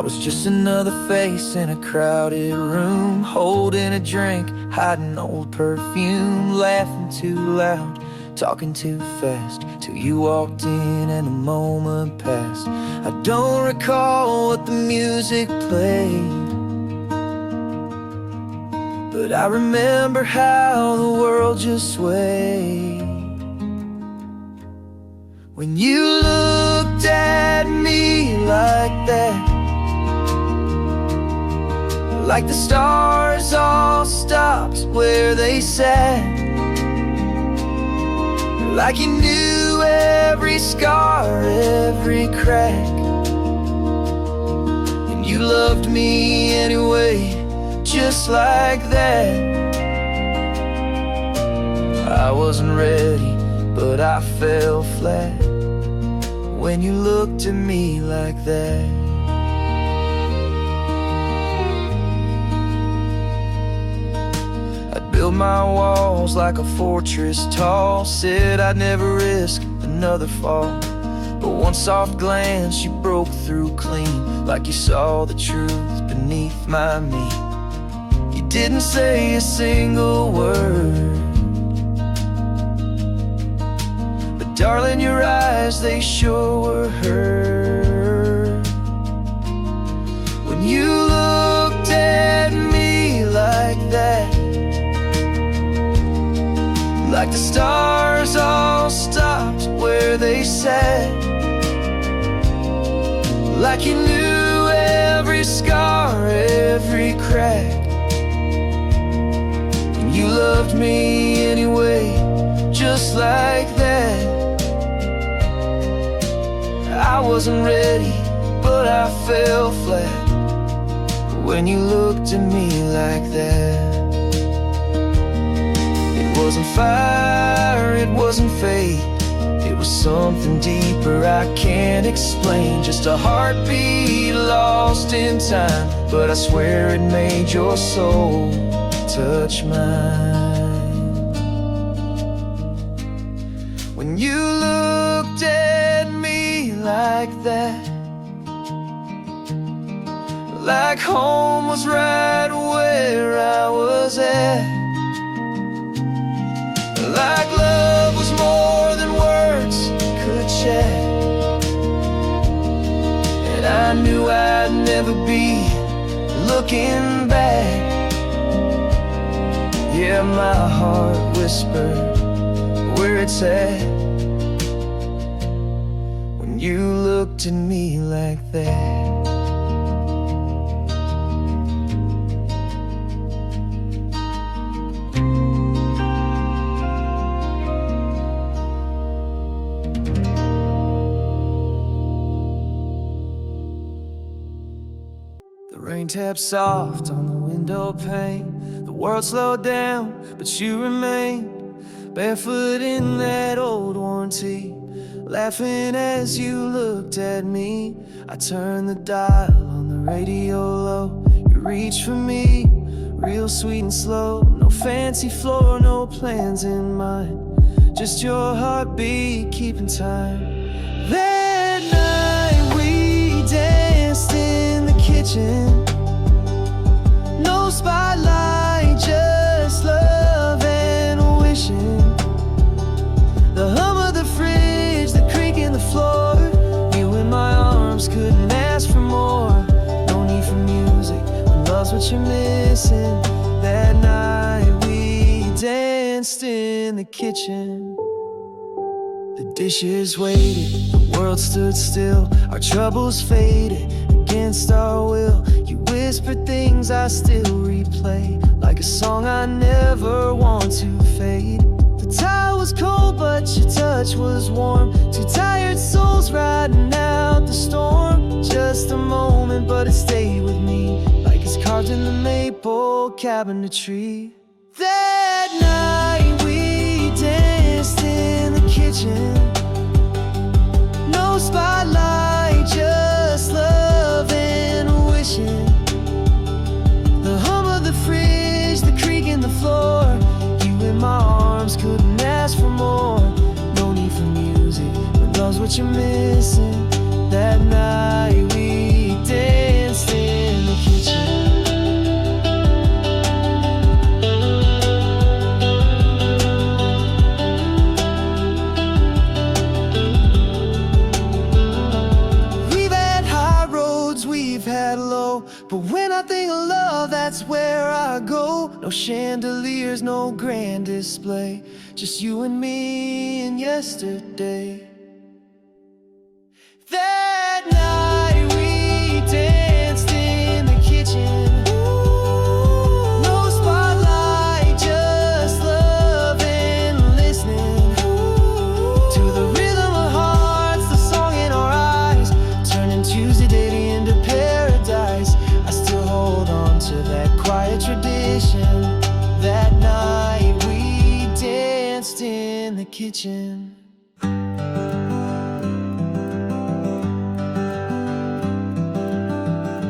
was just another face in a crowded room, holding a drink, hiding old perfume, laughing too loud, talking too fast, till you walked in and a moment passed. I don't recall what the music played, but I remember how the world just swayed when you looked at me like that. Like the stars all stopped where they sat, like you knew every scar, every crack, and you loved me anyway, just like that. I wasn't ready, but I fell flat when you looked at me like that. Built my walls like a fortress tall, said I'd never risk another fall, but one soft glance you broke through clean, like you saw the truth beneath my meat. You didn't say a single word, but darling, your eyes, they sure were hurt when you looked at me like that. Like the stars all stopped where they sat, like you knew every scar, every crack, and you loved me anyway, just like that. I wasn't ready, but I fell flat when you looked at me like that. It wasn't fire, it wasn't fate, it was something deeper I can't explain. Just a heartbeat lost in time, but I swear it made your soul touch mine. When you looked at me like that, like home was right where I was at, like love was more than words could share, and I knew I'd never be looking back. Yeah, my heart whispered where it's at when you looked at me like that. Rain taps soft on the window pane. The world slowed down, but you remained barefoot in that old worn tee, laughing as you looked at me. I turned the dial on the radio low. You reached for me, real sweet and slow. No fancy floor, no plans in mind, just your heartbeat keeping time. That night we danced in the kitchen. No spotlight, just love and wishing. The hum of the fridge, the creak in the floor. You in my arms, couldn't ask for more. No need for music when love's what you're missing. That night we danced in the kitchen. The dishes waited, the world stood still. Our troubles faded against our will. You whispered things I still replay, like a song I never want to fade. The tide was cold, but your touch was warm. Two tired souls riding out the storm. Just a moment, but it stayed with me, like it's carved in the maple cabinet tree. That night we danced in the kitchen. No spotlight, just love and wishing. The hum of the fridge, the creak in the floor. You in my arms, couldn't ask for more. No need for music, but love's what you're missing. That night we danced love, that's where I go. No chandeliers, no grand display, just you and me and yesterday. That night we danced in the kitchen. No spotlight, just love and listening to the rhythm of hearts, the song in our eyes, turning Tuesday daily into paradise. I still hold on to that quiet tradition. That night we danced in the kitchen.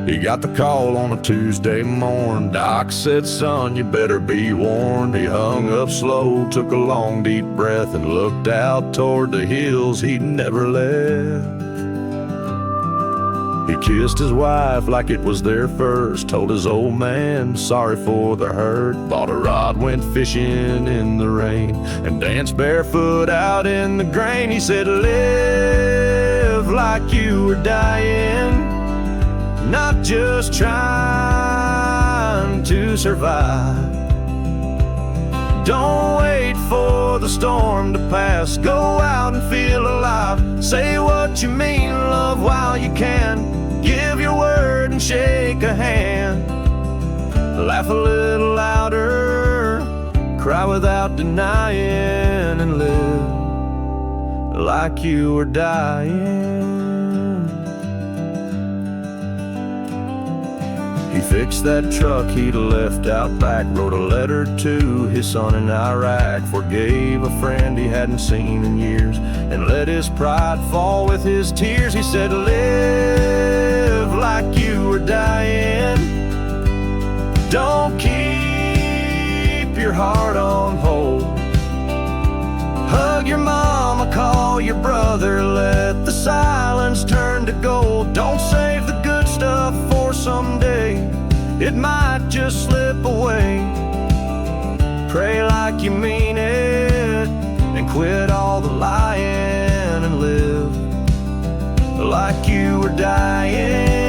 He got the call on a Tuesday morn. Doc said, son, you better be warned. He hung up slow, took a long deep breath, and looked out toward the hills he'd never left. He kissed his wife like it was their first, told his old man sorry for the hurt, bought a rod, went fishing in the rain, and danced barefoot out in the grain. He said, live like you were dying, not just trying to survive. Don't wait for the storm to pass, go out and feel alive. Say what you mean, love while you can, give your word and shake a hand. Laugh a little louder, cry without denying, and live like you were dying. He fixed that truck he'd left out back, wrote a letter to his son in Iraq, forgave a friend he hadn't seen in years, and let his pride fall with his tears. He said, live like you were dying, don't keep your heart on hold. Hug your mama, call your brother, let the silence turn to gold. Don't save the good stuff for someday, it might just slip away. Pray like you mean it, and quit all the lying, and live like you were dying.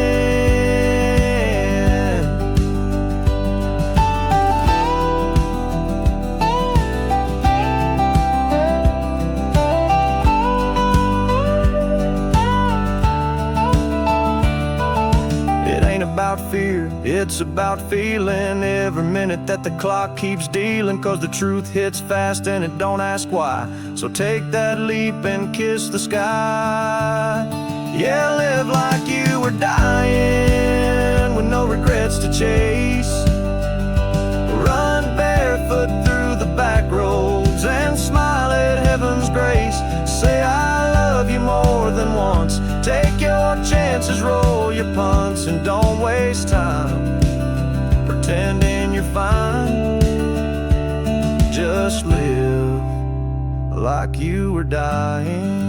About fear, it's about feeling every minute that the clock keeps dealing, 'cause the truth hits fast and it don't ask why. So take that leap and kiss the sky. Yeah, live like you were dying, with no regrets to chase. Run barefoot through the back roads and smile at heaven's grace. Say I love you more than once, take your chances, roll your punts, and don't waste time pretending you're fine. Just live like you were dying.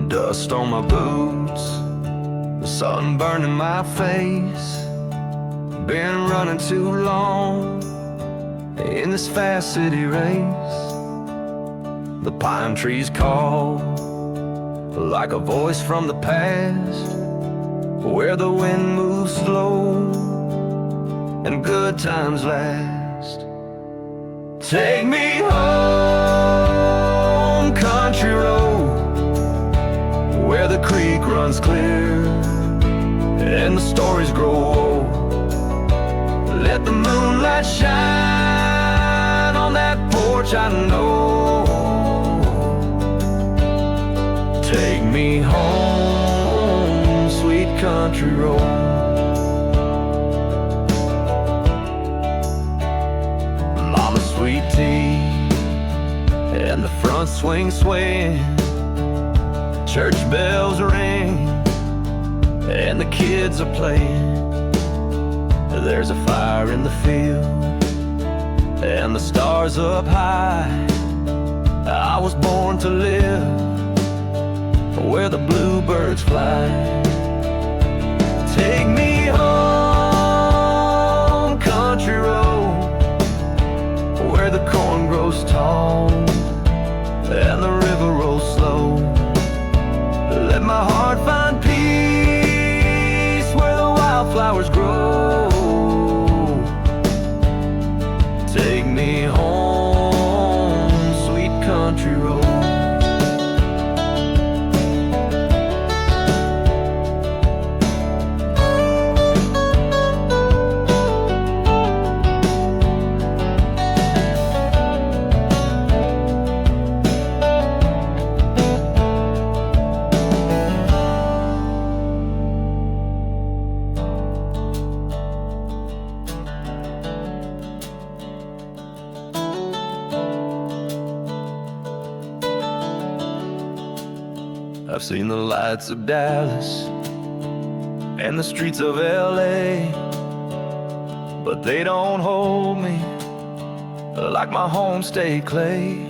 Dust on my boots, the sun burning my face. Been running too long in this fast city race. The pine trees call like a voice from the past, where the wind moves slow and good times last. Take me home, country road, where the creek runs clear and the stories grow old. Let the moonlight shine on that porch I know. Take me home, sweet country road. Mama sweet tea and the front swing swing, church bells ring and the kids are playing. There's a fire in the field and the stars up high I was born to live where the bluebirds fly. Take me home, country road, where the corn grows tall and the river rolls slow. Let my heart find peace where the wildflowers grow. Take me home, sweet country road. I've seen the lights of Dallas and the streets of LA, but they don't hold me like my homestay clay.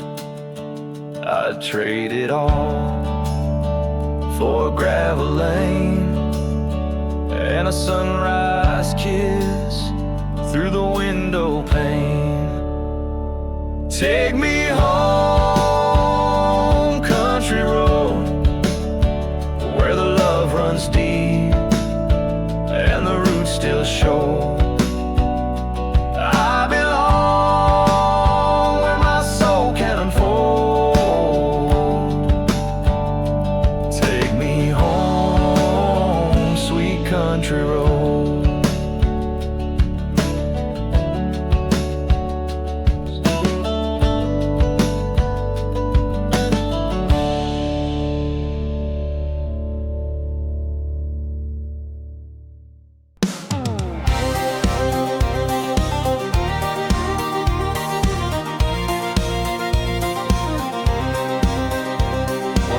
I'd trade it all for a gravel lane and a sunrise kiss through the window pane. Take me home, country road, where the love runs deep and the roots still show. I belong where my soul can unfold. Take me home, sweet country road.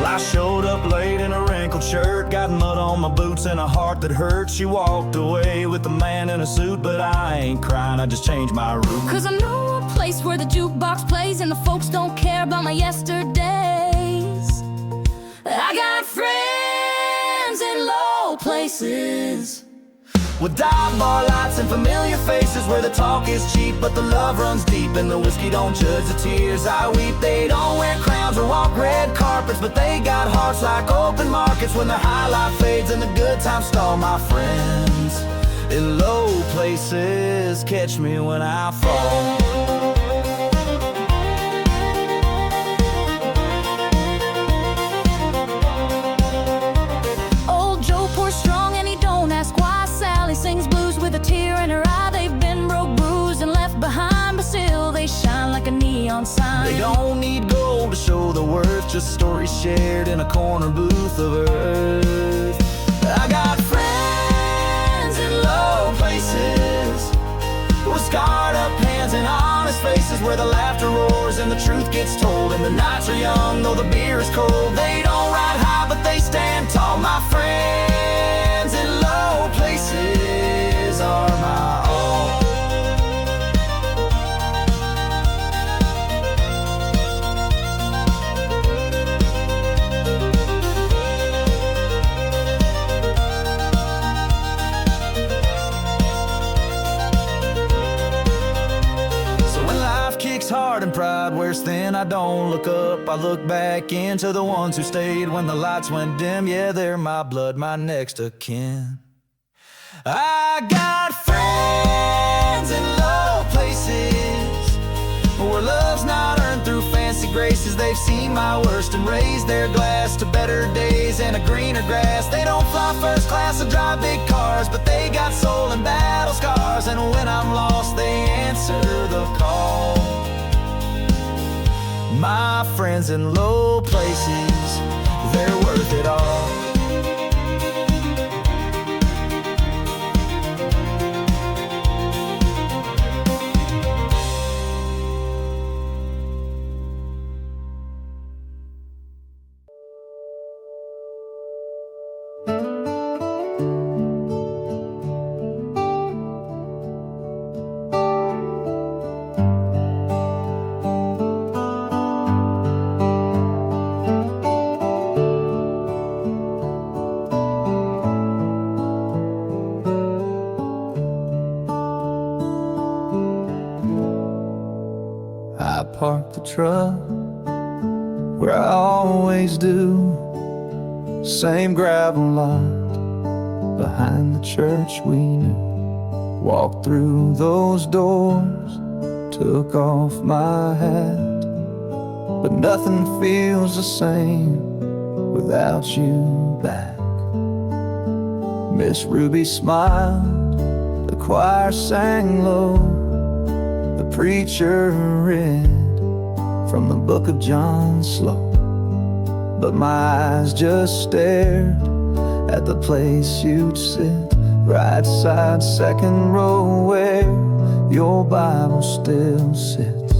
I showed up late in a wrinkled shirt, got mud on my boots and a heart that hurts. She walked away with the man in a suit, but I ain't crying, I just changed my route. 'Cause I know a place where the jukebox plays and the folks don't care about my yesterdays. I got friends in low places with dive bar lights and familiar faces, where the talk is cheap but the love runs deep and the whiskey don't judge the tears I weep. They don't wear crowns or walk red carpets, but they got hearts like open markets. When the high life fades and the good times stall, my friends in low places catch me when I fall. Old Joe pours strong and he don't ask why. Sally sings blues with a tear in her eye. They've been broke, bruised, and left behind, but still they shine like a neon sign. They don't need gold to show the worth, just stories shared in a corner booth of earth. I got friends in low places with scarred up hands and honest faces, where the laughter roars and the truth gets told, and the nights are young though the beer is cold. They don't ride high but they stand tall. My friends in low places are my all. Hard and pride wears thin, I don't look up, I look back into the ones who stayed when the lights went dim. Yeah, they're my blood, my next of kin. I got friends in low places where love's not earned through fancy graces. They've seen my worst and raised their glass to better days and a greener grass. They don't fly first class or drive big cars, but they got soul and battle scars, and when I'm lost they answer the call. My friends in low places, they're worth it all. the truck where I always do. Same gravel lot behind the church we knew. Walked through those doors, took off my hat, but nothing feels the same without you back. Miss Ruby smiled, the choir sang low, the preacher read from the book of John slow. But my eyes just stared at the place you'd sit, right side, second row, where your Bible still sits.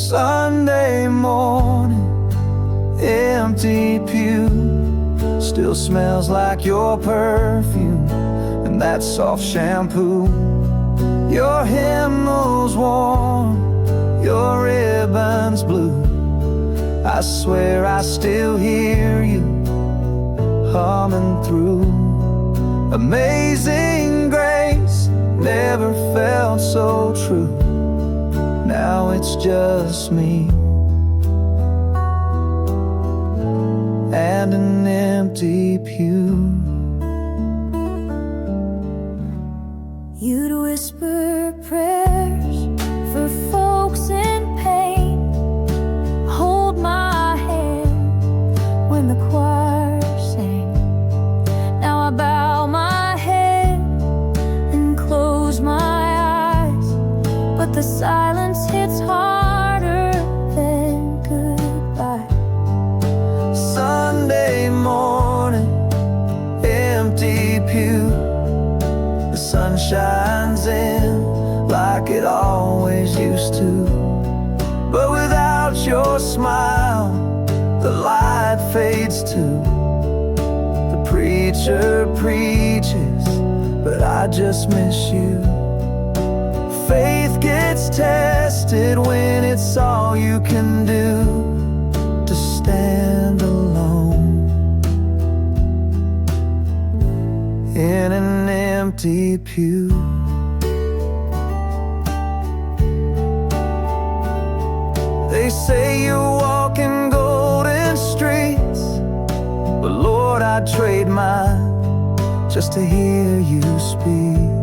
Sunday morning, empty pew, still smells like your perfume and that soft shampoo. Your hymnal's warm, your ribbon's blue. I swear I still hear you humming through. Amazing grace, never felt so true. Now it's just me and an empty pew. You'd whisper prayers for folks in pain, hold my hand when the choir sang. Now I bow my head and close my eyes, but the silence hits harder than goodbye. Sunday morning, empty pew, the sun shines in like it always used to. But without your smile, the light fades too. The preacher preaches, but I just miss you. Faith gets tested when it's all you can do to stand alone in an empty pew. They say you walk in golden streets, but Lord, I'd trade mine just to hear you speak.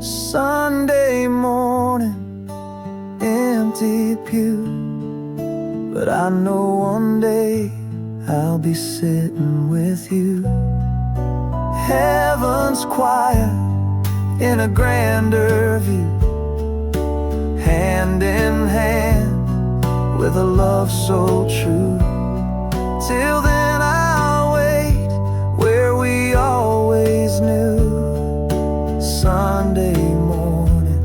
Sunday morning, empty pew, but I know one day I'll be sitting with you. Heaven's choir in a grander view, hand in hand with a love so true. Till then I'll wait where we always knew. Sunday morning,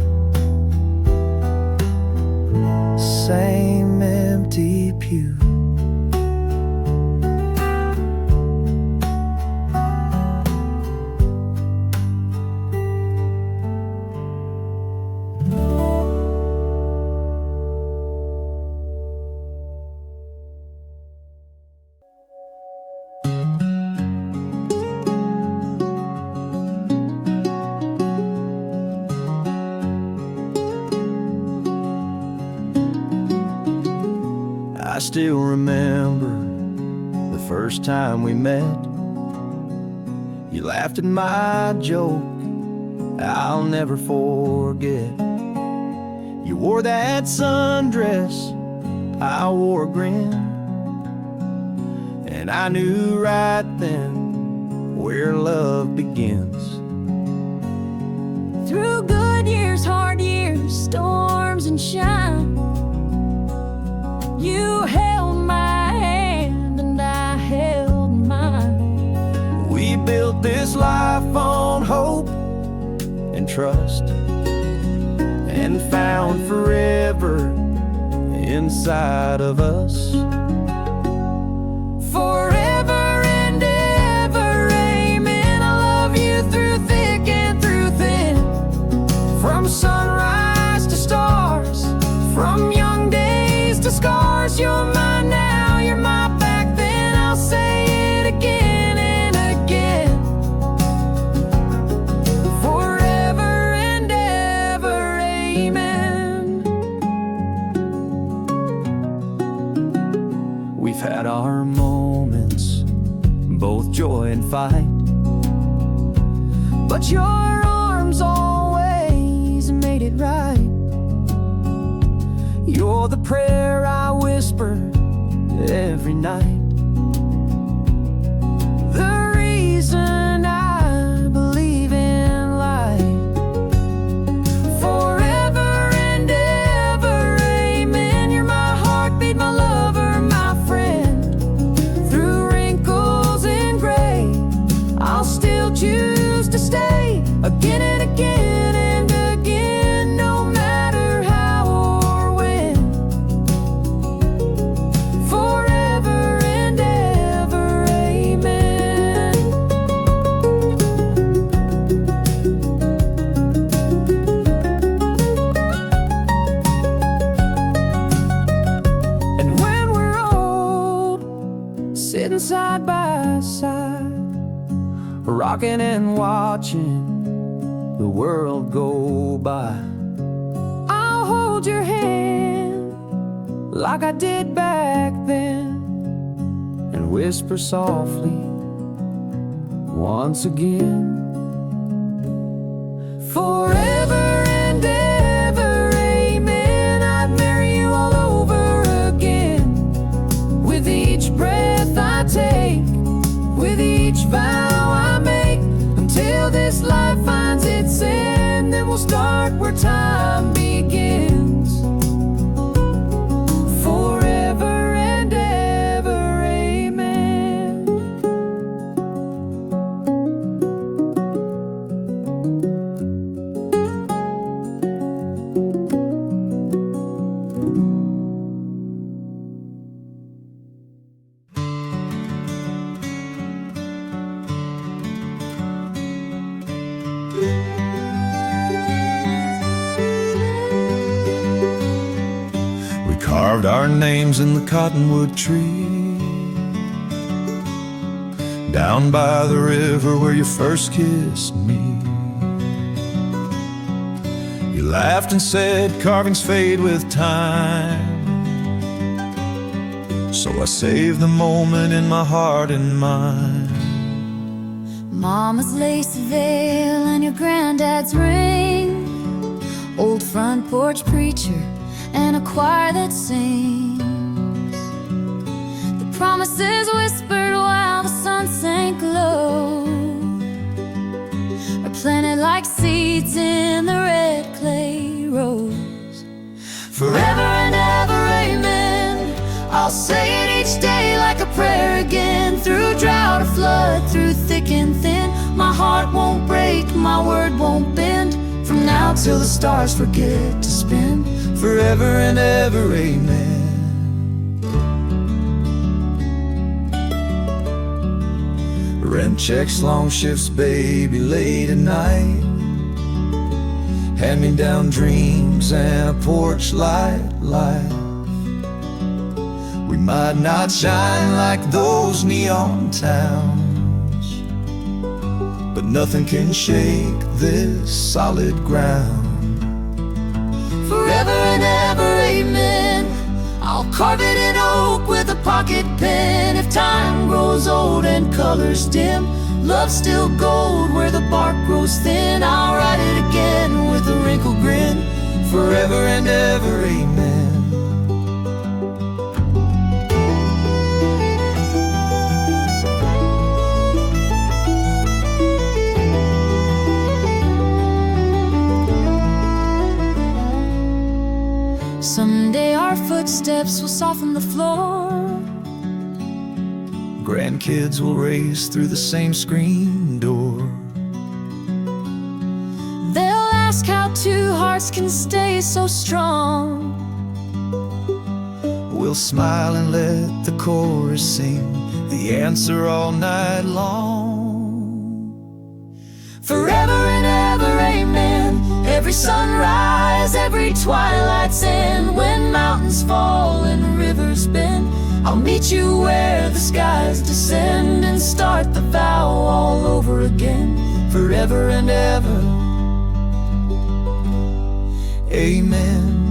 same empty pew. I still remember the first time we met. You laughed at my joke, I'll never forget. You wore that sundress, I wore a grin, and I knew right then where love begins. Through good years, hard years, storms and shine, you held my hand and I held mine. We built this life on hope and trust, and found forever inside of us. Forever and ever, amen. I love you through thick and through thin. From sunrise to stars, from young days to scars. You're mine now, you're my back then. I'll say it again and again. joy and fight. But your arms always made it right. You're the prayer I whisper every night. The reason I believe in life. Forever and ever, amen. You're my heartbeat, my lover, my friend. Through wrinkles and gray, I'll still choose to stay again and again and again, no matter how or when. Forever and ever, amen. And when we're old, sitting side by side, rocking and watching the world go by, I'll hold your hand like I did back then, and whisper softly once again. Forever and ever, amen. I'd marry you all over again. With each breath I take, with each vow I make, until this life finds its end, then we'll start where time begins. Forever and ever, amen. We carved our names in the cottonwood tree, down by the river where you first kissed me. You laughed and said carvings fade with time, so I saved the moment in my heart and mind. Mama's lace veil and your granddad's ring, old front porch preacher and a choir that sings. The promises whispered while the sun sank low are planted like seeds in the red clay rose. Forever and ever, amen. I'll say it each day like a prayer again. Through drought or flood, through thick and thin, my heart won't break, my word won't bend. From now till the stars forget to spin. Forever and ever, amen. Rent checks, long shifts, baby, late at night, hand-me-down dreams and a porch light life. We might not shine like those neon towns, but nothing can shake this solid ground. Forever and ever, amen. I'll carve it in oak with a pocket pen. If time grows old and colors dim, love's still gold where the bark grows thin. I'll write it again with a wrinkled grin. Forever and ever, amen. Someday our footsteps will soften the floor. Grandkids will race through the same screen door. They'll ask how two hearts can stay so strong. We'll smile and let the chorus sing the answer all night long. Forever and ever, amen. Every sunrise, every twilight's end. When mountains fall and rivers bend, I'll meet you where the skies descend and start the vow all over again. Forever and ever, Amen.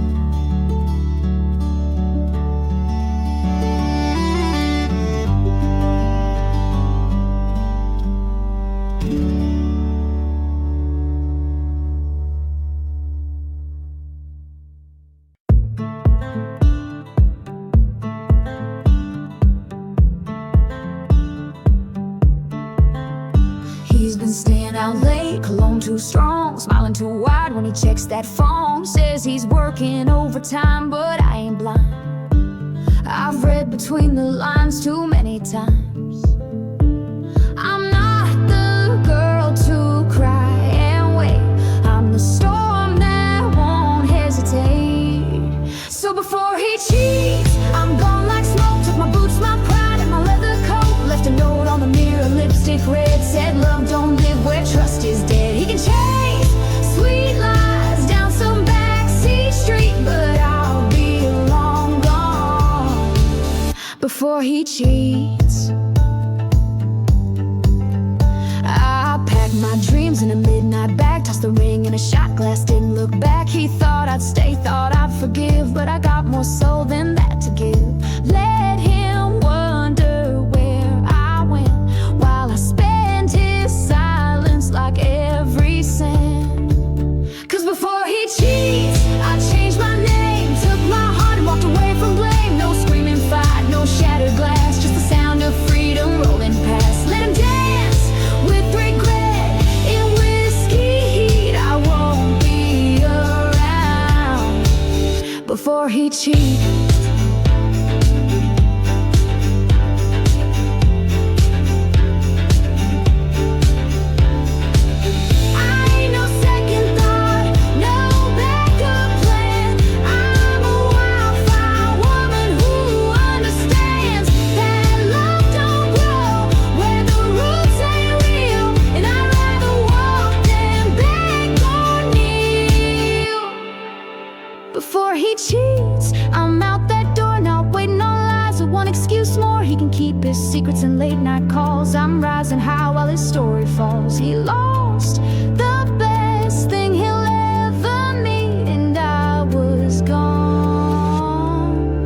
sweet, cologne too strong, smiling too wide when he checks that phone. Says he's working overtime, but I ain't blind. I've read between the lines too many times. I'm not the girl to cry and wait. I'm the storm that won't hesitate. So before he cheats, I'm gone like smoke. Took my boots, my pride, and my leather coat. Left a note on the mirror, lipstick red. Said love don't live where trust is dead. He can chase sweet lies down some backseat street, but I'll be long gone before he cheats. I packed my dreams in a midnight bag, tossed the ring in a shot glass, didn't look back. He thought I'd stay, thought I'd forgive, but I got more soul than that to give. Let him wonder where I went while I spent his silence like every cent. Cause before he cheats, I changed my name, took my heart and walked away from blame. No screaming fight, no shattered glass, just the sound of freedom rolling past. Let him dance with regret in whiskey heat. I won't be around before he cheats. Before he cheats, I'm out that door now, waiting on lies with one excuse more. He can keep his secrets and late night calls. I'm rising high while his story falls. He lost the best thing he'll ever need, and I was gone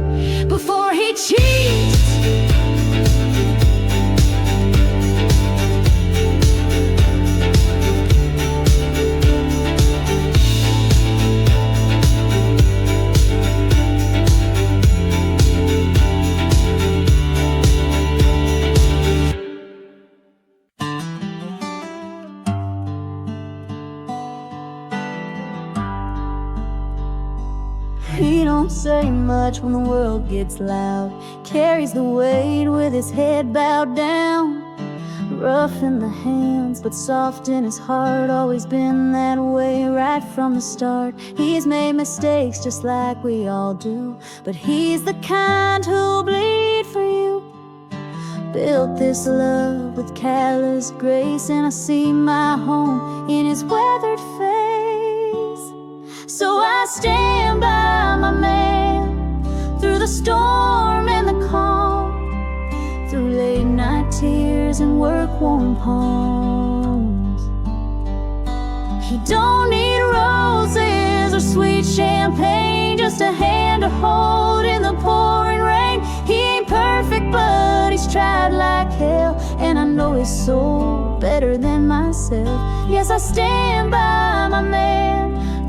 before he cheats. He don't say much when the world gets loud, carries the weight with his head bowed down. Rough in the hands, but soft in his heart, always been that way right from the start. He's made mistakes just like we all do, but he's the kind who'll bleed for you. Built this love with callous grace, and I see my home in his weathered face. So I stand by my man through the storm and the calm, through late night tears and work-worn palms. He don't need roses or sweet champagne, just a hand to hold in the pouring rain. He ain't perfect, but he's tried like hell, and I know his soul better than myself. Yes, I stand by my man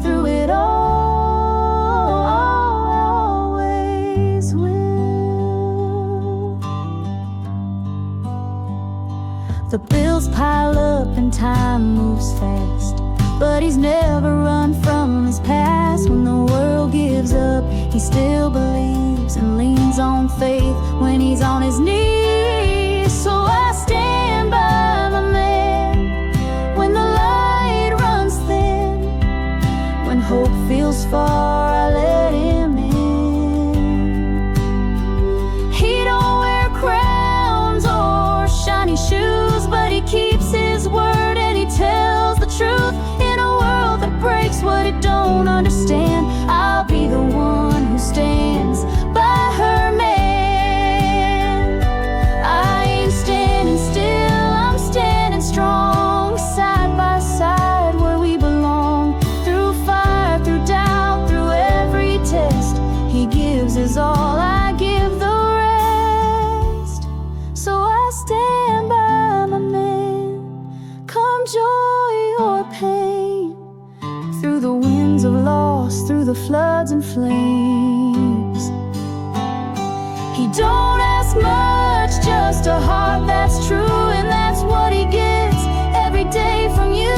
through it all, always will. The bills pile up and time moves fast, but he's never run from his past. When the world gives up, he still believes and leans on faith when he's on his knees. So I stand by my man when the light runs thin, when hope feels far, I let him in. He don't wear crowns or shiny shoes, but he keeps his word and he tells the truth. In a world that breaks what it don't understand, I'll be the one who stands by her man. I ain't standing still, I'm standing strong, side by side where we belong. Through fire, through doubt, through every test, he gives his all, I give the rest. So I stand by my man, come joy or pain, through the winds of loss, through the floods and flames. He don't ask much, just a heart that's true, and that's what he gets every day from you.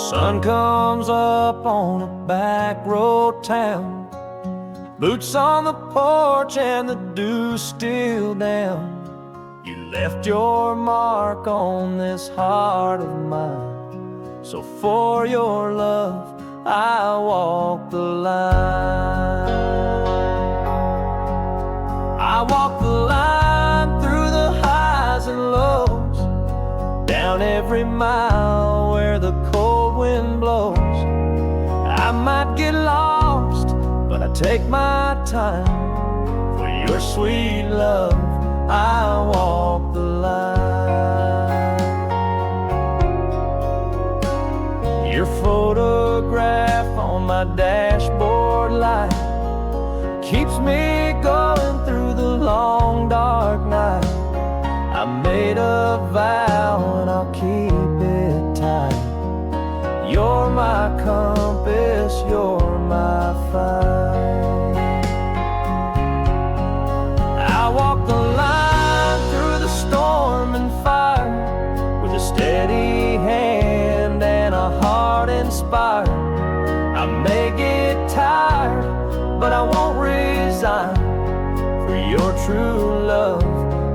Sun comes up on a back road town, boots on the porch and the dew's still down. You left your mark on this heart of mine, so for your love I walk the line. I walk the line through the highs and lows, down every mile where the cold wind blows. I might get lost, but I take my time. For your sweet love, I walk the line. Your photograph on my dashboard light keeps me going through the long dark night. I made a vow and I'll keep it tight. You're my compass, you're my fight. I walk the line through the storm and fire, with a steady hand and a heart inspired. I may get tired, but I won't resign. For your true love,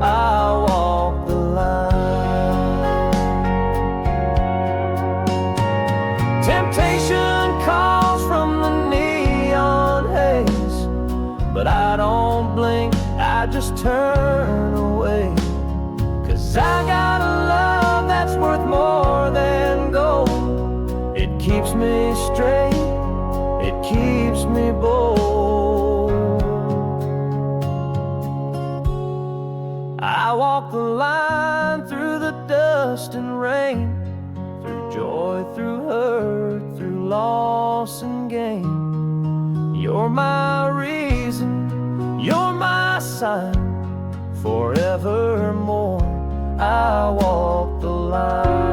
I walk the line. Temptation calls from the neon haze, but I don't blink, I just turn away. 'Cause I got a love that's worth more than gold. It keeps me straight, it keeps me bold. I walk the line through the dust and rain, through joy, through hurt, through loss and gain. You're my reason, you're my sign. Forevermore, I walk the line.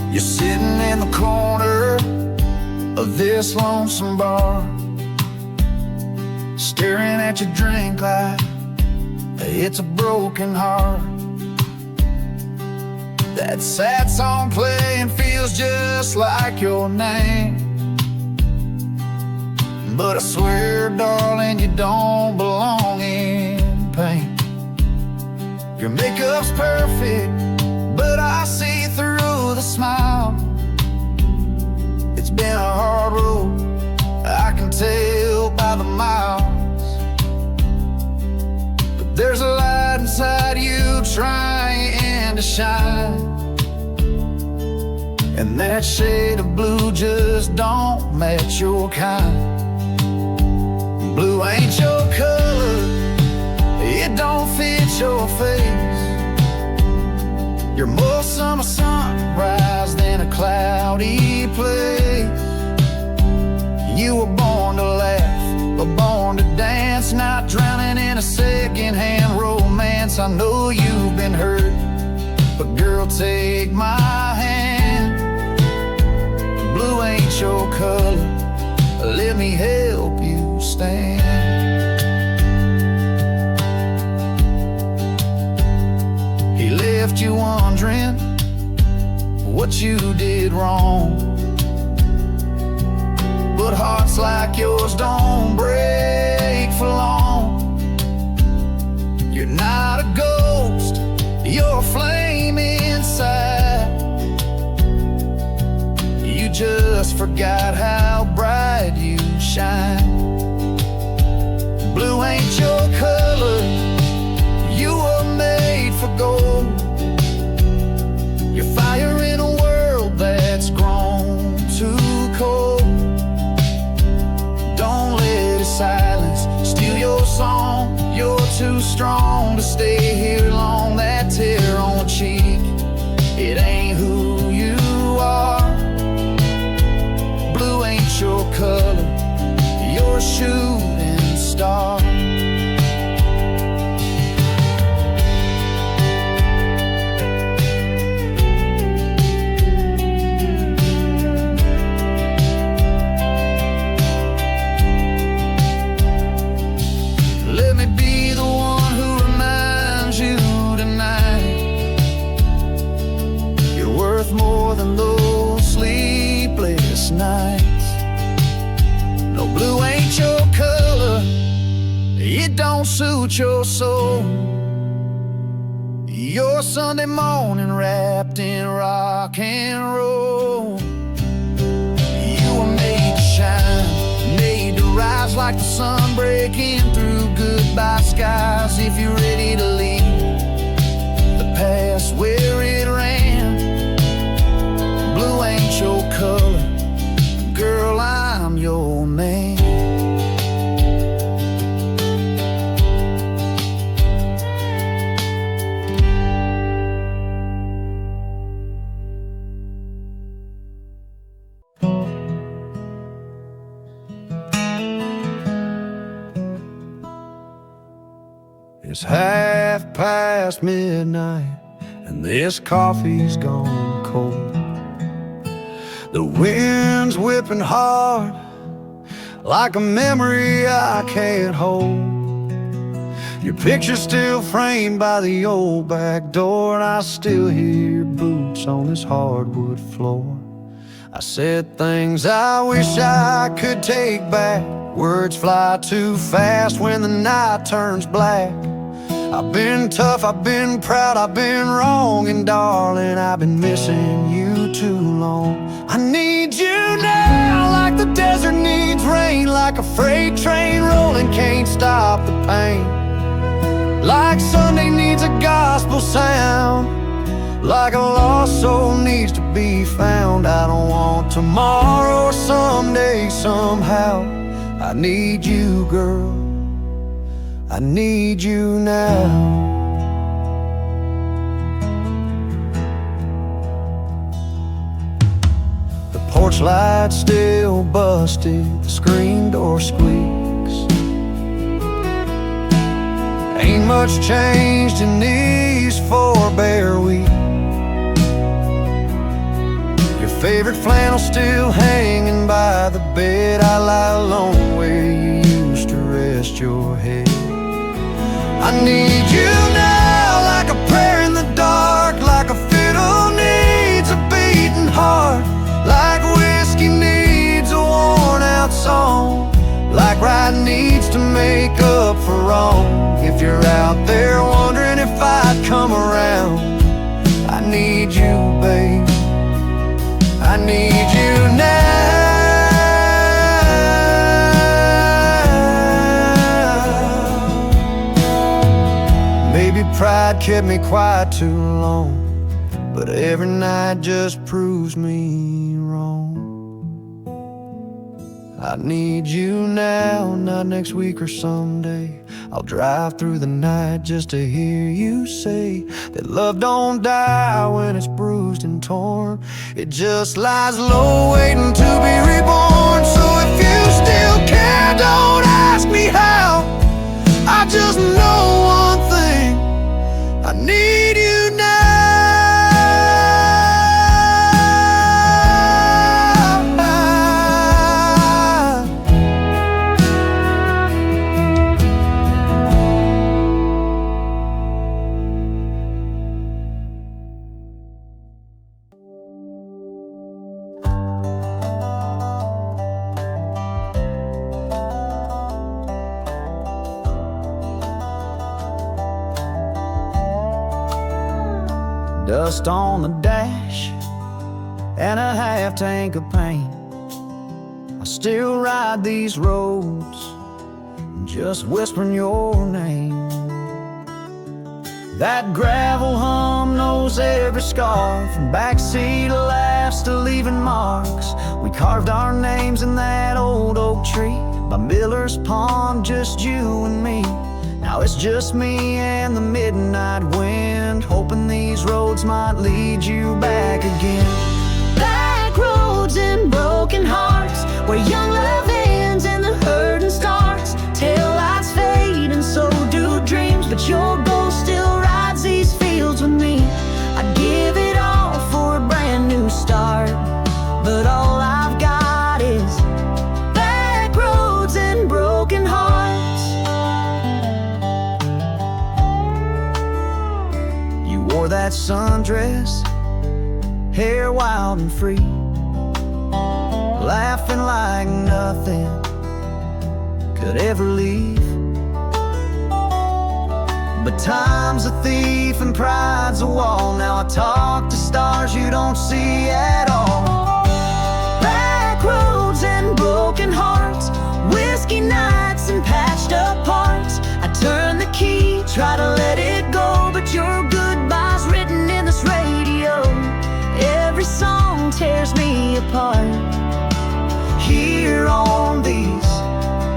You're sitting in the corner of this lonesome bar, staring at your drink like it's a broken heart. That sad song playing feels just like your name, but I swear, darling, you don't belong in pain. Your makeup's perfect, but I see through the smile. It's been a hard road, I can tell by the miles, but there's a light inside you trying to shine, and that shade of blue just don't match your kind. Blue ain't your color, it don't fit your face. You're more summer sunrise than a cloudy place. You were born to laugh, but born to dance, not drowning in a second-hand romance. I know you've been hurt, but girl, take my hand. Blue ain't your color, let me help you stand. He left you wondering what you did wrong, but hearts like yours don't break for long. You're not a ghost, you're a flame inside. You just forgot how bright you shine. Blue ain't your color, you were made for gold. You're fire in a world that's grown too cold. Don't let his silence steal your song. You're too strong to stay here long. That sleepless nights. No, blue ain't your color, it don't suit your soul. Your Sunday morning wrapped in rock and roll. You were made to shine, made to rise like the sun breaking through goodbye skies. If you're ready to leave the past where it ran, blue ain't your color, girl, I'm your man. It's midnight and this coffee's gone cold. The wind's whipping hard like a memory I can't hold. Your picture's still framed by the old back door, and I still hear your boots on this hardwood floor. I said things I wish I could take back. Words fly too fast when the night turns black. I've been tough, I've been proud, I've been wrong, and darling, I've been missing you too long. I need you now like the desert needs rain, like a freight train rolling can't stop the pain, like Sunday needs a gospel sound, like a lost soul needs to be found. I don't want tomorrow or someday somehow. I need you, girl, I need you now. The porch light's still busted, the screen door squeaks. Ain't much changed in these 4 bare weeks. Your favorite flannel still hanging by the bed. I lie alone where you used to rest your head. I need you now like a prayer in the dark, like a fiddle needs a beating heart, like whiskey needs a worn-out song, like right needs to make up for wrong. If you're out there wondering if I'd come around, I need you, babe, I need you now. Maybe pride kept me quiet too long, but every night just proves me wrong. I need you now, not next week or someday. I'll drive through the night just to hear you say that love don't die when it's bruised and torn. It just lies low waiting to be reborn. So if you still care, don't ask me how. I just know one thing, I need you now. Dust on the dash and a half tank of paint. I still ride these roads just whispering your name. That gravel hum knows every scar, from backseat laughs to leaving marks. We carved our names in that old oak tree by Miller's Pond, just you and me. Now it's just me and the midnight wind, hoping these roads might lead you back again. Back roads and broken hearts, where young love ends and the hurting starts. Tail lights fade and so do dreams, but your ghost still rides these fields with me. I'd give it all for a brand new start, but all I've got is back roads and broken hearts. You wore that sundress, hair wild and free, laughing like nothing could ever leave. But time's a thief and pride's a wall. Now I talk to stars you don't see at all. Back roads and broken hearts, whiskey nights and patched up parts. I turn the key, try to let it go, but your goodbye's written in this radio. Every song tears me apart here on these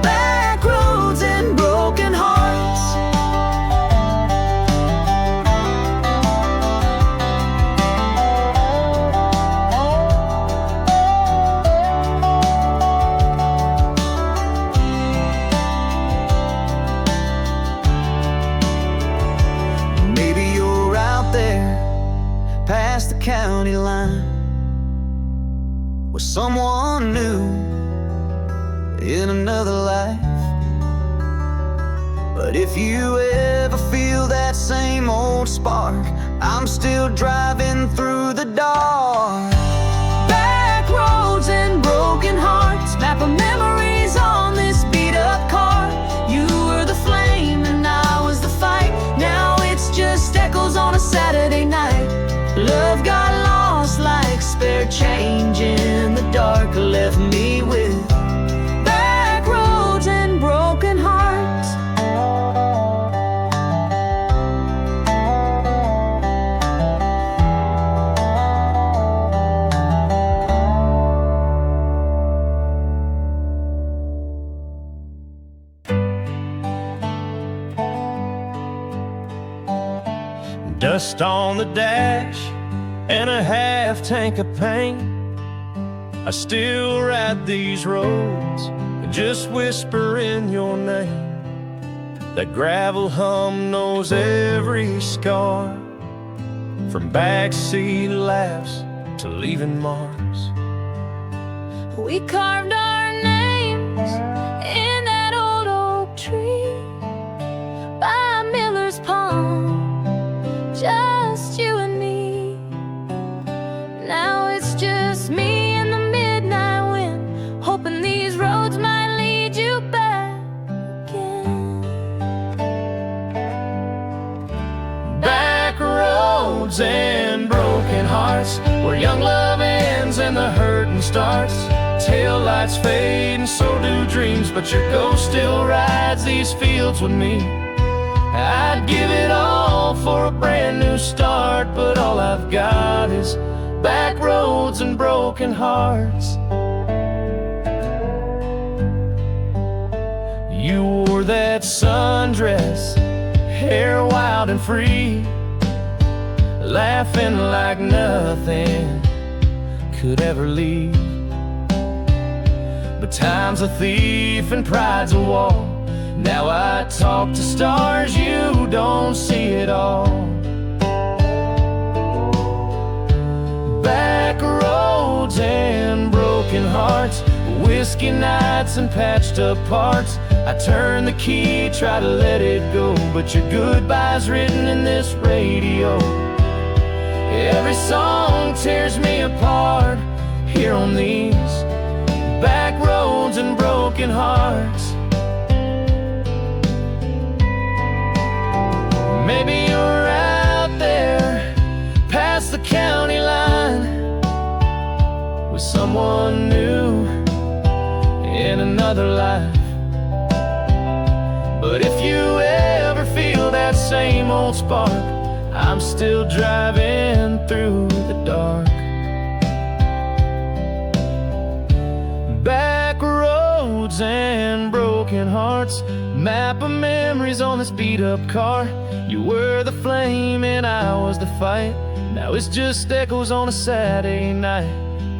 back roads and broken hearts. Maybe you're out there past the county line with someone new in another life. But if you ever feel that same old spark, I'm still driving through the dark. Back roads and broken hearts, map of memories on this beat up car. You were the flame and I was the fight. Now it's just echoes on a Saturday night. Love got lost like spare change in the dark, left me with back roads and broken hearts. Dust on the dash and a half tank of paint. I still ride these roads and just whisper in your name. That gravel hum knows every scar, from backseat laughs to leaving marks. We carved our names in that old oak tree by Miller's Pond, just you and me. Now it's just me and the midnight wind, hoping these roads might lead you back again. Back roads and broken hearts, where young love ends and the hurting starts. Tail lights fade and so do dreams, but your ghost still rides these fields with me. I'd give it all for a brand new start, but all I've got is back roads and broken hearts. You wore that sundress, hair wild and free, laughing like nothing could ever leave. But time's a thief and pride's a wall. Now I talk to stars you don't see at all. Back roads and broken hearts, whiskey nights and patched up parts. I turn the key, try to let it go, but your goodbye's written in this radio. Every song tears me apart here on these back roads and broken hearts. Maybe you're out there past the county line with someone new in another life. But if you ever feel that same old spark, I'm still driving through the dark. Back roads and broken hearts, map of memories on this beat up car. You were the flame and I was the fight. Now it's just echoes on a Saturday night.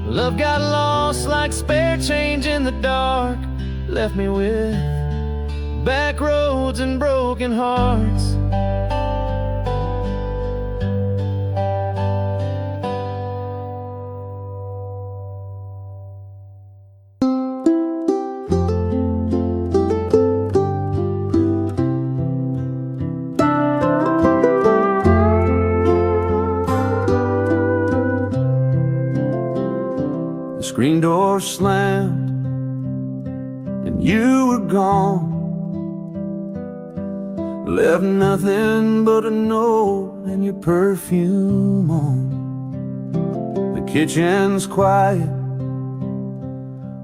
Love got lost like spare change in the dark, left me with back roads and broken hearts. screen door slammed and you were gone. Left nothing but a note and your perfume on. The kitchen's quiet,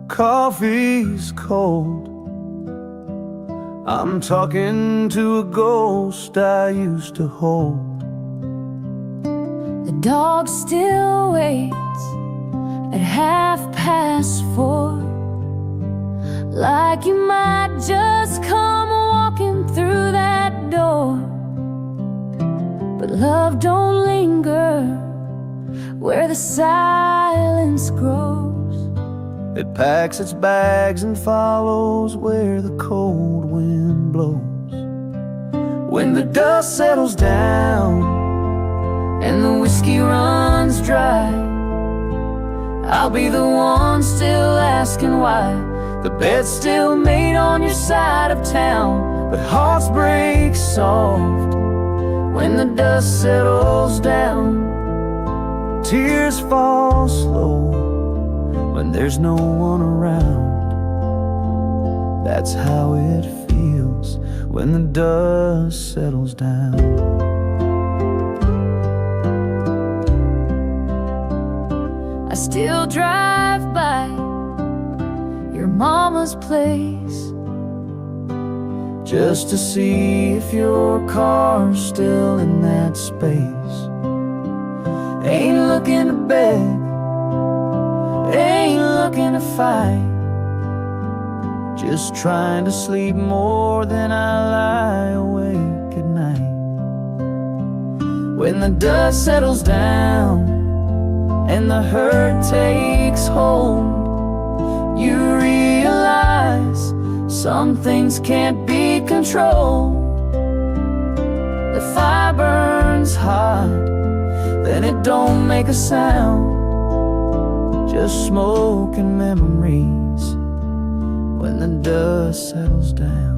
coffee's cold. I'm talking to a ghost I used to hold. The dog still waits at 4:30, like you might just come walking through that door. But love don't linger where the silence grows. It packs its bags and follows where the cold wind blows. When the dust settles down and the whiskey runs dry, I'll be the one still asking why the bed's still made on your side of town. But hearts break soft when the dust settles down. Tears fall slow when there's no one around. That's how it feels when the dust settles down. I still drive by your mama's place just to see if your car's still in that space. Ain't looking to beg, ain't looking to fight, just trying to sleep more than I lie awake at night. When the dust settles down and the hurt takes hold, you realize some things can't be controlled. The fire burns hot, then it don't make a sound, just smoke and memories when the dust settles down.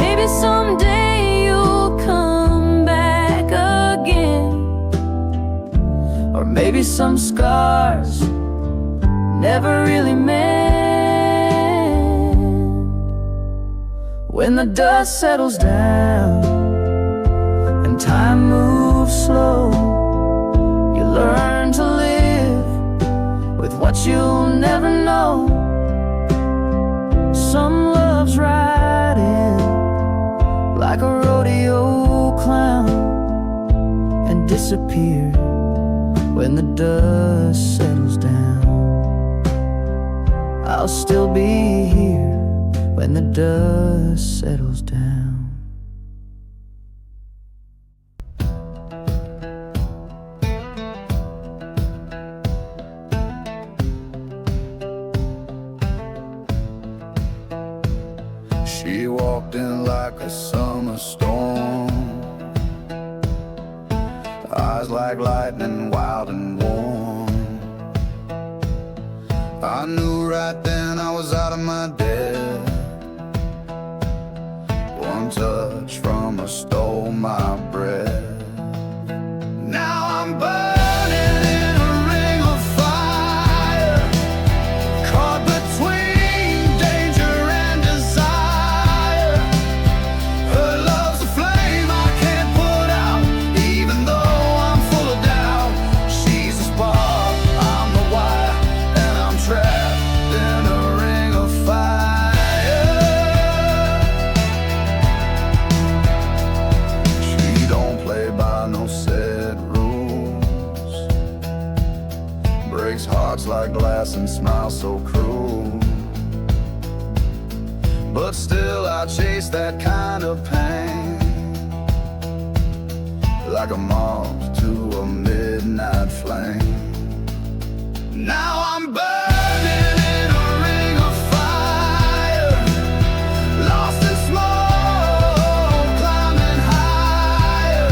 Maybe someday you'll come back again, or maybe some scars never really meant. When the dust settles down and time moves slow, you learn to live with what you'll never know. Some loves ride in like a rodeo clown and disappear when the dust settles down. I'll still be here when the dust settles down. She walked in like a summer storm, eyes like lightning, wild and warm. I knew right then I was out of my depth. One touch from her stole my breath. Now I'm burning in a ring of fire, caught between danger and desire. Her love's a flame I can't put out, even though I'm full of doubt. She's a spark, I'm the wire, and I'm trapped in a ring of fire. She don't play by no set rules, breaks hearts like glass and smiles so cruel. But still I chase that kind of pain, like a moth to a midnight flame. Now I'm burning in a ring of fire, lost in smoke, climbing higher.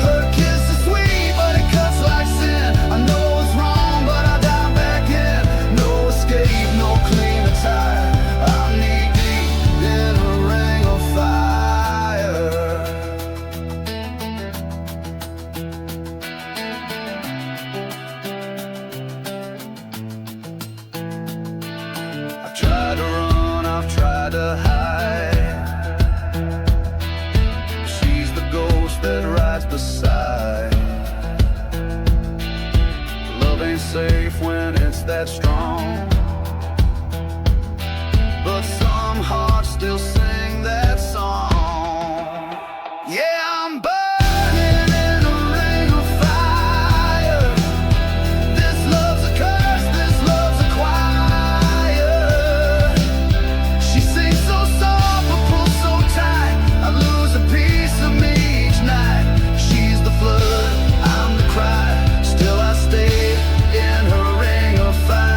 Her kiss is sweet, but it cuts like sin. I know it's wrong, but I dive back in. No escape, no clean attire. I'm knee deep in a ring of fire. stands beside. Love ain't safe when it's that strong, but some hearts still sing that song. Yeah, I'm burning in a ring of fire. This love's a curse, this love's a choir. She sings so soft but pulls so tight, I lose a piece of me each night. She's the flood, I'm the cry, still I stay in her ring of fire.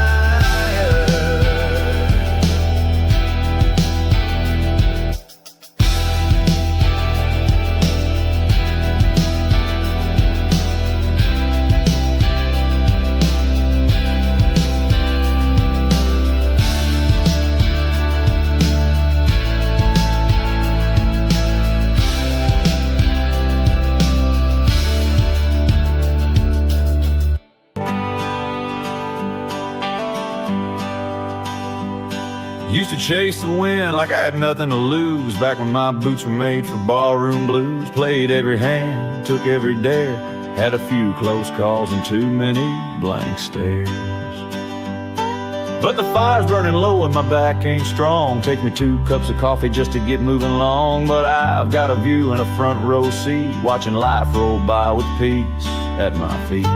Used to chase the wind like I had nothing to lose. Back when my boots were made for ballroom blues. Played every hand, took every dare. Had a few close calls and too many blank stares. But the fire's burning low and my back ain't strong. Take me 2 cups of coffee just to get moving along. But I've got a view in a front row seat, watching life roll by with peace at my feet.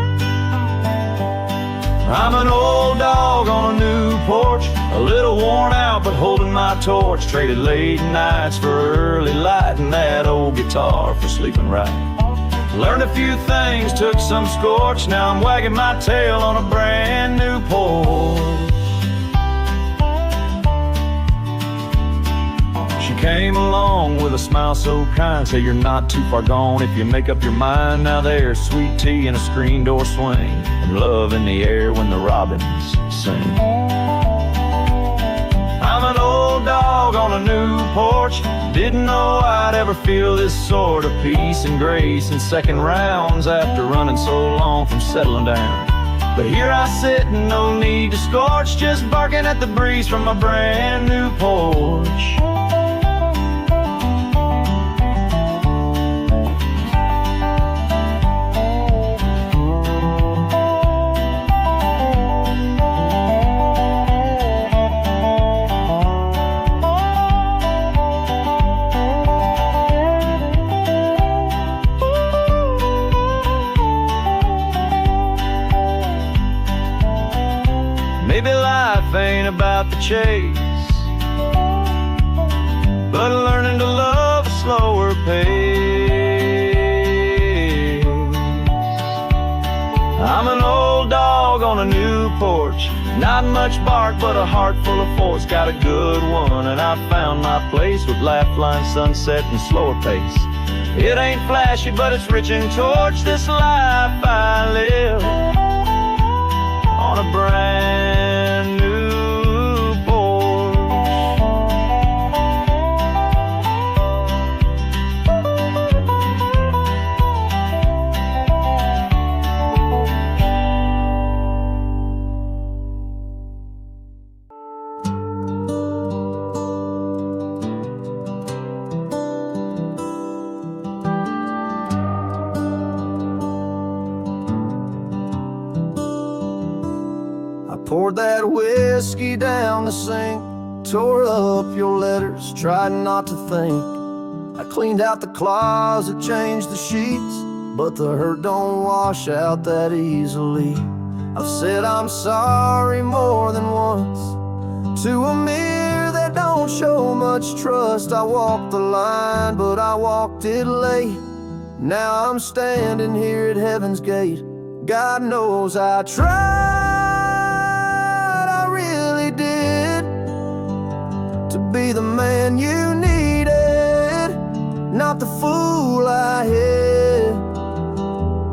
I'm an old dog on a new porch, a little worn out but holding my torch. Traded late nights for early light and that old guitar for sleeping right. Learned a few things, took some scorch, now I'm wagging my tail on a brand new porch. She came along with a smile so kind, said you're not too far gone if you make up your mind. Now there's sweet tea and a screen door swing, and love in the air when the robins sing. I'm an old dog on a new porch, didn't know I'd ever feel this sort of peace and grace in second rounds after running so long from settling down. But here I sit and no need to scorch, just barking at the breeze from my brand new porch. Maybe life ain't about the chase, but learning to love a slower pace. I'm an old dog on a new porch, not much bark but a heart full of force. Got a good one and I found my place with laugh line, sunset and slower pace. It ain't flashy but it's rich in torch, this life I live on a brand new porch. Poured that whiskey down the sink, tore up your letters, tried not to think. I cleaned out the closet, changed the sheets, but the hurt don't wash out that easily. I've said I'm sorry more than once to a mirror that don't show much trust. I walked the line, but I walked it late. Now I'm standing here at heaven's gate. God knows I tried, did, to be the man you needed, not the fool I hid.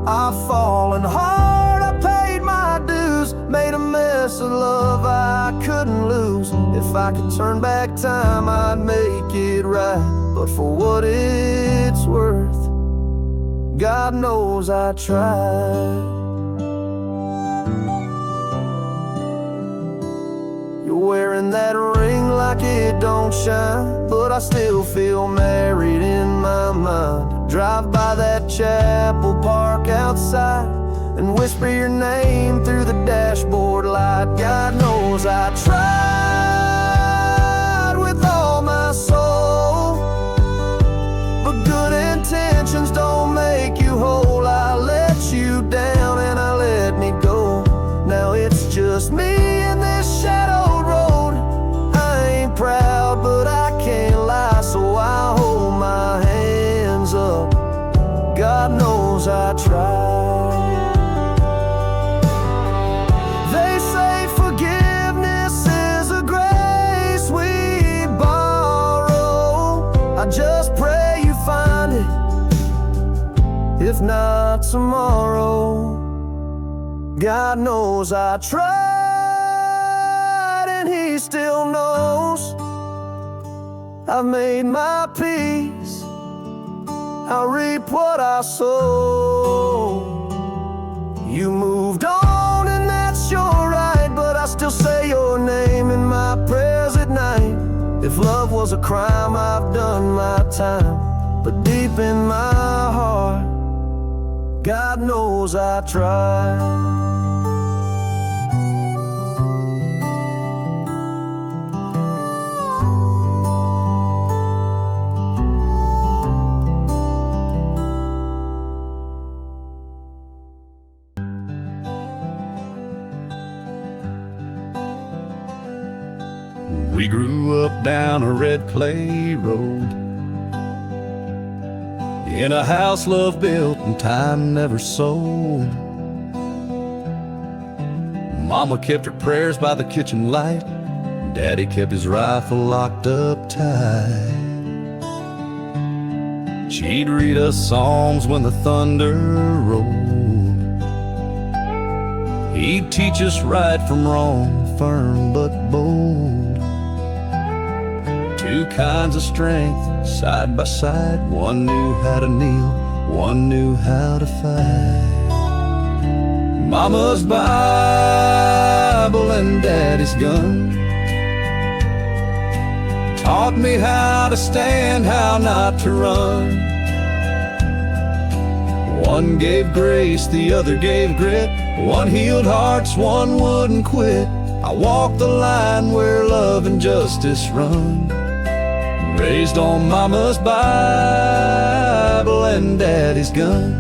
I've fallen hard, I paid my dues, made a mess of love I couldn't lose. If I could turn back time, I'd make it right, but for what it's worth, God knows I tried. Wearing that ring like it don't shine, but I still feel married in my my mind. Drive by that chapel, park outside, and whisper your name through the dashboard light. God knows I tried with all my soul, but good intentions don't make you whole. I let you down and I let me go. Now it's just me in this shadowed road. I ain't proud, but I can't lie, so I hold my hands up. God knows I tried. They say forgiveness is a grace we borrow. I just pray you find it, if not tomorrow. God knows I tried, and He still knows. I've made my peace, I reap what I sow. You moved on and that's your right, but I still say your name in my prayers at night. If love was a crime, I've done my time, but deep in my heart, God knows I tried. We grew up down a red clay road, in a house love built and time never sold. Mama kept her prayers by the kitchen light, Daddy kept his rifle locked up tight. She'd read us psalms when the thunder rolled. He'd teach us right from wrong, firm but bold. Two kinds of strength, side by side. One knew how to kneel, one knew how to fight. Mama's Bible and Daddy's gun taught me how to stand, how not to run. One gave grace, the other gave grit. One healed hearts, one wouldn't quit. I walked the line where love and justice run. Raised on Mama's Bible and Daddy's gun.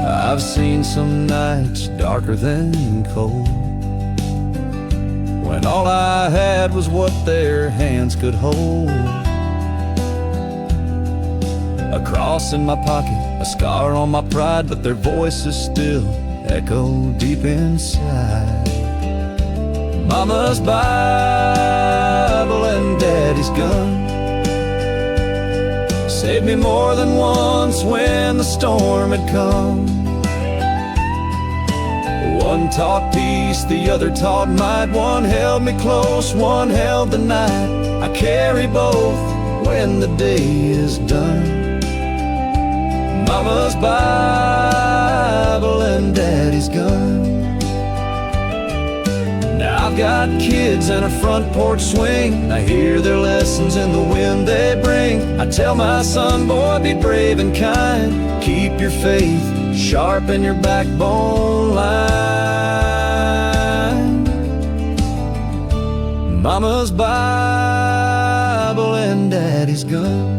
I've seen some nights darker than cold, when all I had was what their hands could hold. A cross in my pocket, a scar on my pride, but their voices still echo deep inside. Mama's Bible and Daddy's gun saved me more than once when the storm had come. One taught peace, the other taught might. One held me close, one held the night. I carry both when the day is done. Mama's Bible and Daddy's gun. Now I've got kids and a front porch swing. I hear their lessons in the wind they bring. I tell my son, boy, be brave and kind. Keep your faith, sharpen your backbone line. Mama's Bible and Daddy's gun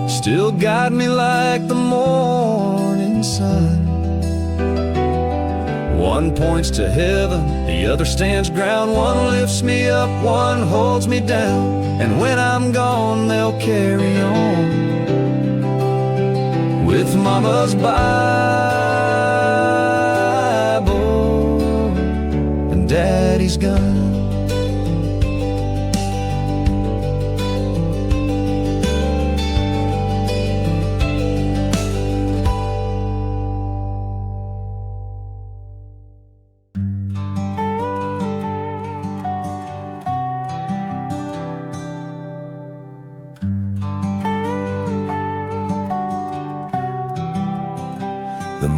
still guide me like the morning sun. One points to heaven, the other stands ground. One lifts me up, one holds me down. And when I'm gone, they'll carry on with Mama's Bible and Daddy's gun.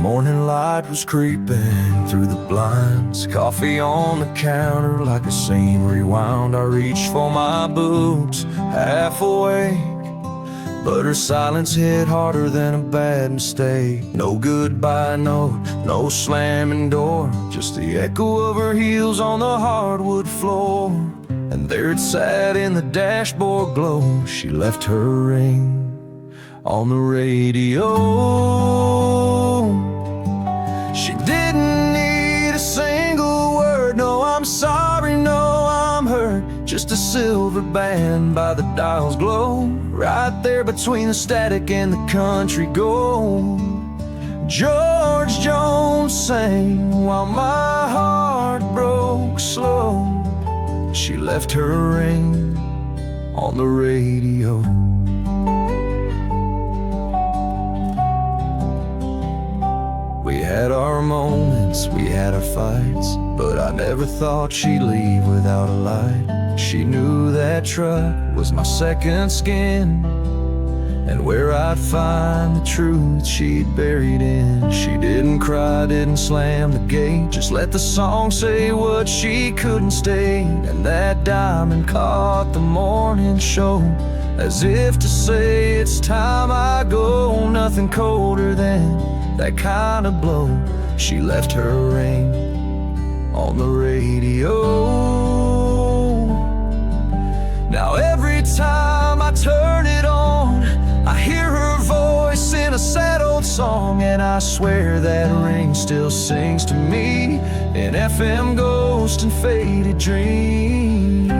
morning light was creeping through the blinds, coffee on the counter like a scene rewound. I reached for my boots, half awake, but her silence hit harder than a bad mistake. No goodbye note, no slamming door, just the echo of her heels on the hardwood floor. And there it sat in the dashboard glow. She left her ring on the radio. She didn't need a single word. No, I'm sorry, no, I'm hurt. Just a silver band by the dial's glow, right there between the static and the country gold. George Jones sang while my heart broke slow. She left her ring on the radio. We had our moments, we had our fights, but I never thought she'd leave without a light. She knew that truck was my second skin, and where I'd find the truth she'd buried in. She didn't cry, didn't slam the gate, just let the song say what she couldn't state. And that diamond caught the morning show, as if to say it's time I go. Nothing colder than that kind of blow. She left her ring on the radio. Now every time I turn it on, I hear her voice in a sad old song, and I swear that ring still sings to me in FM ghost and faded dreams.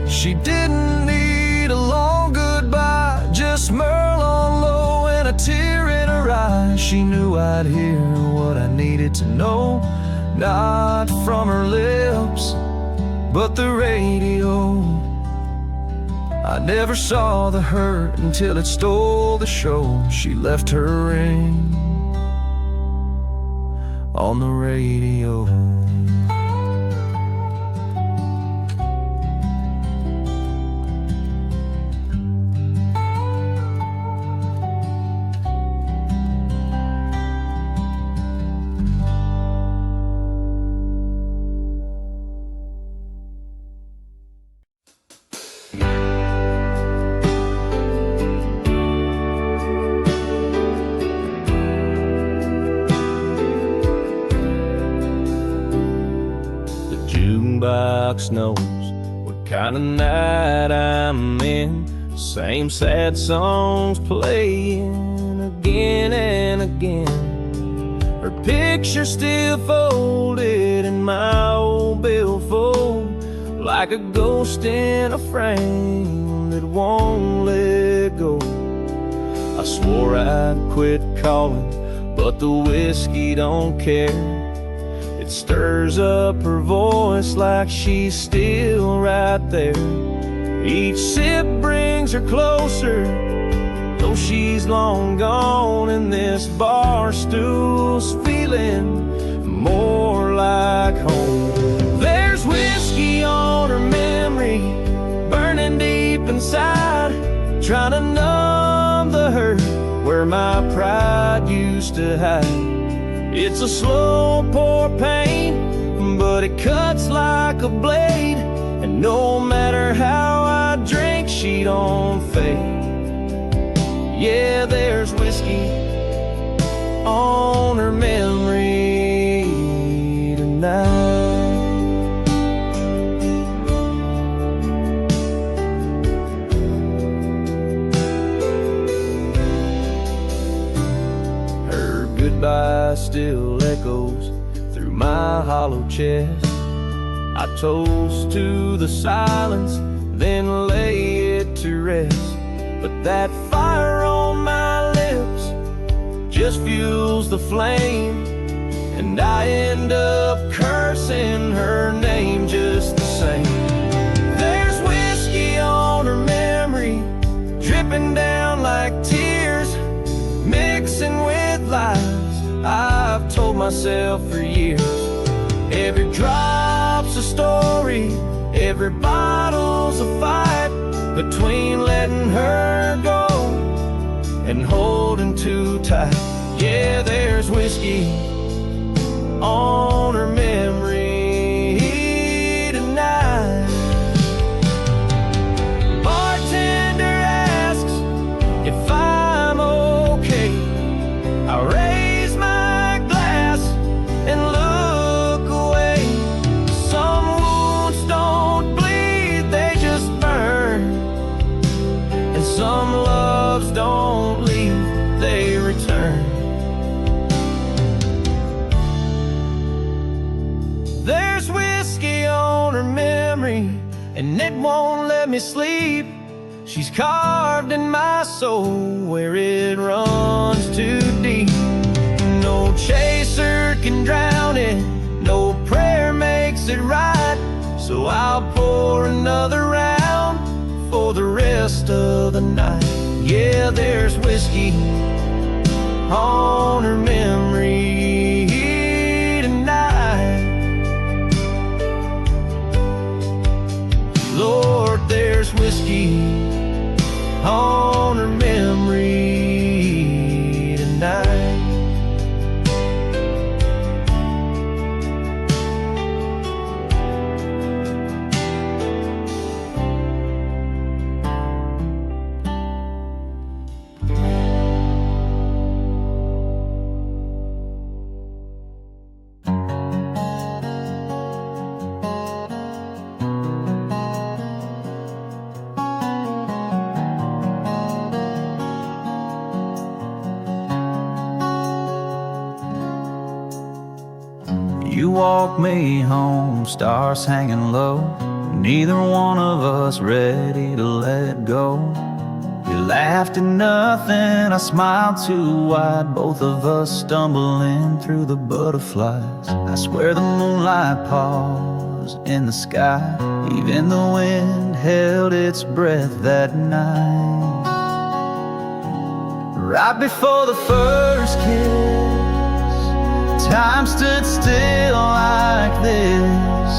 She didn't need a long goodbye, just Merle on low and a tear in her eye. She knew I'd hear what I needed to know, not from her lips, but the radio. I never saw the hurt until it stole the show. She left her ring on the radio. Jukebox knows what kind of night I'm in. Same sad songs playing again and again. Her picture still folded in my old billfold, like a ghost in a frame that won't let go. I swore I'd quit calling, but the whiskey don't care. It stirs up her voice like she's still right there. Each sip brings her closer, though she's long gone, and this bar stool's feeling more like home. There's whiskey on her memory, burning deep inside, trying to numb the hurt where my pride used to hide. It's a slow pour pain, but it cuts like a blade, and no matter how I drink, she don't fade. Yeah, there's whiskey on her memory tonight. Her goodbye still echoes through my hollow chest. I toast to the silence, then lay it to rest. But that fire on my lips just fuels the flame, and I end up cursing her name just the same. There's whiskey on her memory, dripping down like tears, mixing with lies I've told myself for years. Every drop's a story, every bottle's a fight, between letting her go and holding too tight. Yeah, there's whiskey on her memory tonight. Bartender asks if I'm okay. I raise my glass and look away. Some wounds don't bleed, they just burn. And some loves don't leave, they return. There's whiskey on her memory, and it won't let me sleep. She's carved in my soul where it runs too deep. No chaser can drown it, no prayer makes it right. So I'll pour another round for the rest of the night. Yeah, there's whiskey on her memory tonight. Lord, there's whiskey on her memory tonight. You walk me home, stars hanging low, neither one of us ready to let go. You laughed at nothing, I smiled too wide, both of us stumbling through the butterflies. I swear the moonlight paused in the sky, even the wind held its breath that night. Right before the first kiss, time stood still like this.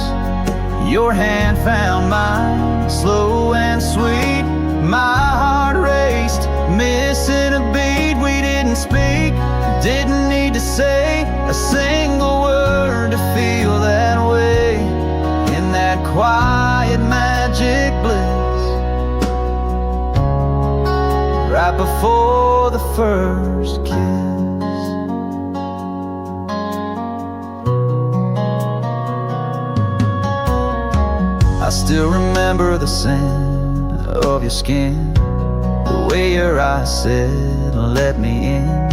Your hand found mine, slow and sweet. My heart raced, missing a beat. We didn't speak, didn't need to say a single word to feel that way. In that quiet magic bliss, right before the first kiss. I still remember the scent of your skin, the way your eyes said, let me in.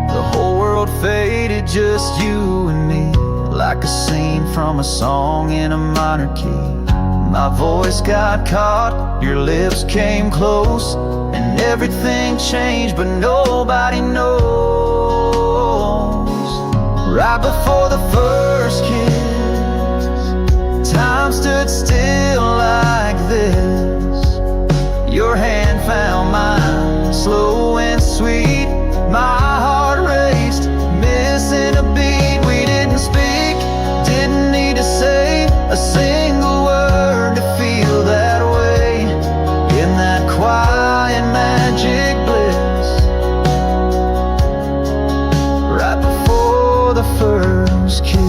The whole world faded, just you and me, like a scene from a song in a minor key. My voice got caught, your lips came close, and everything changed, but nobody knows. Right before the first kiss, time stood still like this. Your hand found mine, slow and sweet. My heart raced, missing a beat. We didn't speak, didn't need to say a single word to feel that way. In that quiet magic bliss, right before the first kiss.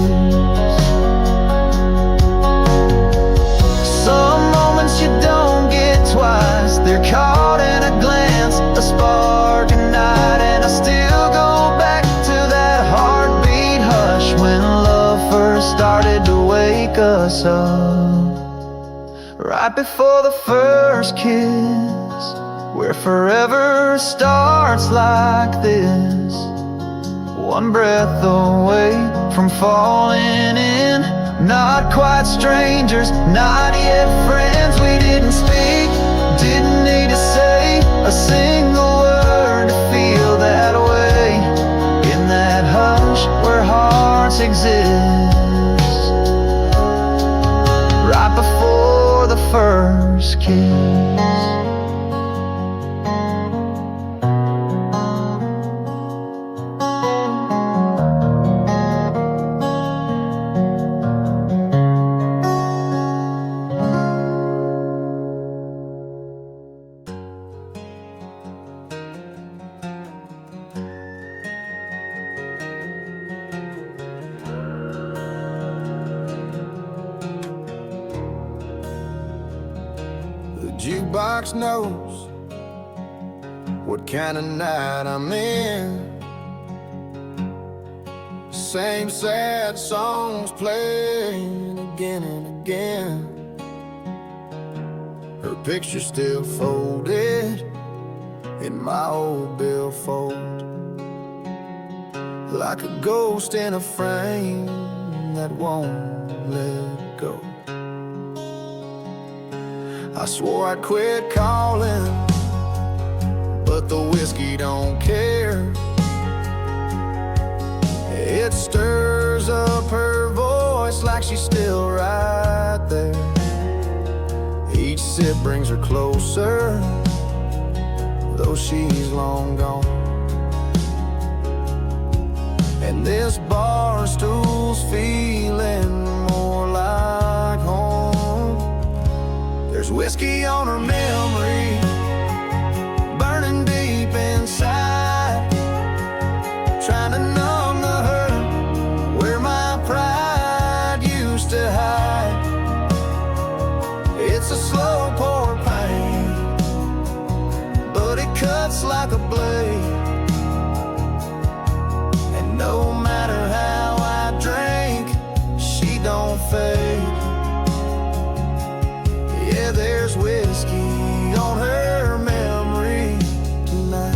You don't get twice, they're caught in a glance, a spark, a night. And I still go back to that heartbeat hush, when love first started to wake us up. Right before the first kiss, where forever starts like this. One breath away from falling in, not quite strangers, not yet friends. We didn't speak, didn't need to say a single word to feel that way. In that hush where hearts exist, right before the first kiss. jukebox knows what kind of night I'm in. Same sad songs playing again and again. Her picture still folded in my old billfold, like a ghost in a frame that won't let go. I swore I'd quit calling, but the whiskey don't care. It stirs up her voice like she's still right there. Each sip brings her closer, though she's long gone. And this bar stool's feeling more like home. There's whiskey on her memory, burning deep inside, trying to numb the hurt where my pride used to hide. It's a slow pour pain, but it cuts like a blade. And no matter how I drink, she don't fade. Yeah, there's whiskey on her memory tonight.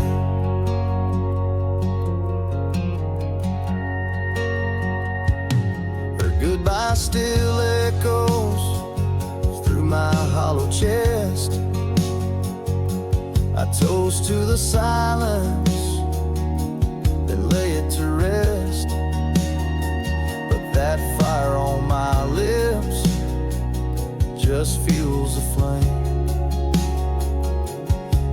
Her goodbye still echoes through my hollow chest. I toast to the silence, then lay it to rest. But that fire on my lips just fuels the flame,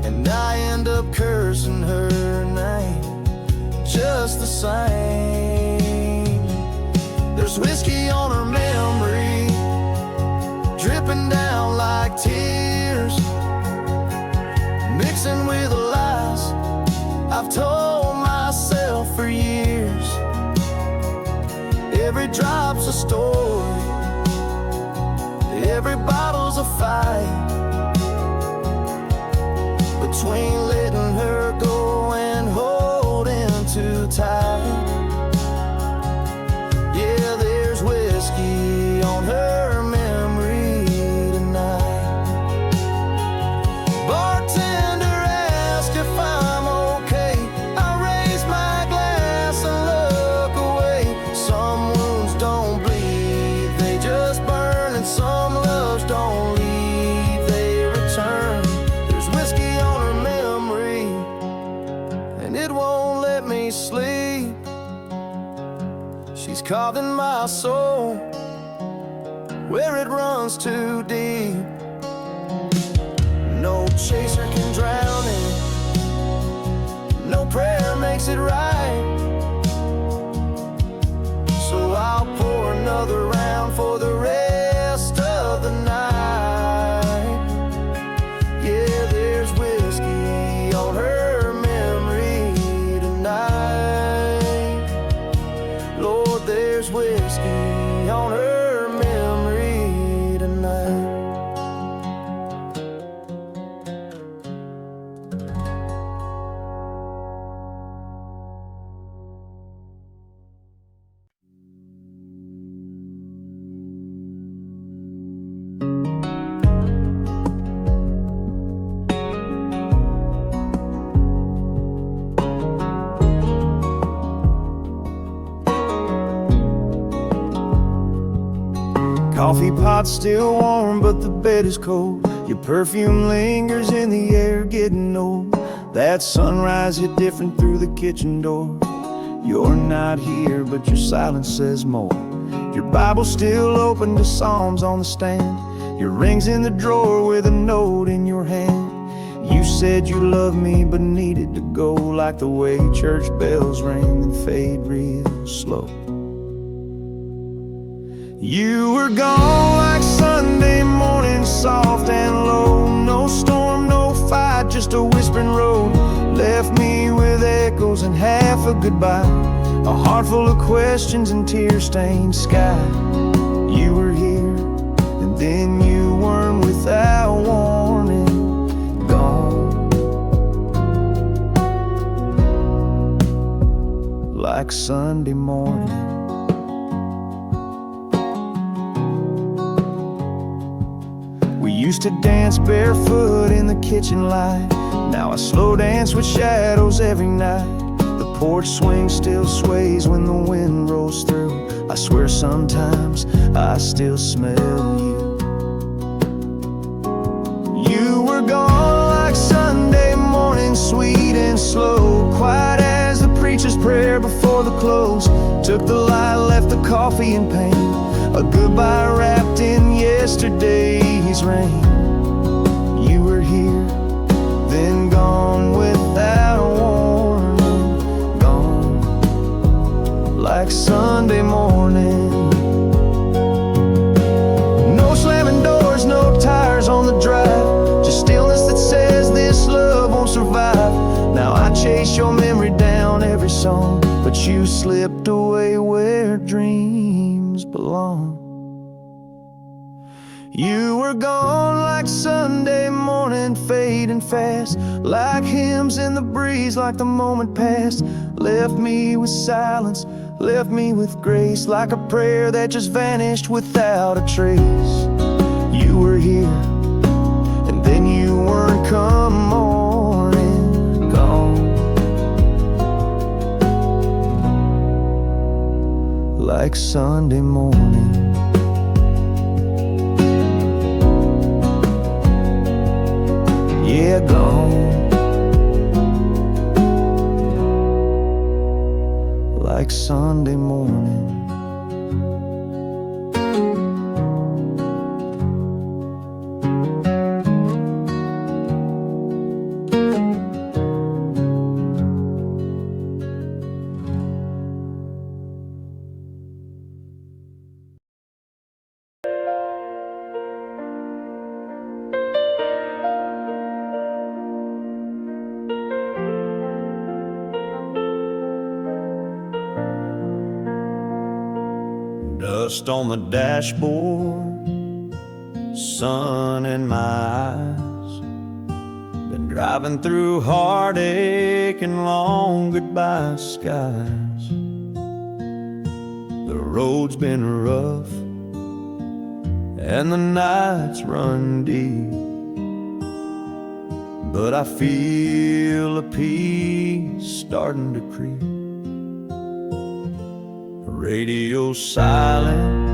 and I end up cursing her name just the same. There's whiskey on her memory, dripping down like tears, mixing with the lies I've told myself for years. Every drop's a story, every bottle's a fight, between letting her go and holding too tight. Yeah, there's whiskey on her memory tonight. Bartender ask if I'm okay. I raise my glass and look away. Some wounds don't bleed, they just burn, and some loves don't leave, they return. There's whiskey on her memory, and it won't let me sleep. She's carved in my soul where it runs too deep. No chaser can drown it, no prayer makes it right. So I'll pour another round for the rest of the night. Yeah, there's whiskey on her memory tonight. Lord, there's whiskey on her memory tonight. Coffee pot's still warm, but the bed is cold. Your perfume lingers in the air, getting old. That sunrise hit different through the kitchen door. You're not here, but your silence says more. Your Bible's still open to Psalms on the stand. Your ring's in the drawer with a note in your hand. You said you loved me, but needed to go, like the way church bells ring and fade real slow. You were gone like Sunday morning, soft and low. No storm, no fight, just a whispering road. Left me with echoes and half a goodbye, a heart full of questions and tear-stained sky. You were here, and then you weren't without warning. like Sunday morning. We used to dance barefoot in the kitchen light. Now I slow dance with shadows every night. The porch swing still sways when the wind rolls through. I swear sometimes I still smell you. You were gone like Sunday morning, sweet and slow, quiet as the preacher's prayer before the close. Took the light, left the coffee and pain, a goodbye wrapped in yesterday's rain. You were here, then gone without a warning, gone like Sunday morning. No slamming doors, no tires on the drive, just stillness that says this love won't survive. Now I chase your memory down every song, but you slipped away where dreams belong. You were gone like Sunday morning, fading fast, like hymns in the breeze, like the moment passed. Left me with silence, left me with grace, like a prayer that just vanished without a trace. You were here, and then you weren't come morning, gone like Sunday morning. Yeah, gone like Sunday morning. Dust on the dashboard, sun in my eyes. Been driving through heartache and long goodbye skies. The road's been rough and the nights run deep, but I feel a peace starting to creep. Radio silent,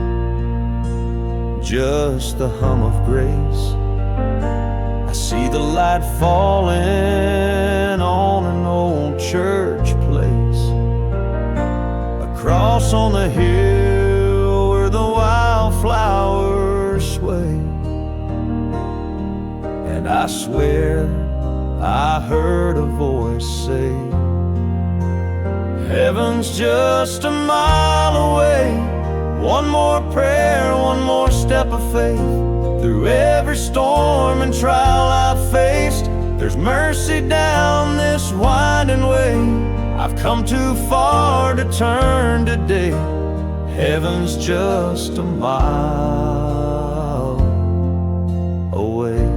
just the hum of grace. I see the light falling on an old church place, a cross on the hill where the wildflowers sway. And I swear I heard a voice say, heaven's just a mile away. One more prayer, one more step of faith. Through every storm and trial I've faced, there's mercy down this winding way. I've come too far to turn today. Heaven's just a mile away.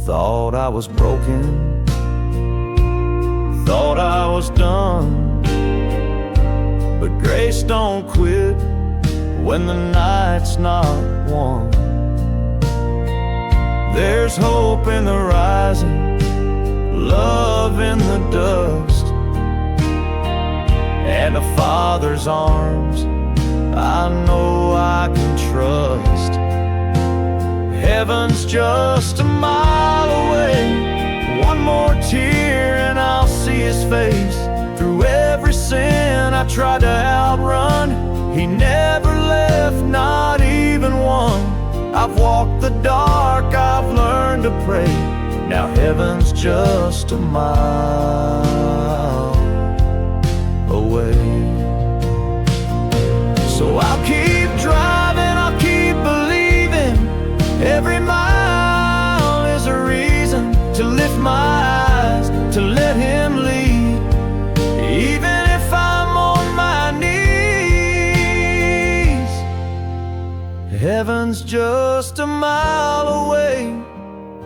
Thought I was broken, thought I was done, but grace don't quit when the night's not won. There's hope in the rising, love in the dust, and a father's arms I know I can trust. Heaven's just a mile away. One more tear and I'll see his face. Through every sin I tried to outrun, he never left, not even one. I've walked the dark, I've learned to pray. Now heaven's just a mile away. So I'll keep driving, I'll keep believing. Every mile is a reason to lift my eyes, to let him lead. Even if I'm on my knees, heaven's just a mile away.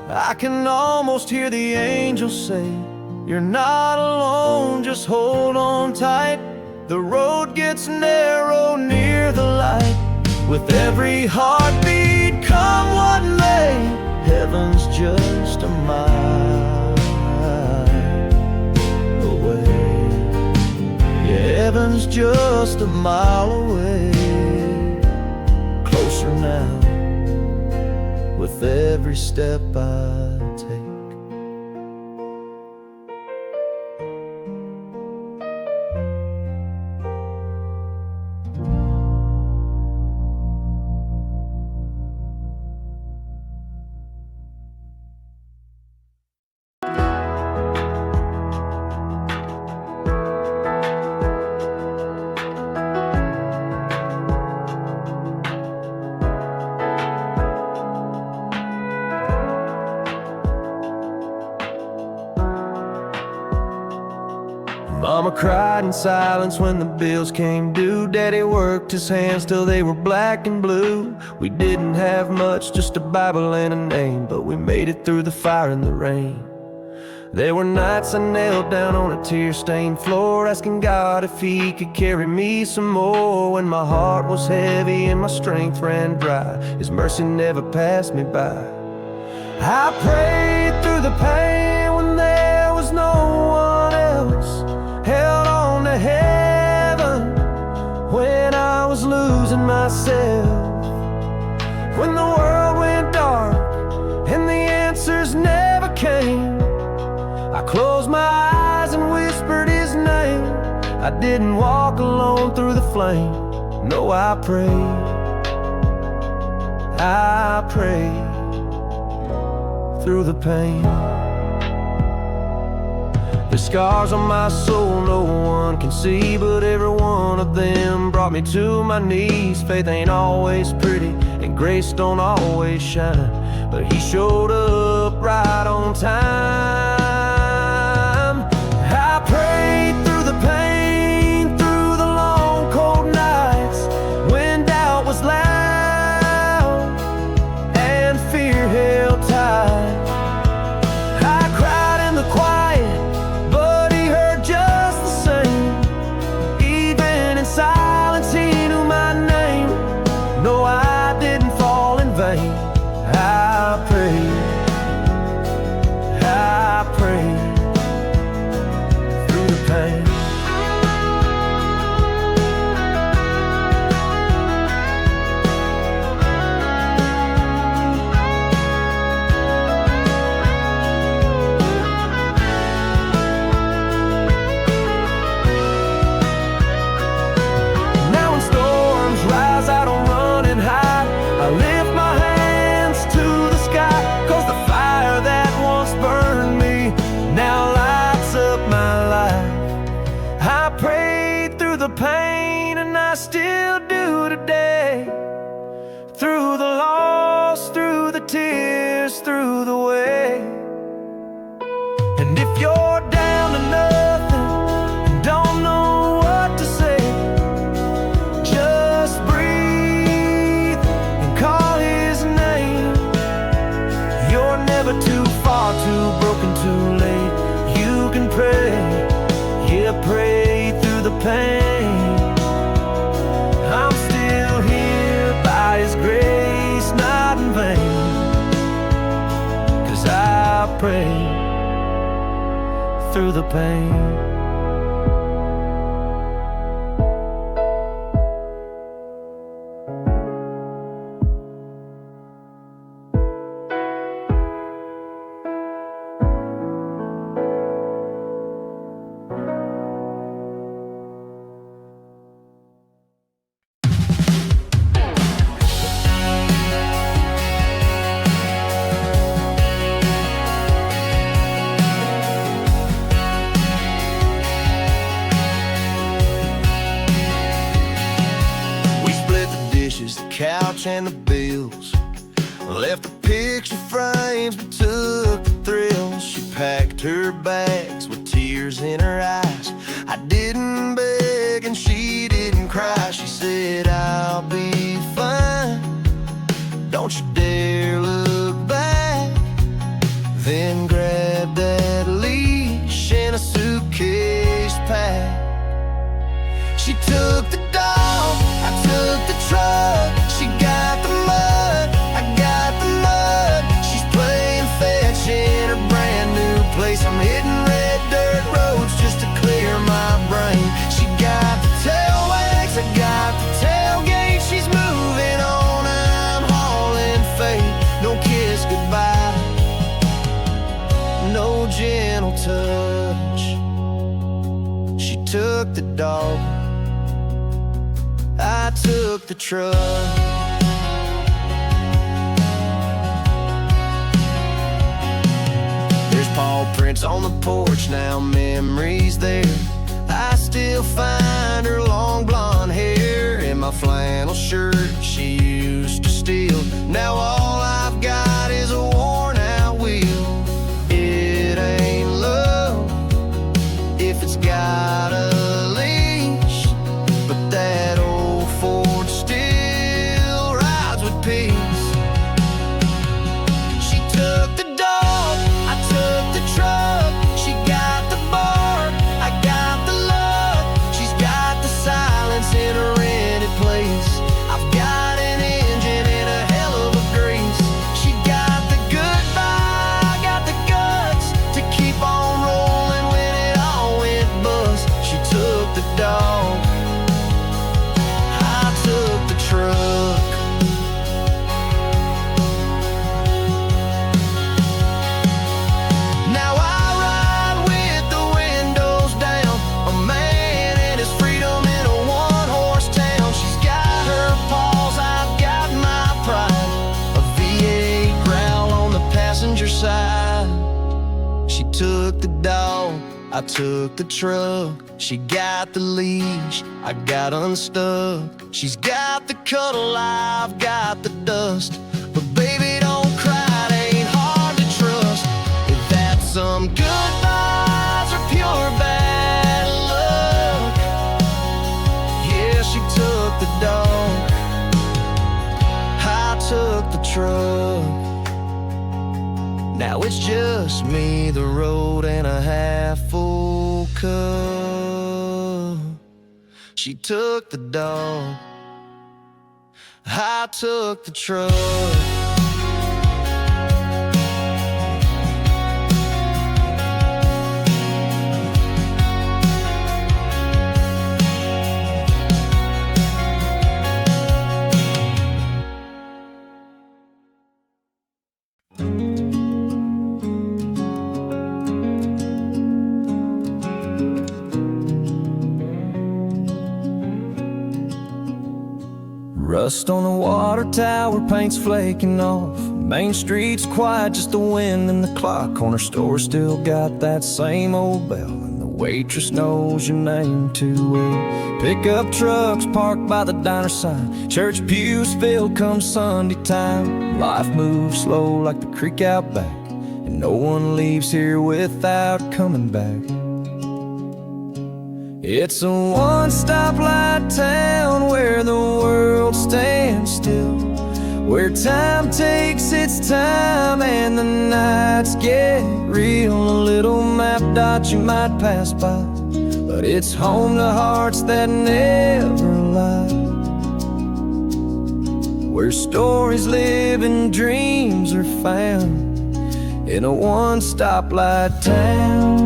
I can almost hear the angels say, You're not alone, just hold on tight. The road gets narrow near the light. With every heartbeat, come what may, heaven's just a mile away. Yeah, heaven's just a mile away. Closer now, with every step I take. Mama cried in silence when the bills came due. Daddy worked his hands till they were black and blue. We didn't have much, just a Bible and a name, but we made it through the fire and the rain. There were nights I knelt down on a tear-stained floor, asking God if He could carry me some more. When my heart was heavy and my strength ran dry, His mercy never passed me by. I prayed through the pain when there was no one else, held on to heaven when I was losing myself. When the world went dark and the answers never came, I closed my eyes and whispered His name. I didn't walk alone through the flame. No, I prayed through the pain. The scars on my soul no one can see, but every one of them brought me to my knees. Faith ain't always pretty and grace don't always shine, but He showed up right on time. I prayed through the pain, through the long cold nights, when doubt was loud and fear held tight. I cried in the quiet, but He heard just the same. Even in silence He knew my name. No, I didn't fall in vain. I prayed through the pain. Now when storms rise, I don't run and hide. I lift my hands to the sky, 'cause the fire that once burned me now lights up my life. I prayed through the pain and I still do today. Through the loss, through the tears, through the way. And if you're down to nothing and don't know what to say, just breathe and call His name. You're never too far, too broken, too late. You can pray, yeah, pray through the pain. I'm still here by His grace, not in vain, 'cause I pray through the pain. Couch and the bills, left the picture frames but took the thrills. She packed her bags with tears in her eyes. I didn't beg and she didn't cry. She said, I'll be fine, don't you dare look back. Then grabbed that leash and She took the dog, I took the truck. She got the mud, I got the mud. She's playing fetch in her brand new place. I'm hitting red dirt roads just to clear my brain. She got the tail wags, I got the tailgate. She's moving on, I'm hauling fate. No kiss goodbye, no gentle touch. She took the dog, I took the truck. There's paw prints on the porch now, memories there. I still find her long blonde hair in my flannel shirt she used to steal. Now all I've got is a worn out wheel. It ain't love if it's got a leash, but that old Ford still rides with peace. She took the dog, I took the truck. She got the bark, I got the luck. She's got the silence in a rented place. I've got an engine and a hell of a grease. She got the goodbye, I got the guts to keep on rolling when it all went bust. She took the dog, I took the truck. Now I ride with the windows down, a man and his freedom in a one-horse town. She's got her paws, I've got my pride. A V8 growl on the passenger side. She took the dog, I took the truck. She got the leash, I got unstuck. She's got the cuddle, I've got the dust. But baby, don't cry, it ain't hard to trust that some goodbyes are pure bad luck. Yeah, she took the dog, I took the truck. Now it's just me, the road, and a half-full cup. She took the dog, I took the truck. Rust on the water tower, paint's flaking off. Main Street's quiet, just the wind and the clock. Corner store still got that same old bell, and the waitress knows your name too well. Pickup trucks parked by the diner sign. Church pews filled come Sunday time. Life moves slow like the creek out back, and no one leaves here without coming back. It's a one-stoplight town where the world stands still, where time takes its time and the nights get real. A little map dot you might pass by, but it's home to hearts that never lie, where stories live and dreams are found in a one-stoplight town.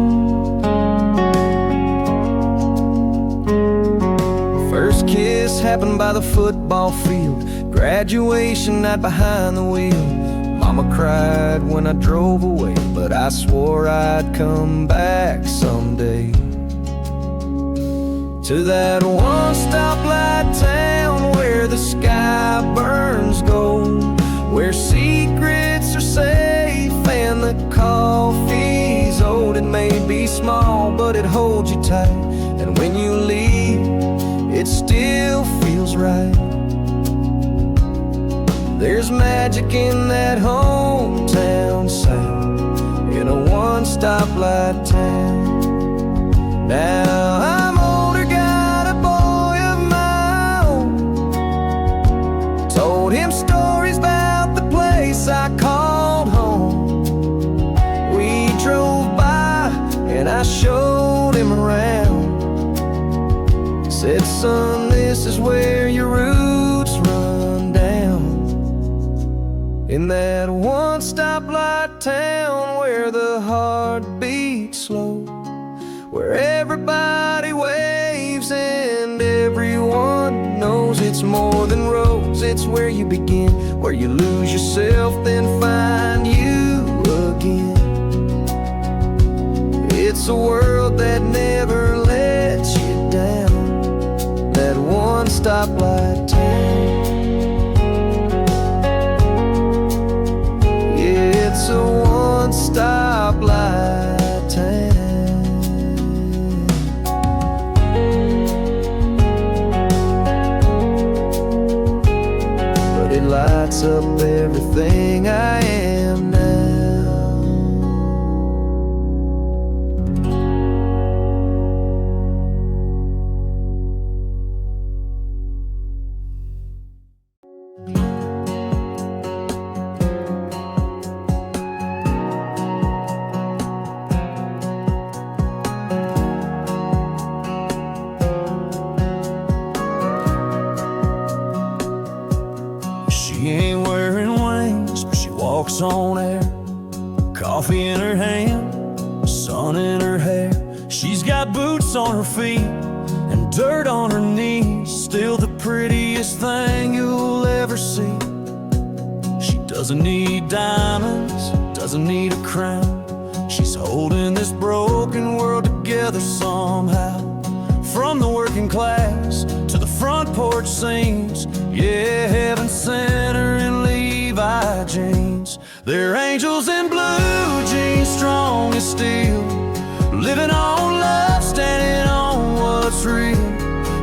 First kiss happened by the football field, graduation night behind the wheel. Mama cried when I drove away, but I swore I'd come back someday to that one stoplight town where the sky burns gold, where secrets are safe and the coffee's old. It may be small, but it holds you tight, and when you leave, it still feels right. There's magic in that hometown sound, in a one-stoplight town. Now I'm older, got a boy of my own. Told him stories about the place I called home. We drove by and I showed him around, said, son, this is where your roots run down. In that one stoplight town where the heart beats slow, where everybody waves and everyone knows it's more than roads. It's where you begin, where you lose yourself, then find you again. It's a world that never lets you down, that one stoplight town. Yeah, it's a one stoplight town. But it lights up everything I am now. She ain't wearing wings, but she walks on air. Coffee in her hand, sun in her hair. She's got boots on her feet and dirt on her knees. Still the prettiest thing you'll ever see. She doesn't need diamonds, doesn't need a crown. She's holding this broken world together somehow. From the working class to the front porch scenes, yeah, heaven sent her in Levi jeans. They're angels in blue jeans, strong as steel, living on love, standing on what's real.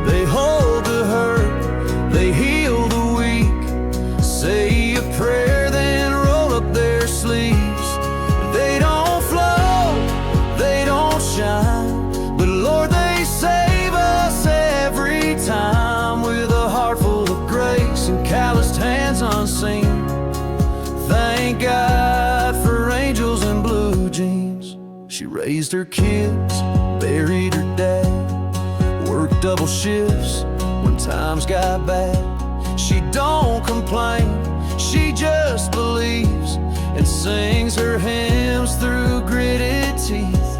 They hold the hurt, they heal the weak, say a prayer, then roll up their sleeves. They don't float, they don't shine, but Lord, they save us every time. With a heart full of grace and calloused hands unseen, thank God for angels in blue jeans. She raised her kids, buried her dad, worked double shifts when times got bad. She don't complain, she just believes and sings her hymns through gritted teeth.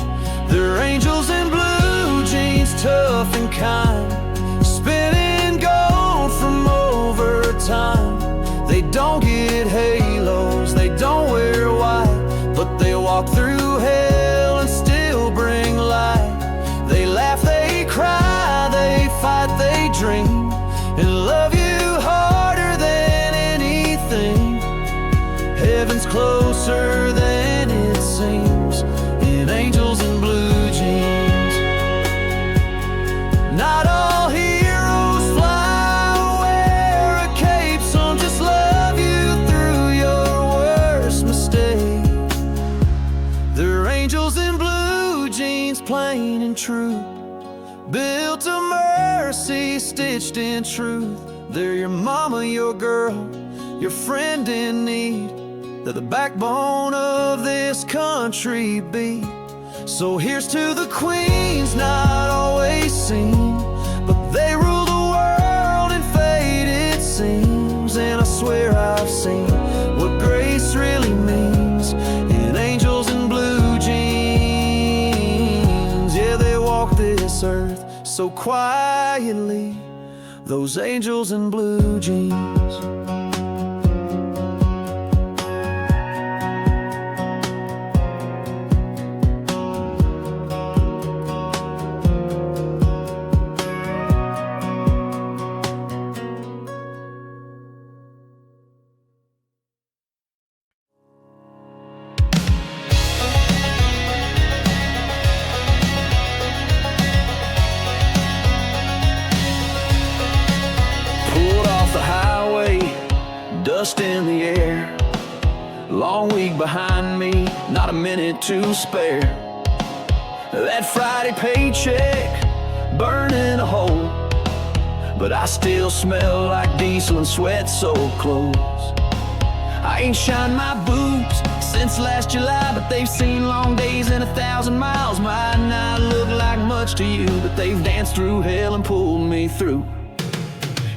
They're angels in blue jeans, tough and kind, spinning gold from overtime. They don't get halos, they don't wear white, but they walk through hell and still bring light. They laugh, they cry, they fight, they dream, and love you harder than anything. Heaven's closer than it seems in angels in blue jeans. Not all heroes fly or wear a cape, some just love you through your worst mistake. They're angels in blue jeans, plain and true, built of mercy, stitched in truth. They're your mama, your girl, your friend in need. They're the backbone of this country beat. So here's to the queens, not always seen, but they rule the world in faded seams. And I swear I've seen what grace really means in angels in blue jeans. Yeah, they walk this earth so quietly, those angels in blue jeans. Dust in the air, long week behind me, not a minute to spare. That Friday paycheck burning a hole, but I still smell like diesel and sweat-soaked clothes. I ain't shined my boots since last July, but they've seen long days and 1,000 miles. Might not look like much much to you, but they've danced through hell and pulled me through.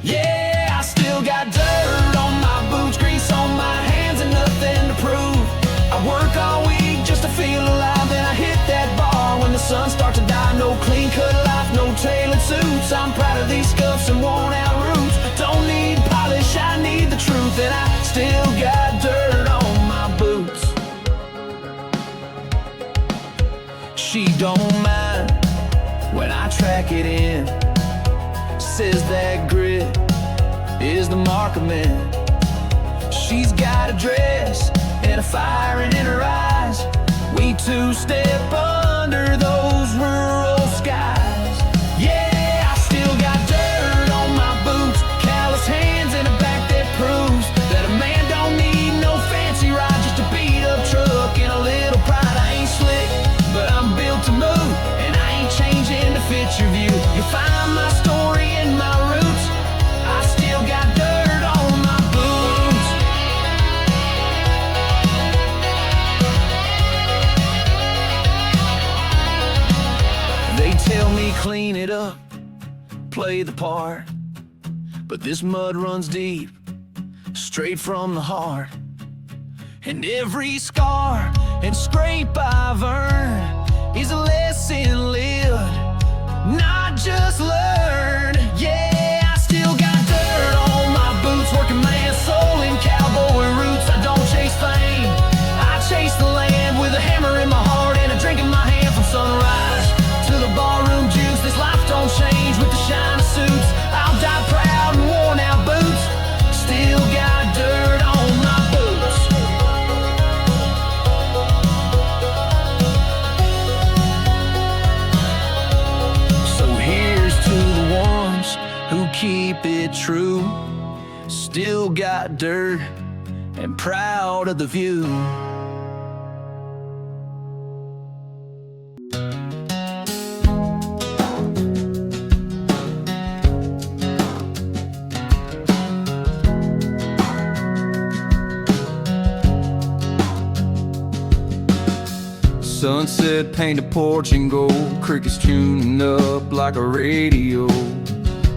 Yeah, I still got dirt on my boots, grease on my hands, and nothing to prove. I work all week just to feel alive, then I hit that bar when the sun starts to die. No clean-cut life, no tailored suits. I'm proud of these scuffs and worn-out roots. Don't need polish, I need the truth, and I still got dirt on my boots. She don't mind when I track it in. Says that grit is the mark of men. She's got a dress and a fire in her eyes. We two-step under those rural skies. Yeah, I still got dirt on my boots, callous hands and a back that proves that a man don't need no fancy ride, just a beat-up truck and a little pride. I ain't slick, but I'm built to move, and I ain't changing to fit your view. You'll find my story in my roots. I still got dirt on my boots. They tell me clean it up, play the part, but this mud runs deep, straight from the heart. And every scar and scrape I've earned is a lesson lived, not just learned. Yeah, I still got dirt on my boots, working man, soul and cowboy roots. I don't chase fame, I chase the land with a hammer in my heart and a drink in my hand. From sunrise to the barroom juice, this life don't change with the shine of suits. I'll die proud and worn out boots, still got dirt on my boots. So here's to the ones who keep it true, still got dirt and proud of the view. Sunset, paint a porch in gold, crickets tuning up like a radio.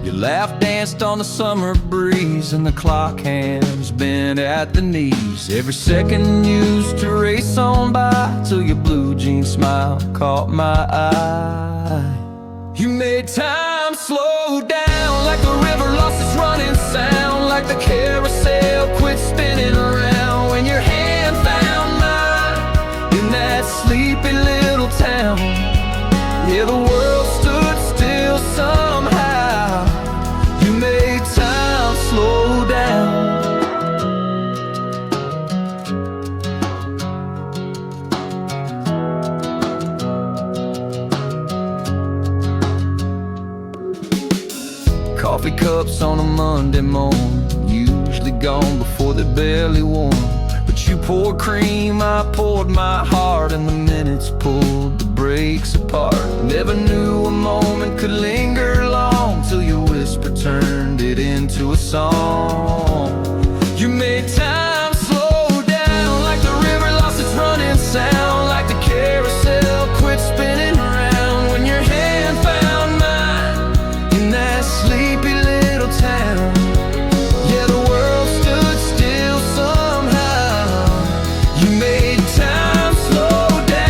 Your laugh danced on the summer breeze, and the clock hands bent at the knees. Every second used to race on by, till your blue jean smile caught my eye. You made time slow down, like the river lost its running sound, like the carousel quit spinning around when your hand found mine in that sleepy little town. Yeah, the world stood still somehow. You made time slow down. Coffee cups on a Monday morning, usually gone before they're barely warm. But you poured cream, I poured my heart, and the minutes pulled the brakes apart. Never knew a moment could linger long, till your whisper turned it into a song. You made time slow down, like the river lost its running sound, like the carousel quit spinning around when your hand found mine in that sleepy little town. Yeah, the world stood still somehow. You made time slow down.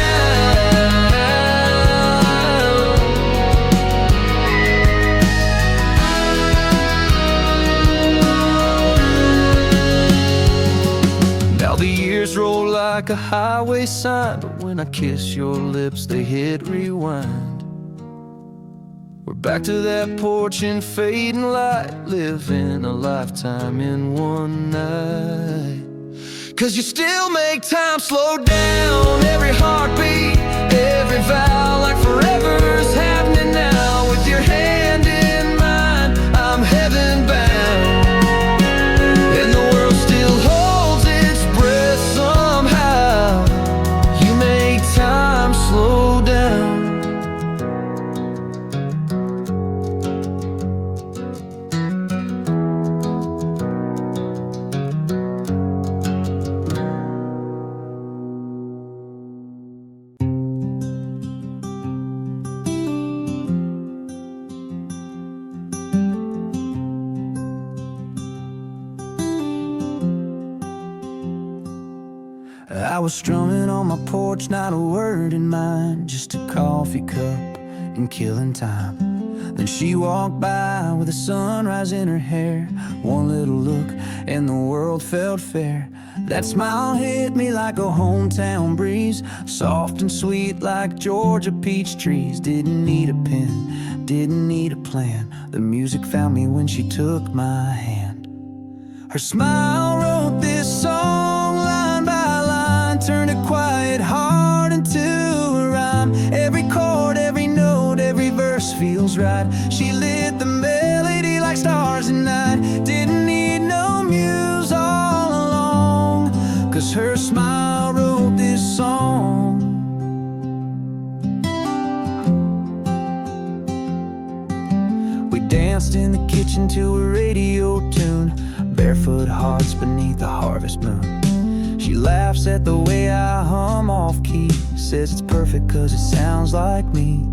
Now the years roll like a highway sign, but when I kiss your lips, they hit rewind. We're back to that porch in fading light, living a lifetime in one night. 'Cause you still make time slow down, every heartbeat, every vow, like forever's happening now. With your hand in mine, I'm heaven bound, and the world still holds its breath somehow. You make time slow down. was strumming on my porch, not a word in mind, just a coffee cup and killing time. Then she walked by with the sunrise in her hair. One little look and the world felt fair. That smile hit me like a hometown breeze, soft and sweet like Georgia peach trees. Didn't need a pen, didn't need a plan. The music found me when she took my hand. Her smile wrote this song line by line, turned a quiet heart into a rhyme. Every chord, every note, every verse feels right. She lit the melody like stars at night. Didn't need no muse all along, 'cause her smile wrote this song. We danced in the kitchen to a radio tune, barefoot hearts beneath the harvest moon. She laughs at the way I hum off key, says it's perfect 'cause it sounds like me.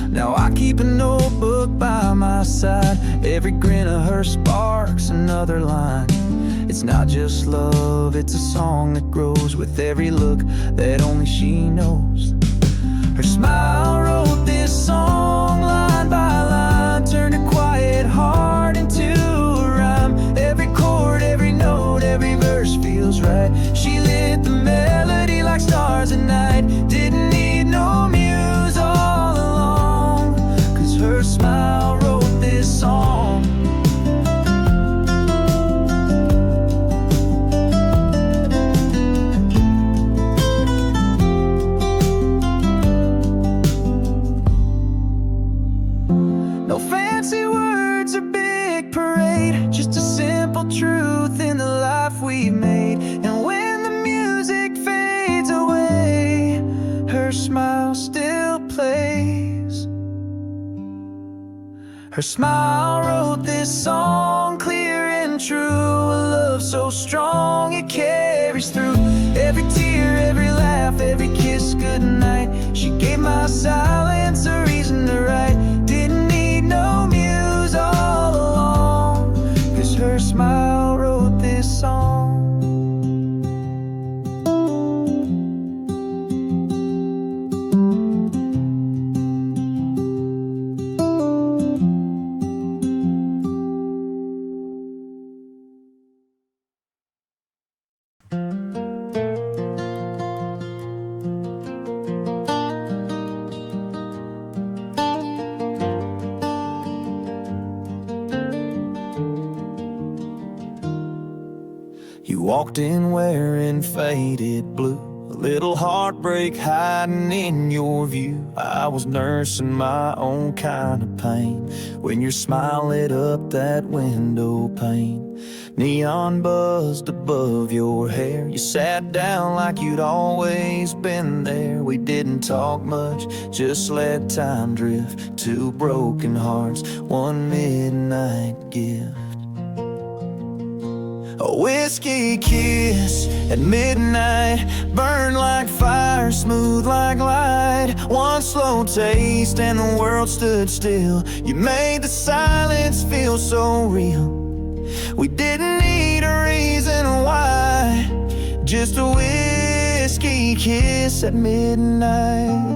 Now I keep a notebook by my side, every grin of her sparks another line. It's not just love, it's a song that grows with every look that only she knows. Her smile wrote this song line by line, turned a quiet heart into a rhyme. Every chord, every note, every verse feels right. She lit the melody like stars at night. Didn't need no muse all along, 'cause her smile wrote this song. No fancy words or big parade, just a simple truth in the life we made. And when the music fades away, her smile still plays. Her smile wrote this song, clear and true. A love so strong it carries through. Every tear, every laugh, every kiss goodnight. She gave my silence a reason to write. Didn't need no muse all along, 'cause her smile wrote this song. You walked in wearing faded blue, a little heartbreak hiding in your view. I was nursing my own kind of pain when your smile lit up that window pane. Neon buzzed above your hair. You sat down like you'd always been there. We didn't talk much, just let time drift. Two broken hearts, one midnight gift. A whiskey kiss at midnight, burned like fire, smooth like light. One slow taste and the world stood still. You made the silence feel so real. We didn't need a reason why, just a whiskey kiss at midnight.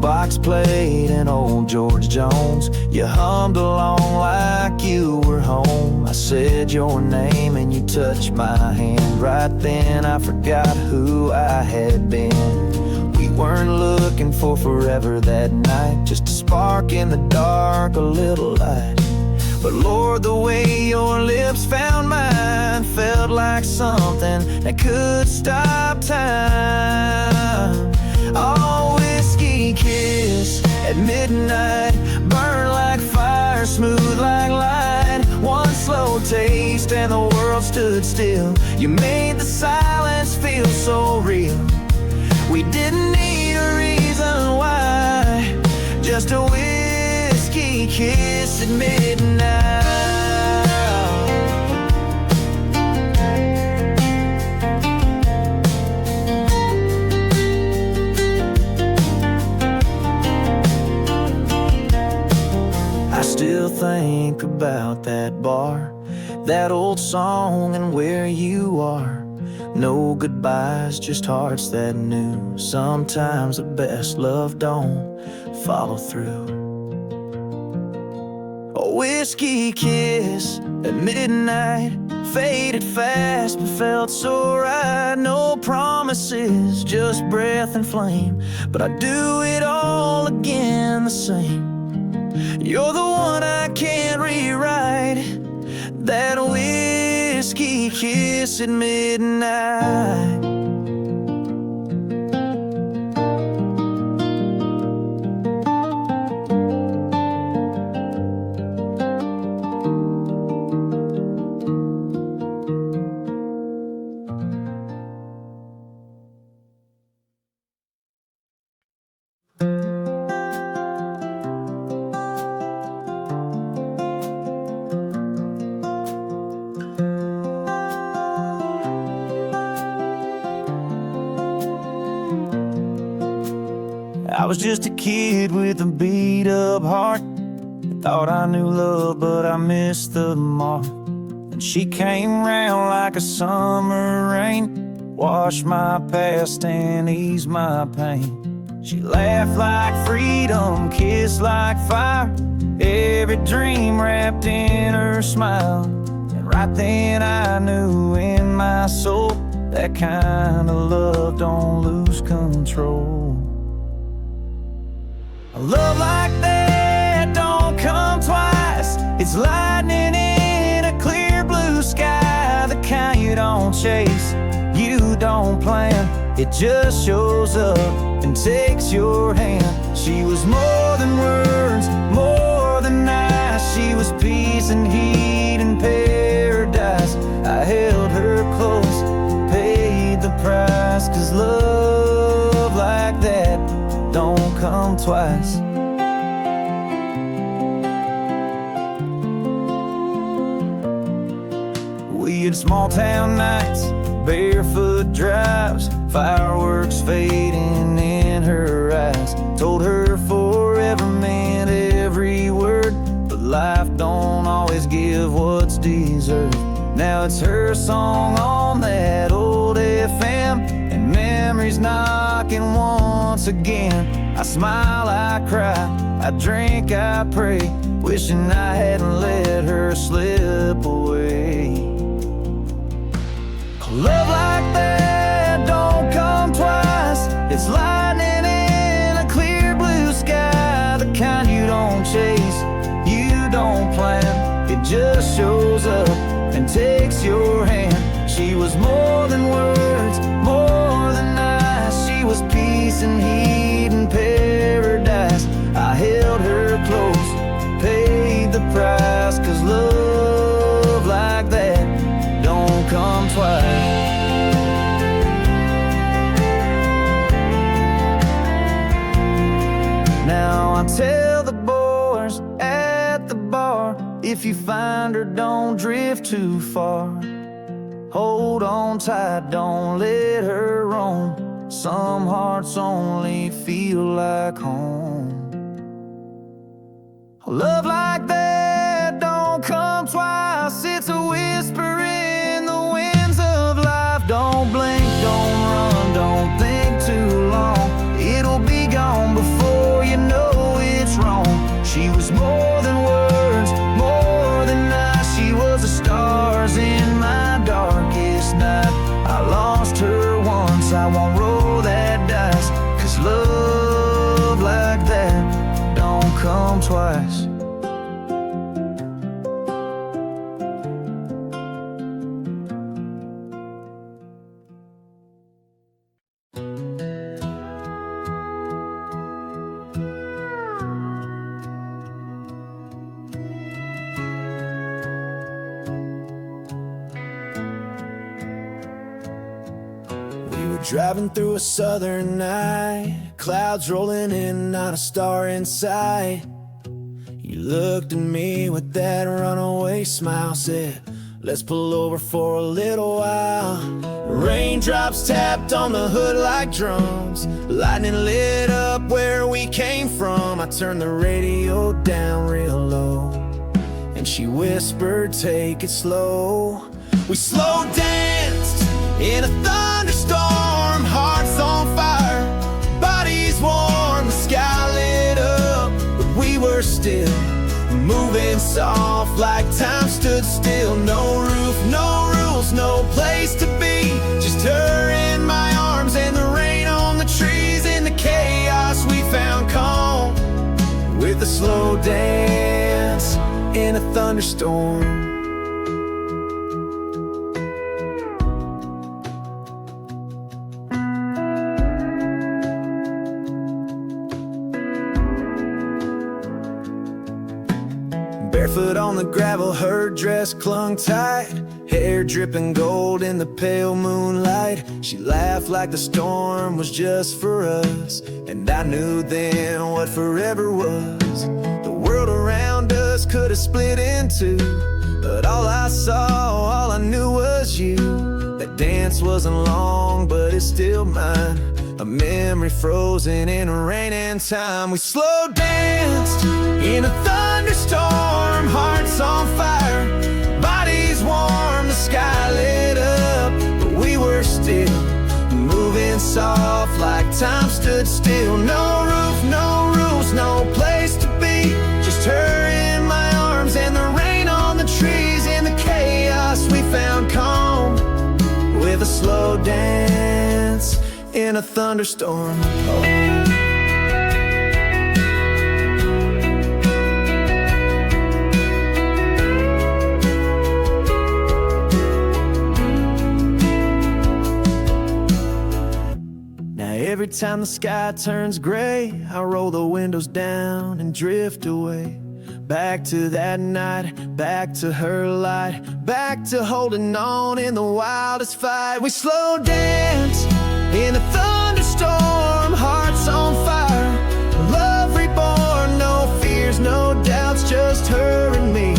Box played an old George Jones. You hummed along like you were home. I said your name and you touched my hand. Right then I forgot who I had been. We weren't looking for forever that night, just a spark in the dark, a little light. But Lord, the way your lips found mine felt like something that could stop time. Oh, whiskey kiss at midnight, burn like fire, smooth like light. One slow taste and the world stood still. You made the silence feel so real. We didn't need a reason why, just a whiskey kiss at midnight. I still think about that bar, that old song and where you are. No goodbyes, just hearts that knew sometimes the best love don't follow through. A whiskey kiss at midnight, faded fast but felt so right. No promises, just breath and flame, but I'd do it all again the same. You're the one I can't rewrite, that whiskey kiss at midnight. I was just a kid with a beat up heart. Thought I knew love, but I missed the mark. And she came round like a summer rain, washed my past and eased my pain. She laughed like freedom, kissed like fire, every dream wrapped in her smile. And right then I knew in my soul, that kind of love don't lose control. A love like that don't come twice. It's lightning in a clear blue sky, the kind you don't chase, you don't plan. It just shows up and takes your hand. She was more than words, more than nice. She was peace and heat and paradise. I held her close, paid the price, 'cause love like that don't come twice. We had small town nights, barefoot drives, fireworks fading in her eyes. Told her forever meant every word, but life don't always give what's deserved. Now it's her song on that old FM, and memories knocking once again. I smile, I cry, I drink, I pray, wishing I hadn't let her slip away. Love like that don't come twice. It's lightning in a clear blue sky, the kind you don't chase, you don't plan. It just shows up and takes your hand. She was more than words, more than nice. She was peace and heat and paradise. I held her close, paid the price, 'cause love like that don't come twice. Now I tell the boys at the bar, if you find her, don't drift too far. Hold on tight, don't let her roam. Some hearts only feel like home. Love like that don't come twice. It's a whisper in the winds of life. Don't blink, don't run, don't think too long. It'll be gone before you know it's wrong. She was more than words, more than nice. She was the stars in my darkest night. I lost her once, I won't roll that dice, 'cause love like that don't come twice. Driving through a southern night, clouds rolling in, not a star in sight. You looked at me with that runaway smile, said, let's pull over for a little while. Raindrops tapped on the hood like drums, lightning lit up where we came from. I turned the radio down real low, and and she whispered, take it slow. We slow danced in a thunderstorm, hearts on fire, bodies warm, the sky lit up, but we were still moving soft like time stood still. No roof, no rules, no place to be, just her in my arms and the rain on the trees. In the chaos we found calm with a slow dance in a thunderstorm. Barefoot on the gravel, her dress clung tight, hair dripping gold in the pale moonlight. She laughed like the storm was just for us, and I knew then what forever was. The world around us could have split in two, but all I saw, all I knew was you. That dance wasn't long, but it's still mine, a memory frozen in rain and time. We slow danced in a thunderstorm, hearts on fire, bodies warm, the sky lit up, but we were still moving soft like time stood still. No roof, no rules, no place to be, just her in my arms and the rain on the trees. In the chaos we found calm with a slow dance in a thunderstorm. Now every time the sky turns gray, I roll the windows down and drift away. Back to that night, back to her light, back to holding on in the wildest fight. We slow dance in a thunderstorm, hearts on fire, love reborn, no fears, no doubts, just her and me.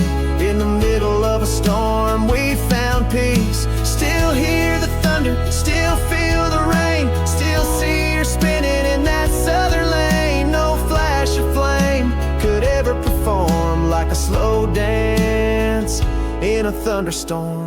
In the middle of a storm, we found peace. Still hear the thunder, still feel the rain, still see her spinning in that southern lane. No flash of flame could ever perform like a slow dance in a thunderstorm.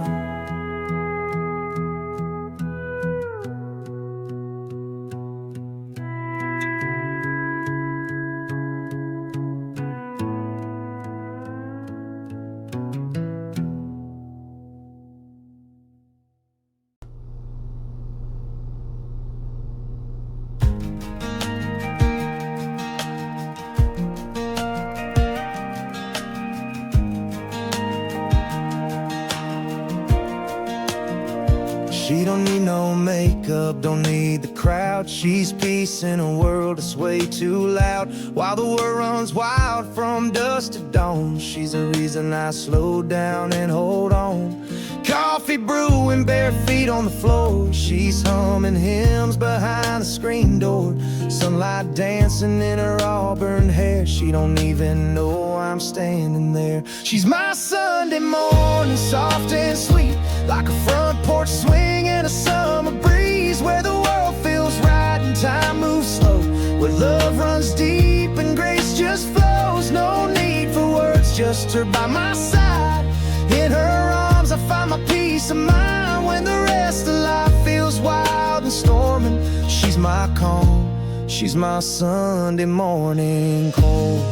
She don't need no makeup, don't need the crowd. She's peace in a world that's way too loud. While the world runs wild from dusk to dawn, she's the reason I slow down and hold on. Coffee brewing, bare feet on the floor. She's humming hymns behind the screen door. Sunlight dancing in her auburn hair. She don't even know I'm standing there. She's my Sunday morning, soft and sweet, like a front porch swing in a summer breeze, where the world feels right and time moves slow, where love runs deep and grace just flows. No need for words, just her by my side. In her arms I find my peace of mind when the rest of life feels wild and storming. She's my calm, she's my Sunday morning cold.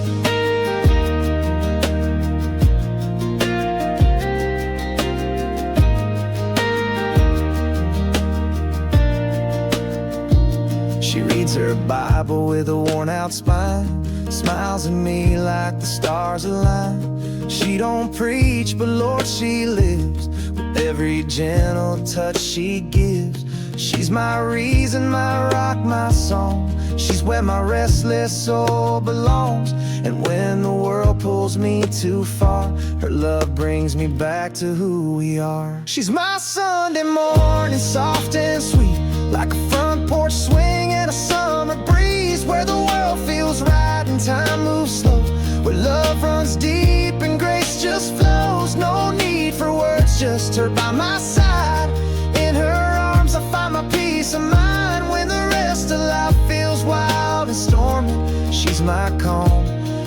She reads her Bible with a worn-out spine, smiles at me like the stars align. She don't preach, but Lord, she lives with every gentle touch she gives. She's my reason, my rock, my song. She's where my restless soul belongs. And when the world pulls me too far, her love brings me back to who we are. She's my Sunday morning, soft and sweet, like a front porch swing and a summer breeze, where the world feels right and time moves slow, where love runs deep and grace just flows. No need for words, just her by my side. In her arms I find my peace of mind when the rest of life feels wild and stormy. She's my calm,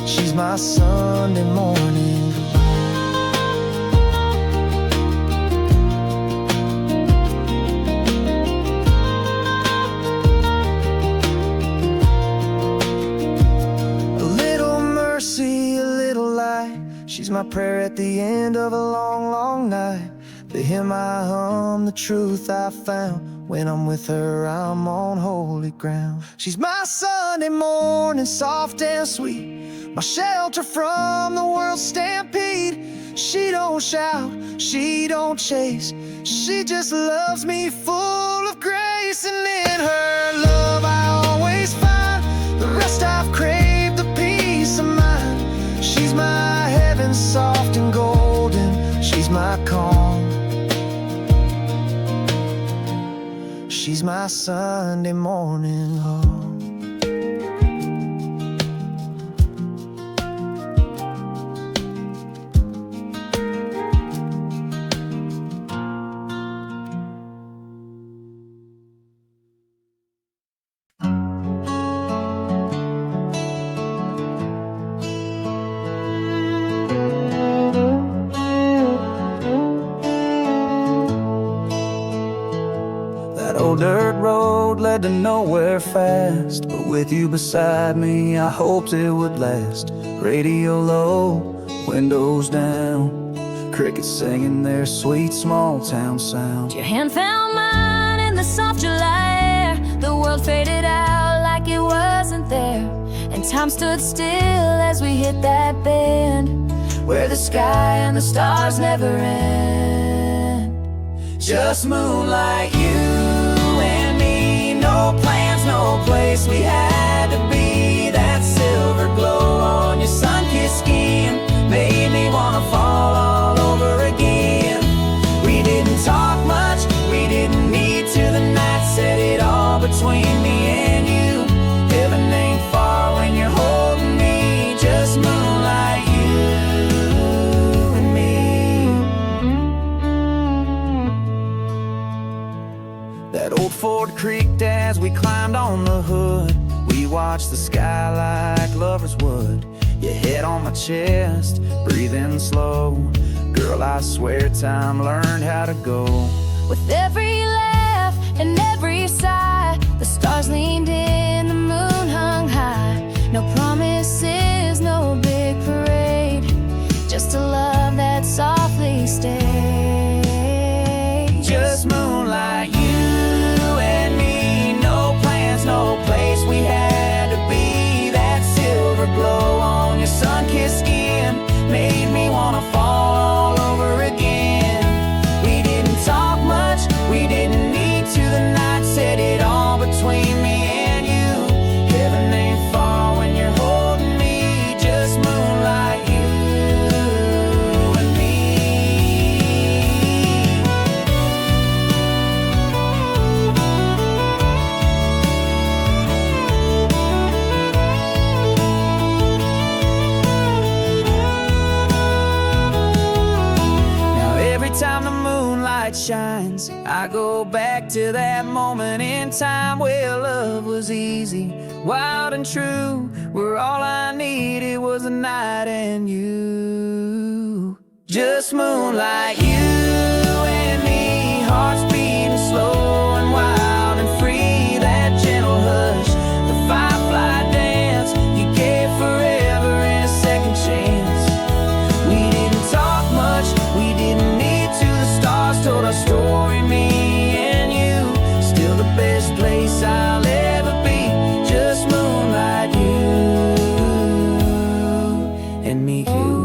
she's my Sunday morning. my prayer at the end of a long, long night. To him I hum the truth I found. When I'm with her, I'm on holy ground. She's my Sunday morning, soft and sweet, my shelter from the world's stampede. She don't shout, she don't chase, she just loves me full of grace. And in her love I always find the rest I've craved, the peace of mind. She's my heaven, soft and golden, she's my calm. She's my Sunday morning home. Old dirt road led to nowhere fast, but with you beside me I hoped it would last. Radio low, windows down, crickets singing their sweet small town sound. Your hand found mine in the soft July air. The world faded out like it wasn't there, and time stood still as we hit that bend where the sky and the stars never end. Just moonlight, you no plans, no place we had to be. That silver glow on your sun-kissed skin made me wanna fall all over again. We didn't talk much, we didn't need to. The night said it all between me and you. Heaven ain't far when you're holding me. Just moonlight, you and me. That old Ford creaked as we climbed on the hood. We watched the sky like lovers would. Your head on my chest, breathing slow. Girl, I swear time learned how to go. With every laugh and every sigh, the stars leaned in, the moon hung high. No promises, no big parade, just a love that softly stayed. Just moonlight, you and me, no plans, no place we had to be. That silver glow on your sun-kissed skin made me wanna fall all over again. We didn't talk much, we didn't need to. The night said it all between me and you. Heaven ain't far when you're holding me. Just moonlight, you and me. Now every time the moonlight shines, I go back to that moment in time where love was easy, wild and true, where all I needed was a night and you. Just moonlight, you and me, hearts beating slow and wild and free. That gentle hush, the firefly dance, you gave forever and a second chance. We didn't talk much, we didn't need to. The stars told our story, me and you. Still the best place I'll ever be. Just moonlight, you and me, you.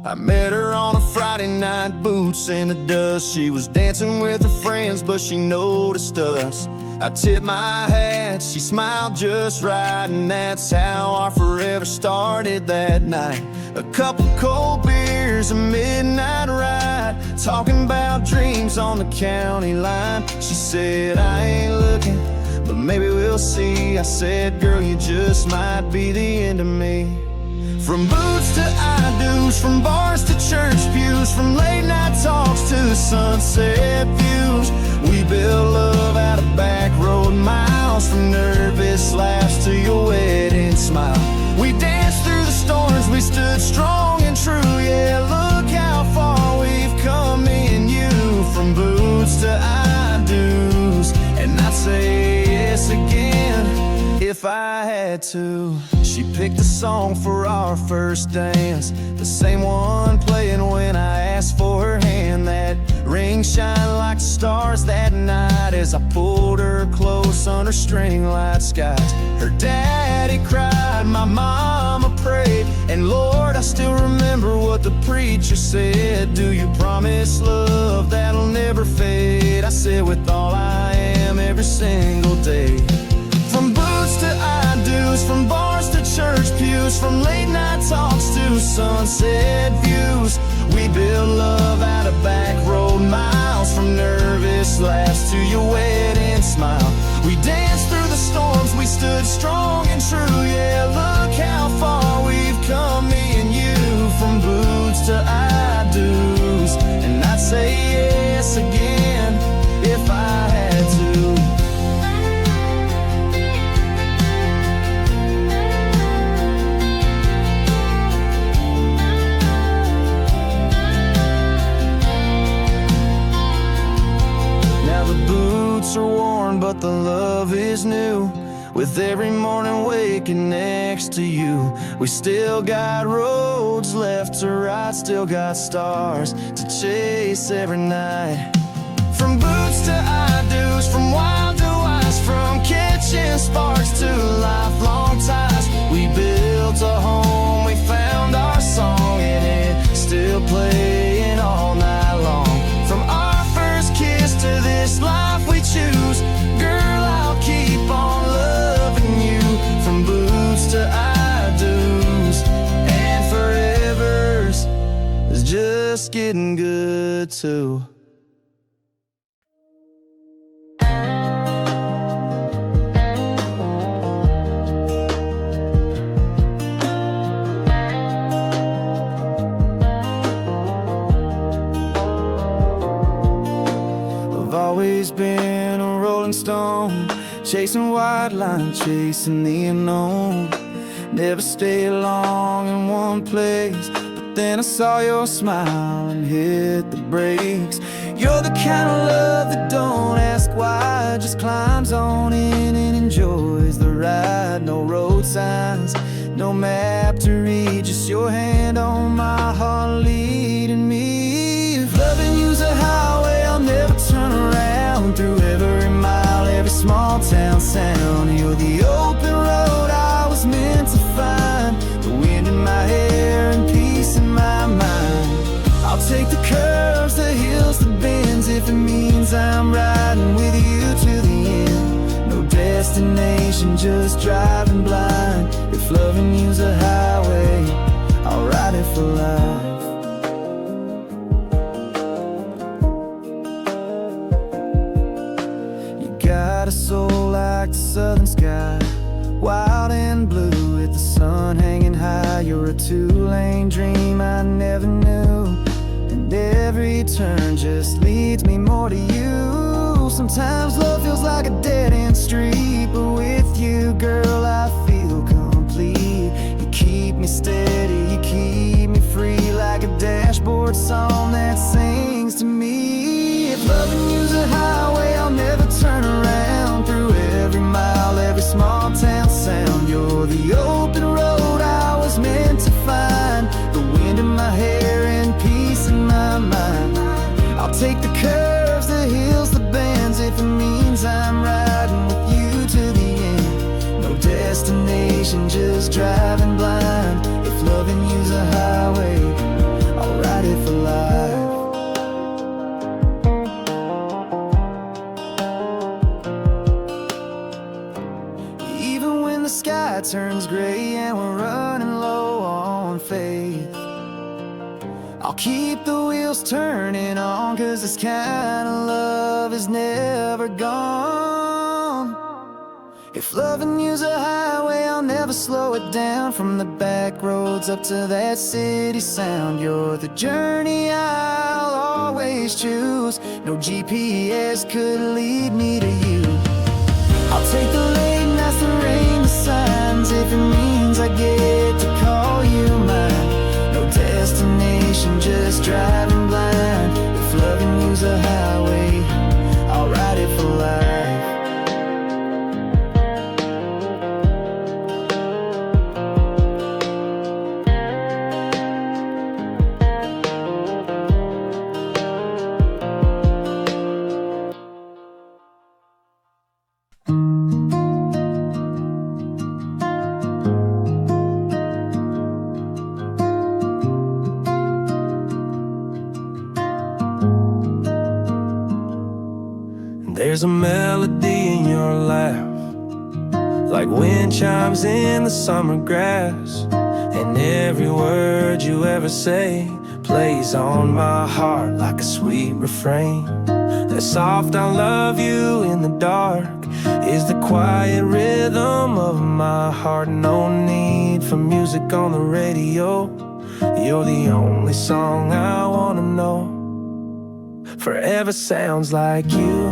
I met her on a Friday night, boots in the dust. She was dancing with her friends, but she noticed us. I tipped my hat, she smiled just right, and that's how our forever started that night. A couple cold beers, a midnight ride, talking about dreams on the county line. She said, I ain't looking, but maybe we'll see. I said, girl, you just might be the end of me. From boots to I-do's, from bars to church pews, from late night talks to sunset views. We built love out a back road mile miles, from nervous laughs to your wedding smile. We danced through the storms, we stood strong and true. Yeah, look how far we've come, me and you. From boots to I do's, and I'd say yes again if I had to. She picked a song for our first dance, the same one playing when I asked for her hand. That ring shined like stars that night as I pulled her close under string light skies. Her daddy cried, my mama prayed, and Lord, I still remember what the preacher said. Do you promise love that'll never fade? I said, with all I am, every single day. From boots to I do's, from bars to church pews, from late night talks to sunset views. We build love out of back road miles, from nervous laughs to your wedding smile. We danced through the storms, we stood strong and true. Yeah, look how far we've come, me and you. From boots to I do's, and I'd say yes again if I had to. Are worn, but the love is new. With every morning waking next to you, we still got roads left to ride, still got stars to chase every night. From boots to I do's, from wild to wise, from catching sparks to lifelong ties. We built a home, we found our song, and it's still playing all night long. From our first kiss to this life we choose, girl, I'll keep on loving you. From boots to I do's, and forever's is just getting good too. Always been a rolling stone, chasing white line, chasing the unknown. Never stay long in one place, but then I saw your smile and hit the brakes. You're the kind of love that don't ask why, just climbs on in and enjoys the ride. No road signs, no map to read, just your hand on my heart leading me. If loving you's a highway, I'll never turn around. Through every mile, every small town sound, you're the open road I was meant to find. The wind in my hair and peace in my mind. I'll take the curves, the hills, the bends, if it means I'm riding with you to the end. No destination, just driving blind. If loving you's a highway, I'll ride it for life. Got a soul like the southern sky, wild and blue with the sun hanging high. You're a two-lane dream I never knew, and every turn just leads me more to you. Sometimes love feels like a dead-end street, but with you, girl, I feel complete. You keep me steady, you keep me free, like a dashboard song that sings to me. If loving you's a highway, I'll never turn around. Through every mile, every small town sound, you're the open road I was meant to find. The wind in my hair and peace in my mind. I'll take the curves, the hills, the bends, if it means I'm riding with you to the end. No destination, just driving blind. If loving you's a highway, I'll ride it for life. The sky turns gray and we're running low on faith, I'll keep the wheels turning on, 'cause this kind of love is never gone. If loving you's a highway, I'll never slow it down. From the back roads up to that city sound, you're the journey I'll always choose. No GPS could lead me to you. I'll take the late nights, the rain, the signs, if it means I get to call you mine. No destination, just driving blind. If loving you's a highway, I'll ride it for life. There's a melody in your laugh, like wind chimes in the summer grass. And every word you ever say plays on my heart like a sweet refrain. That soft I love you in the dark is the quiet rhythm of my heart. No need for music on the radio, you're the only song I wanna know. Forever sounds like you,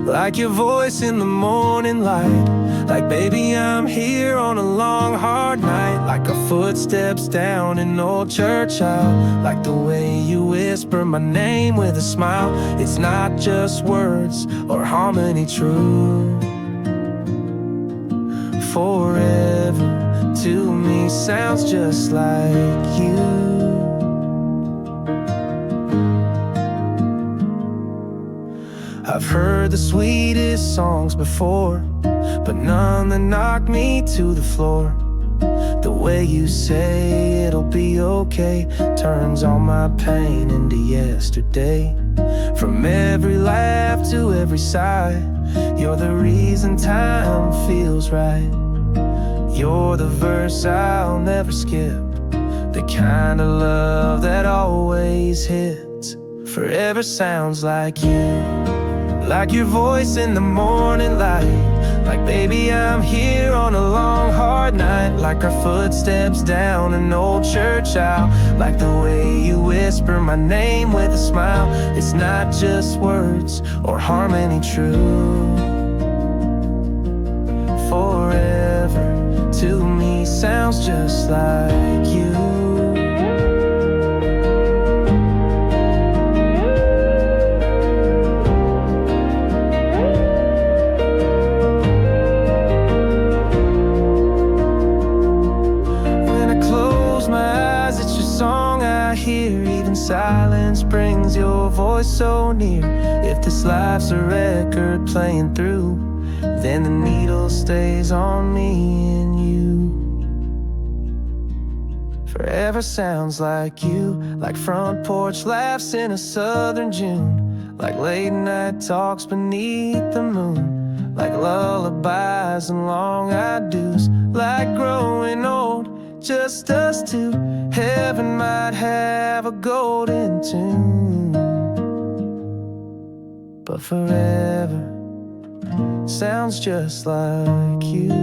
like your voice in the morning light. Like baby I'm here on a long hard night. Like our footsteps down an old church aisle. Like the way you whisper my name with a smile. It's not just words or harmony true. Forever to me sounds just like you. I've heard the sweetest songs before, but none that knock me to the floor. The way you say it'll be okay turns all my pain into yesterday. From every laugh to every sigh, you're the reason time feels right. You're the verse I'll never skip, the kind of love that always hits. Forever sounds like you, like your voice in the morning light. Like baby I'm here on a long hard night. Like our footsteps down an old church aisle. Like the way you whisper my name with a smile. It's not just words or harmony true. Forever to me sounds just like you. Silence brings your voice so near. If this life's a record playing through, then the needle stays on me and you. Forever sounds like you, like front porch laughs in a southern June. Like late night talks beneath the moon. Like lullabies and long I-dos. Like growing old, just us two. Heaven might have a golden tune, but forever sounds just like you.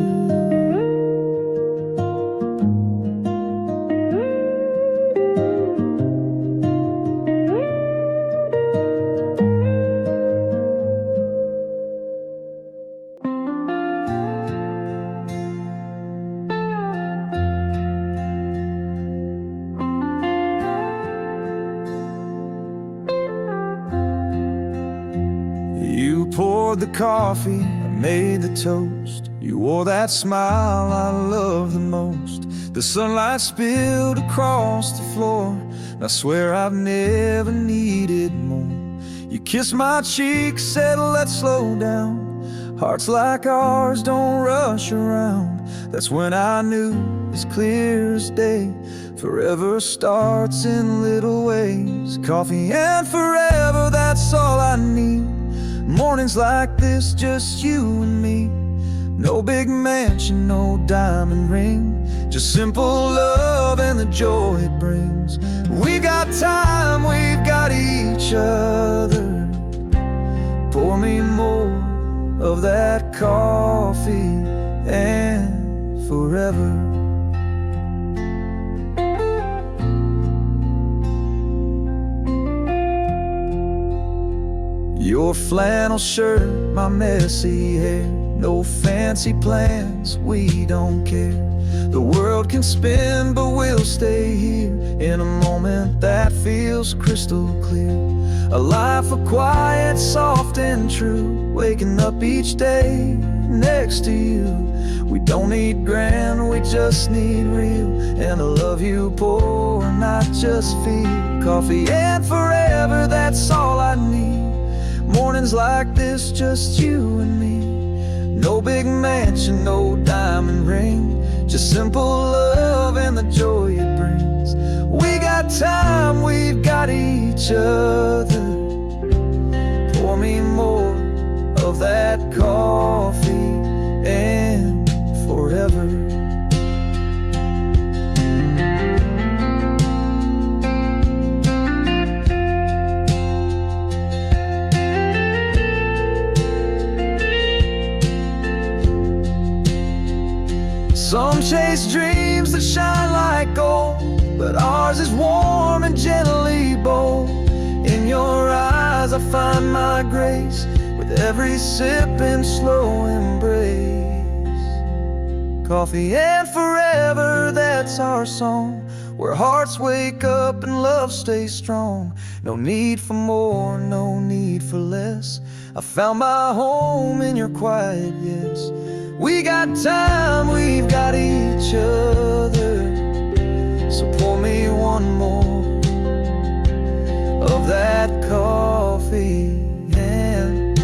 You poured the coffee, I made the toast. You wore that smile I love the most. The sunlight spilled across the floor, and I swear I've never needed more. You kissed my cheek, said let's slow down. Hearts like ours don't rush around. That's when I knew, as clear as day, forever starts in little ways. Coffee and forever, that's all I need. Mornings like this, just you and me. No big mansion, no diamond ring, just simple love and the joy it brings. We got time, we've got each other. Pour me more of that coffee and forever. Your flannel shirt, my messy hair, No fancy plans, we don't care. The world can spin, but we'll stay here in a moment that feels crystal clear. A life of quiet, soft and true, waking up each day next to you. We don't need grand, we just need real, and a love you pour, not just feel. Coffee and forever, that's all I need. Mornings like this, just you and me. No big mansion, no diamond ring, just simple love and the joy it brings. We got time, we've got each other. Pour me more of that coffee and forever. Some chase dreams that shine like gold, but ours is warm and gently bold. In your eyes I find my grace, with every sip and slow embrace. Coffee and forever, that's our song, where hearts wake up and love stays strong. No need for more, no need for less. I found my home in your quiet yes. We got time, we've got each other. So pour me one more of that coffee and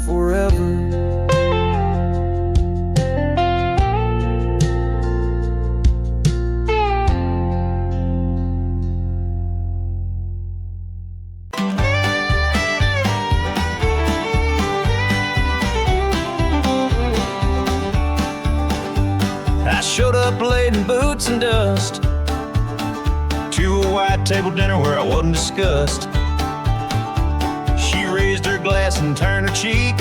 forever. I showed up late in boots and dust to a white table dinner where I wasn't discussed. She raised her glass and turned her cheek.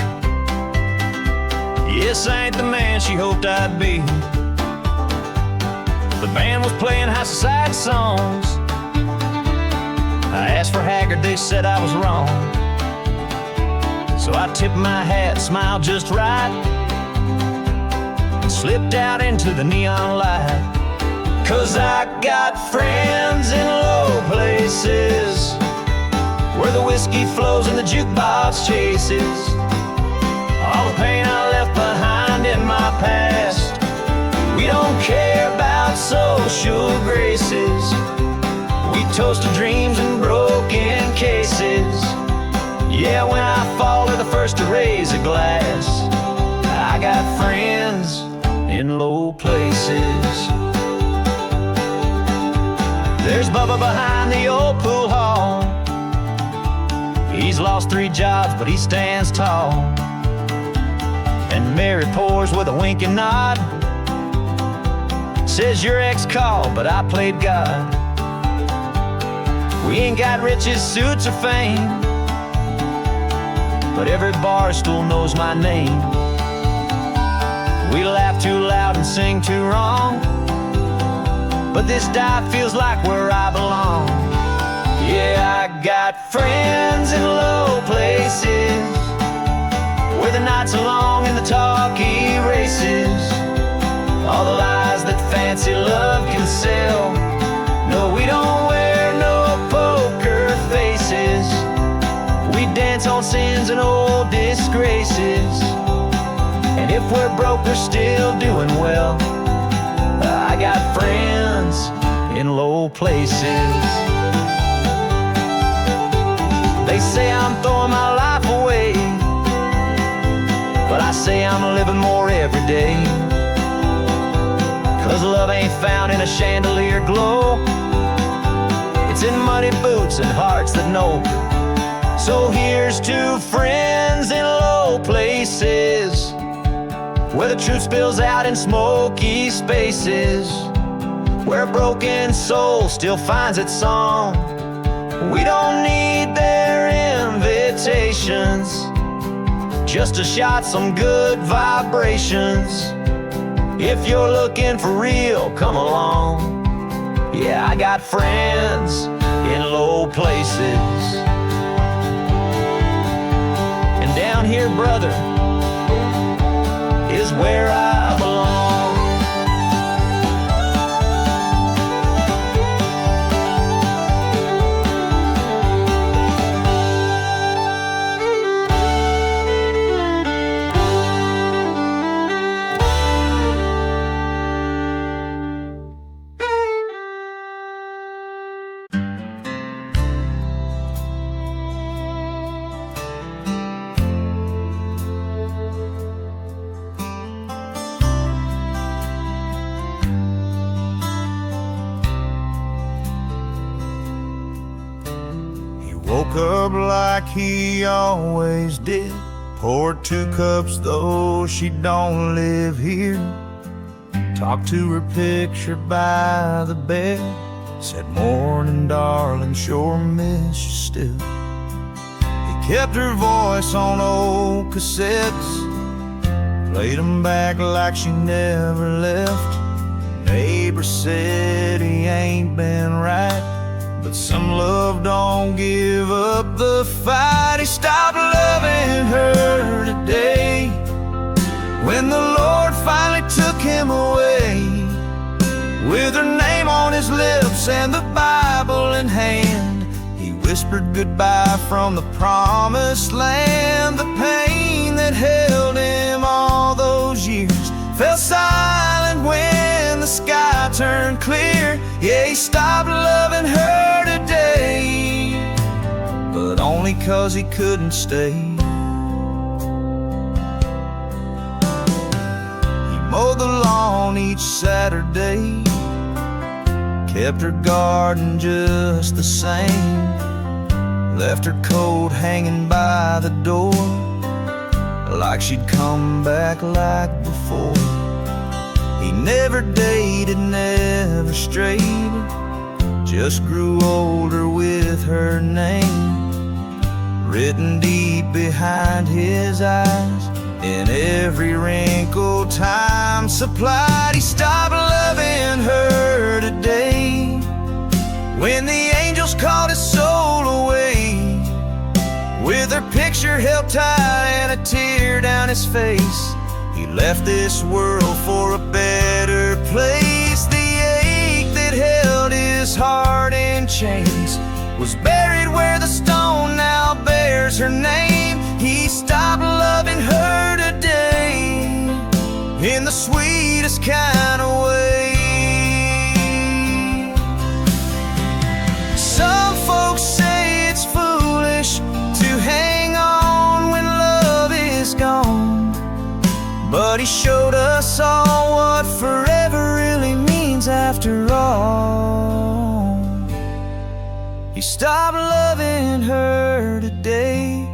Yes, I ain't the man she hoped I'd be. The band was playing high society songs. I asked for Haggard, they said I was wrong. So I tipped my hat, smiled just right, and slipped out into the neon light. 'Cause I got friends in low places, where the whiskey flows and the jukebox chases all the pain I left behind in my past. We don't care about social graces, we toast to dreams in broken cases. Yeah, when I fall, they're the first to raise a glass. I got friends in low places. There's Bubba behind the old pool hall. He's lost 3 jobs, but he stands tall. And Mary pours with a wink and nod, says your ex called, but I played God. We ain't got riches, suits, or fame, but every bar stool knows my name. We laugh too loud and sing too wrong, but this dive feels like where I belong. Yeah, I got friends in low places, where the nights are long and the talk erases all the lies that fancy love can sell. No, we don't wear no poker faces, we dance on sins and old disgraces. And if we're broke, we're still doing well. I got friends in low places. They say I'm throwing my life away, but I say I'm living more every day. 'Cause love ain't found in a chandelier glow, it's in muddy boots and hearts that know. So here's to friends in low places, where the truth spills out in smoky spaces, where a broken soul still finds its song. We don't need their invitations, just to shot some good vibrations. If you're looking for real, come along. Yeah, I got friends in low places. And down here, brother, where I belong. Woke up like he always did. Poured 2 cups though she don't live here. Talked to her picture by the bed. Said, morning darling, sure miss you still. He kept her voice on old cassettes. Played them back like she never left. Neighbor said he ain't been right, but some love don't give up the fight. He stopped loving her today when the Lord finally took him away. With her name on his lips and the Bible in hand, he whispered goodbye from the promised land. The pain that held him all those years fell silent when the sky turned clear. Yeah, he stopped loving her today, but only 'cause he couldn't stay. He mowed the lawn each Saturday, kept her garden just the same, left her coat hanging by the door, like she'd come back like before. He never dated, never strayed, just grew older with her name written deep behind his eyes, in every wrinkle time supplied. He stopped loving her today when the angels called his soul away. With her picture held tight and a tear down his face, he left this world for a better place. The ache that held his heart in chains was buried where the stone now bears her name. He stopped loving her today in the sweetest kind of way. Some folks say it's foolish to hang on when love is gone, but he showed us all what forever really means after all. He stopped loving her today,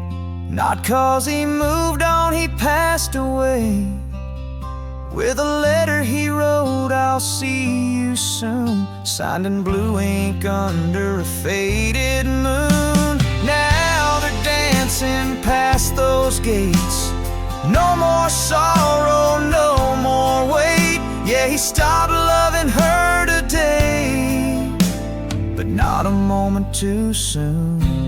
not 'cause he moved on, he passed away. With a letter he wrote, I'll see you soon, signed in blue ink under a faded moon. Now they're dancing past those gates, no more sorrow, no more weight. Yeah, he stopped loving her today, but not a moment too soon.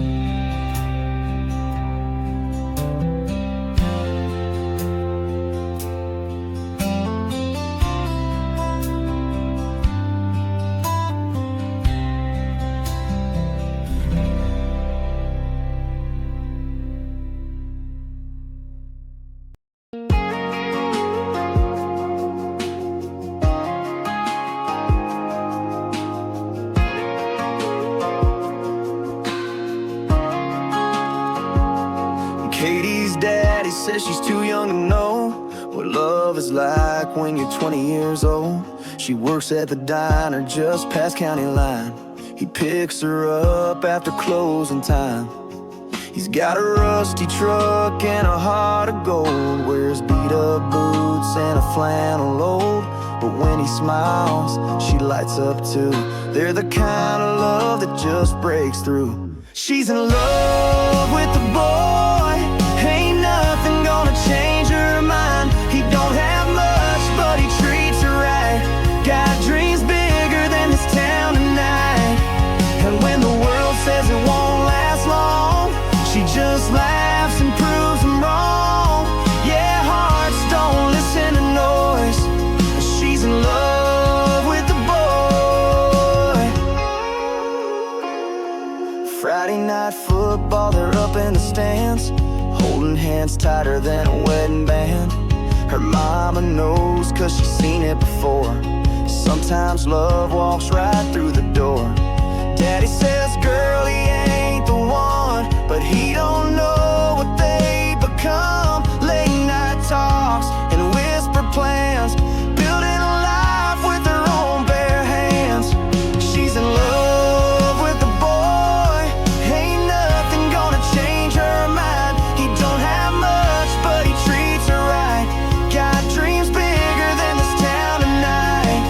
Katie's daddy says she's too young to know what love is like when you're 20 years old. She works at the diner just past county line. He picks her up after closing time. He's got a rusty truck and a heart of gold, wears beat-up boots and a flannel load. But when he smiles, she lights up too. They're the kind of love that just breaks through. She's in love with the boy, ain't nothing gonna change her mind. He don't have much, but he treats her right. Got dreams bigger than this town tonight. And when the world says it won't last long, she just laughs and proves them wrong. Yeah, hearts don't listen to night football, they're up in the stands, holding hands tighter than a wedding band. Her mama knows 'cause she's seen it before. Sometimes love walks right through the door. Daddy says, girl, he ain't the one, but he don't know what they become. Late night talks and whispered plans, building a life with her own bare hands. She's in love with the boy, ain't nothing gonna change her mind. He don't have much, but he treats her right. Got dreams bigger than this town tonight.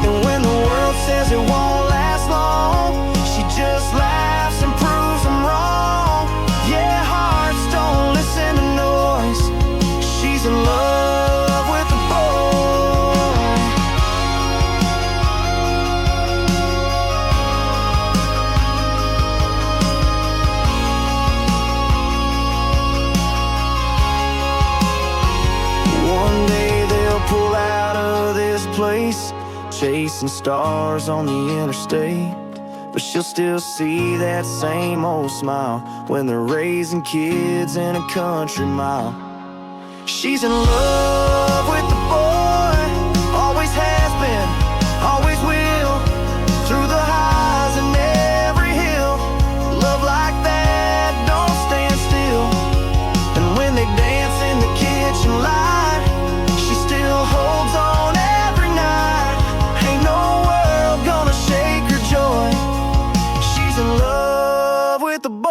And when the world says it won't last long, she just laughs and proves them wrong. Yeah, hearts don't listen to noise. She's in love with the boy. One day they'll pull out of this place, chasing stars on the interstate. But she'll still see that same old smile when they're raising kids in a country mile. She's in love with the boy, always has been, always will, through the highs and every hill. Love like that don't stand still. And when they dance in the kitchen light, she still holds on every night. Ain't no world gonna shake her joy. She's in love with the boy.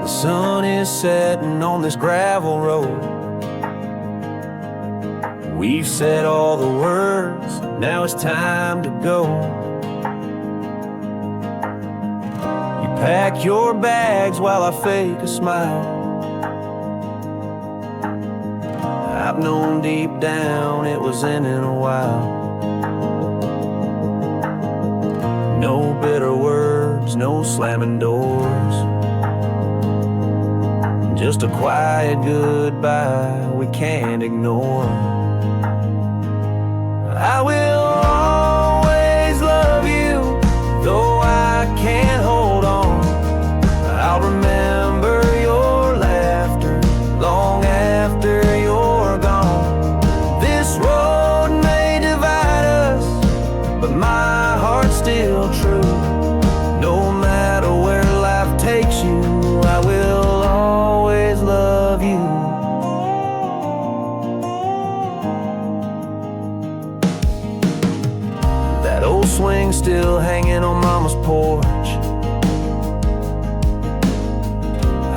The sun is setting on this gravel road. We've said all the words, now it's time to go. You pack your bags while I fake a smile. I've known deep down it was in a while. No bitter words, no slamming doors, just a quiet goodbye we can't ignore. I will always love you, though I can't hold on. I'll remember your laughter long after you're gone. This road may divide us, but my heart's still true. No matter where life takes you, I will always love you. That old swing still hanging on Mama's porch.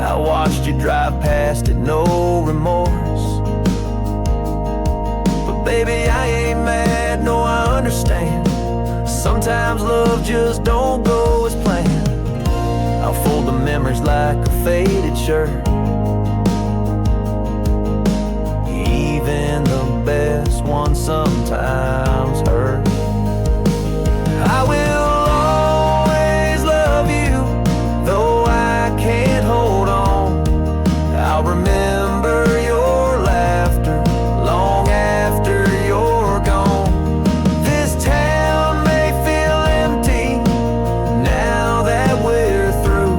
I watched you drive past it, no remorse. But baby, I ain't mad, no, I understand. Sometimes love just don't go as planned. I'll fold the memories like a faded shirt. Even the best ones sometimes hurt. I will always love you, though I can't hold on. I'll remember your laughter long after you're gone. This town may feel empty now that we're through,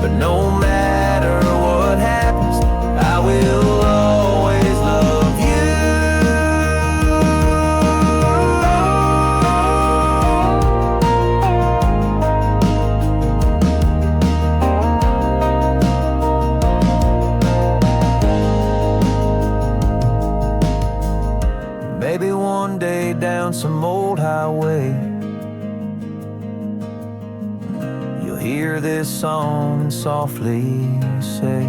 but no matter what happens, I will always love you. Maybe one day down some old highway, you'll hear this song and softly say,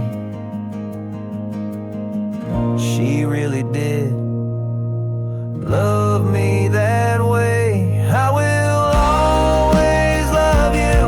she really did love me that way. I will always love you,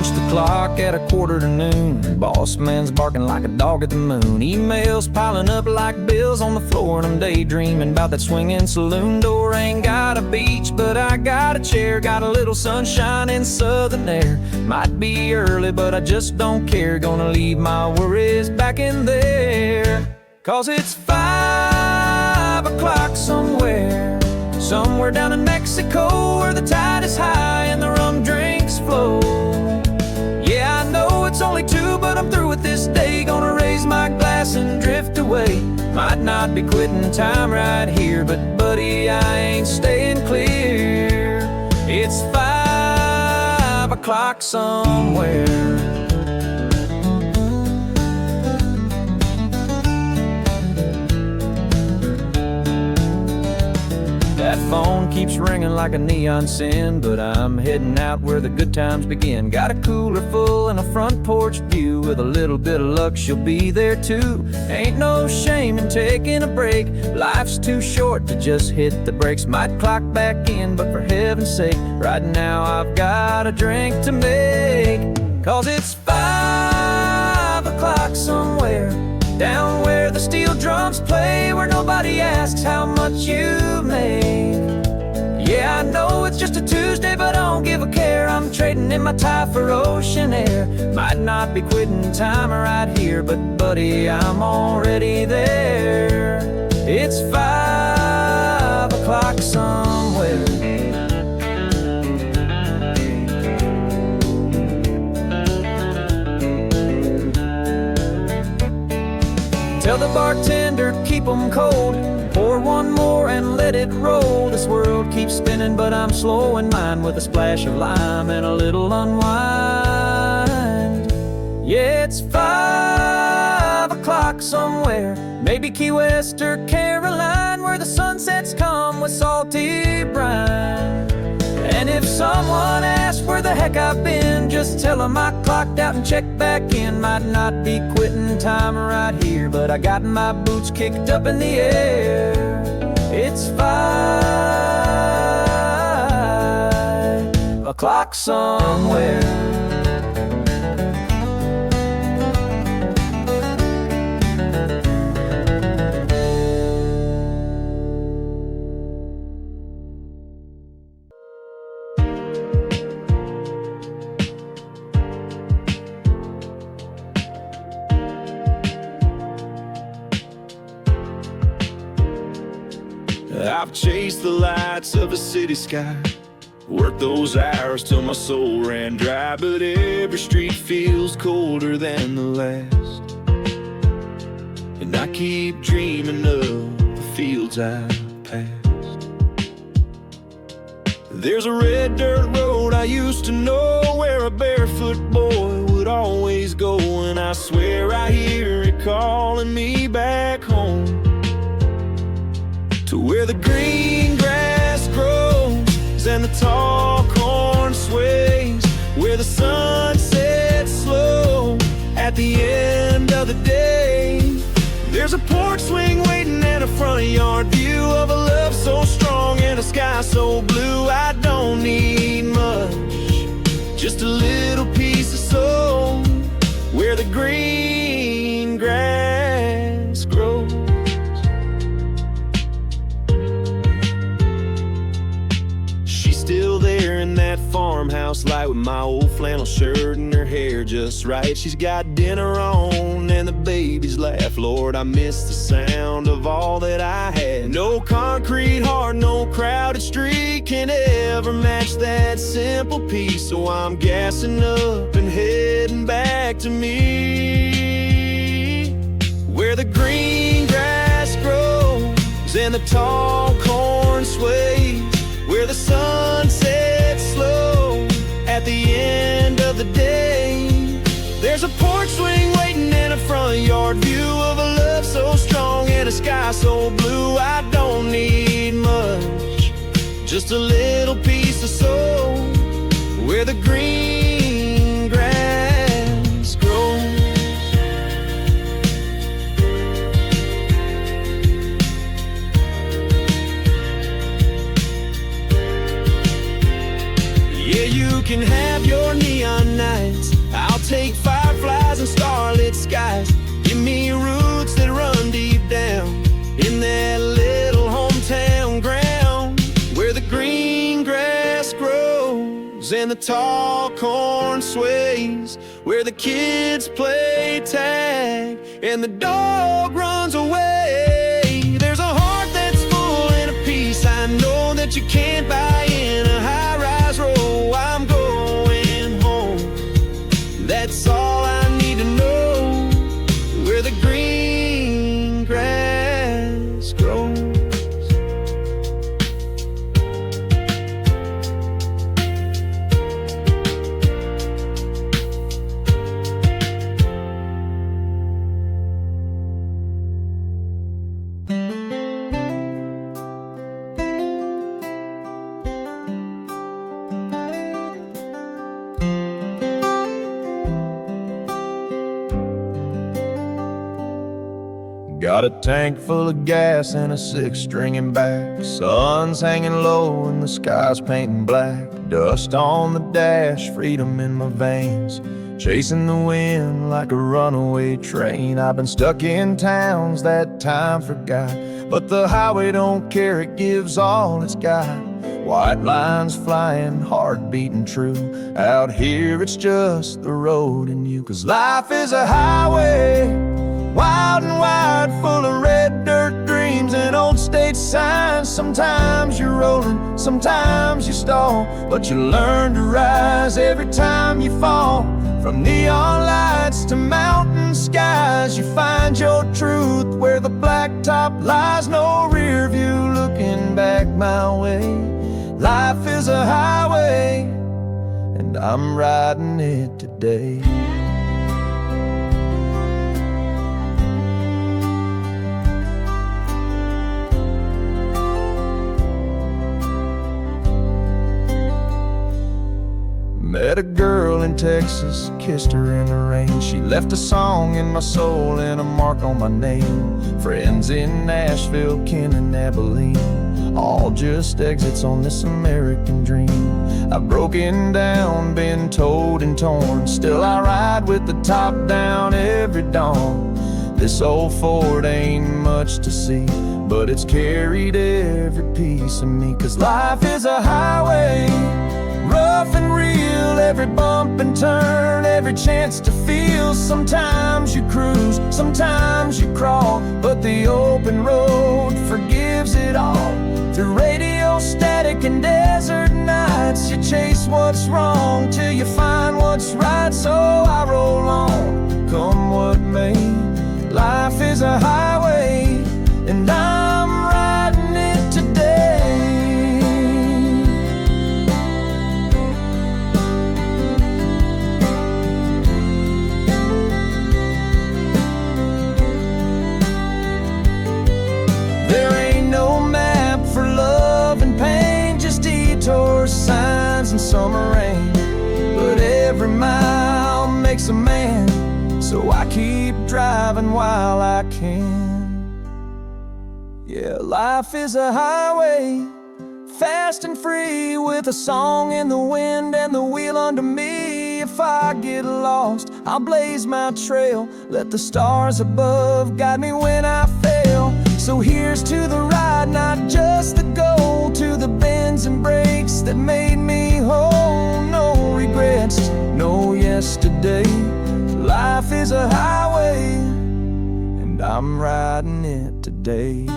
punch the clock at 1:45. Boss man's barking like a dog at the moon. Emails piling up like bills on the floor, and I'm daydreaming about that swinging saloon door. Ain't got a beach, but I got a chair. Got a little sunshine and southern air. Might be early, but I just don't care. Gonna leave my worries back in there. 'Cause it's 5 o'clock somewhere. Somewhere down in Mexico, where the tide is high and the rum drinks flow. Yeah, I know it's only 2, but I'm through with this day. Gonna raise my glass and drift away. Might not be quitting time right here, but buddy, I ain't staying clear. It's 5 o'clock somewhere. That phone keeps ringing like a neon sin, but I'm heading out where the good times begin. Got a cooler full and a front porch view. With a little bit of luck, she'll be there too. Ain't no shame in taking a break. Life's too short to just hit the brakes. Might clock back in, but for heaven's sake, right now I've got a drink to make. 'Cause it's 5 o'clock somewhere, down where the steel drums play, where nobody asks how much you make. Yeah, I know it's just a Tuesday, but I don't give a care. I'm trading in my tie for ocean air. Might not be quitting time right here, but buddy, I'm already there. It's 5 o'clock somewhere. Tell the bartender, keep 'em cold. Pour one more and let it roll. This world keeps spinning, but I'm slowing mine with a splash of lime and a little unwind. Yeah, it's 5 o'clock somewhere. Maybe Key West or Caroline, where the sunsets come with salty brine. And if someone asks where the heck I've been, just tell them I clocked out and checked back in. Might not be quitting time right here, but I got my boots kicked up in the air. It's 5 o'clock somewhere. I've chased the lights of a city sky, worked those hours till my soul ran dry. But every street feels colder than the last, and I keep dreaming of the fields I've passed. There's a red dirt road I used to know, where a barefoot boy would always go. And I swear I hear it calling me back home, to where the green grass grows and the tall corn sways, where the sun sets slow at the end of the day. There's a porch swing waiting and a front yard view of a love so strong and a sky so blue. I don't need much, just a little piece of soul, where the green grass grows. Still there in that farmhouse light, with my old flannel shirt and her hair just right. She's got dinner on and the babies laugh. Lord, I miss the sound of all that I had. No concrete heart, no crowded street can ever match that simple peace. So I'm gassing up and heading back to me, where the green grass grows and the tall corn sways, where the sun sets slow at the end of the day. There's a porch swing waiting and a front yard view of a love so strong and a sky so blue. I don't need much, just a little piece of soul, where the green grass grows. Yeah, you can have your neon nights starlit skies. Give me roots that run deep down in that little hometown ground, where the green grass grows and the tall corn sways, where the kids play tag and the dog runs away. There's a heart that's full and a peace I know that you can't buy in a high-rise row. I'm going home, that's all I need to know, where the green grass grows. Got a tank full of gas and a 6-string in back. Sun's hanging low and the sky's painting black. Dust on the dash, freedom in my veins, chasing the wind like a runaway train. I've been stuck in towns that time forgot, but the highway don't care, it gives all it's got. White lines flying, heart beating true. Out here it's just the road and you. 'Cause life is a highway, wild and wide, full of red dirt dreams and old state signs. Sometimes you're rolling, sometimes you stall, but you learn to rise every time you fall. From neon lights to mountain skies, you find your truth where the blacktop lies. No rear view looking back my way. Life is a highway, and I'm riding it today. Met a girl in Texas, kissed her in the rain. She left a song in my soul and a mark on my name. Friends in Nashville, Ken and Abilene, all just exits on this American dream. I've broken down, been told and torn, still I ride with the top down every dawn. This old Ford ain't much to see, but it's carried every piece of me. 'Cause life is a highway, rough and real, every bump and turn, every chance to feel. Sometimes you cruise, sometimes you crawl, but the open road forgives it all. Through radio static and desert nights, you chase what's wrong till you find what's right. So I roll on, come what may. Life is a highway, and I'm riding it today. There ain't no map for love and pain, just detours, signs, and summer rain. But every mile makes a man, so I keep driving while I can. Yeah, life is a highway, fast and free, with a song in the wind and the wheel under me. If I get lost, I'll blaze my trail, let the stars above guide me when I fail. So here's to the ride, not just the goal, to the bends and breaks that made me whole. No regrets, no yesterday. Life is a highway, and I'm riding it today.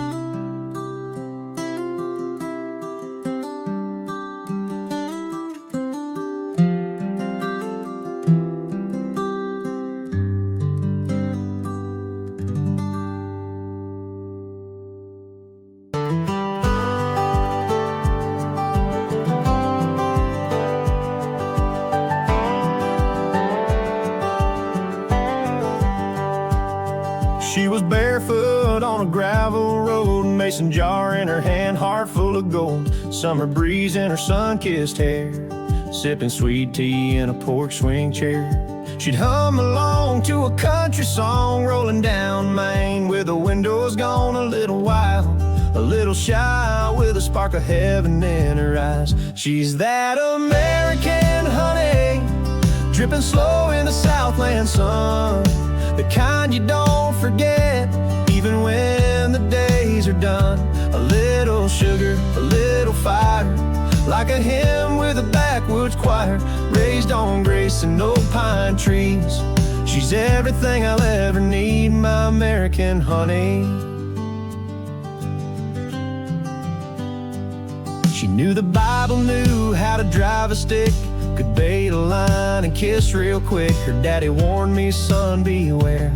She was barefoot on a gravel road, mason jar in her hand, heart full of gold. Summer breeze in her sun-kissed hair, sipping sweet tea in a porch swing chair. She'd hum along to a country song, rolling down Main with the windows gone a little while. A little shy with a spark of heaven in her eyes. She's that American honey, dripping slow in the Southland sun, the kind you don't forget, even when the days are done. A little sugar, a little fire, like a hymn with a backwoods choir, raised on grace and old pine trees. She's everything I'll ever need, my American honey. She knew the Bible, knew how to drive a stick, could bait a line and kiss real quick. Her daddy warned me, son, beware.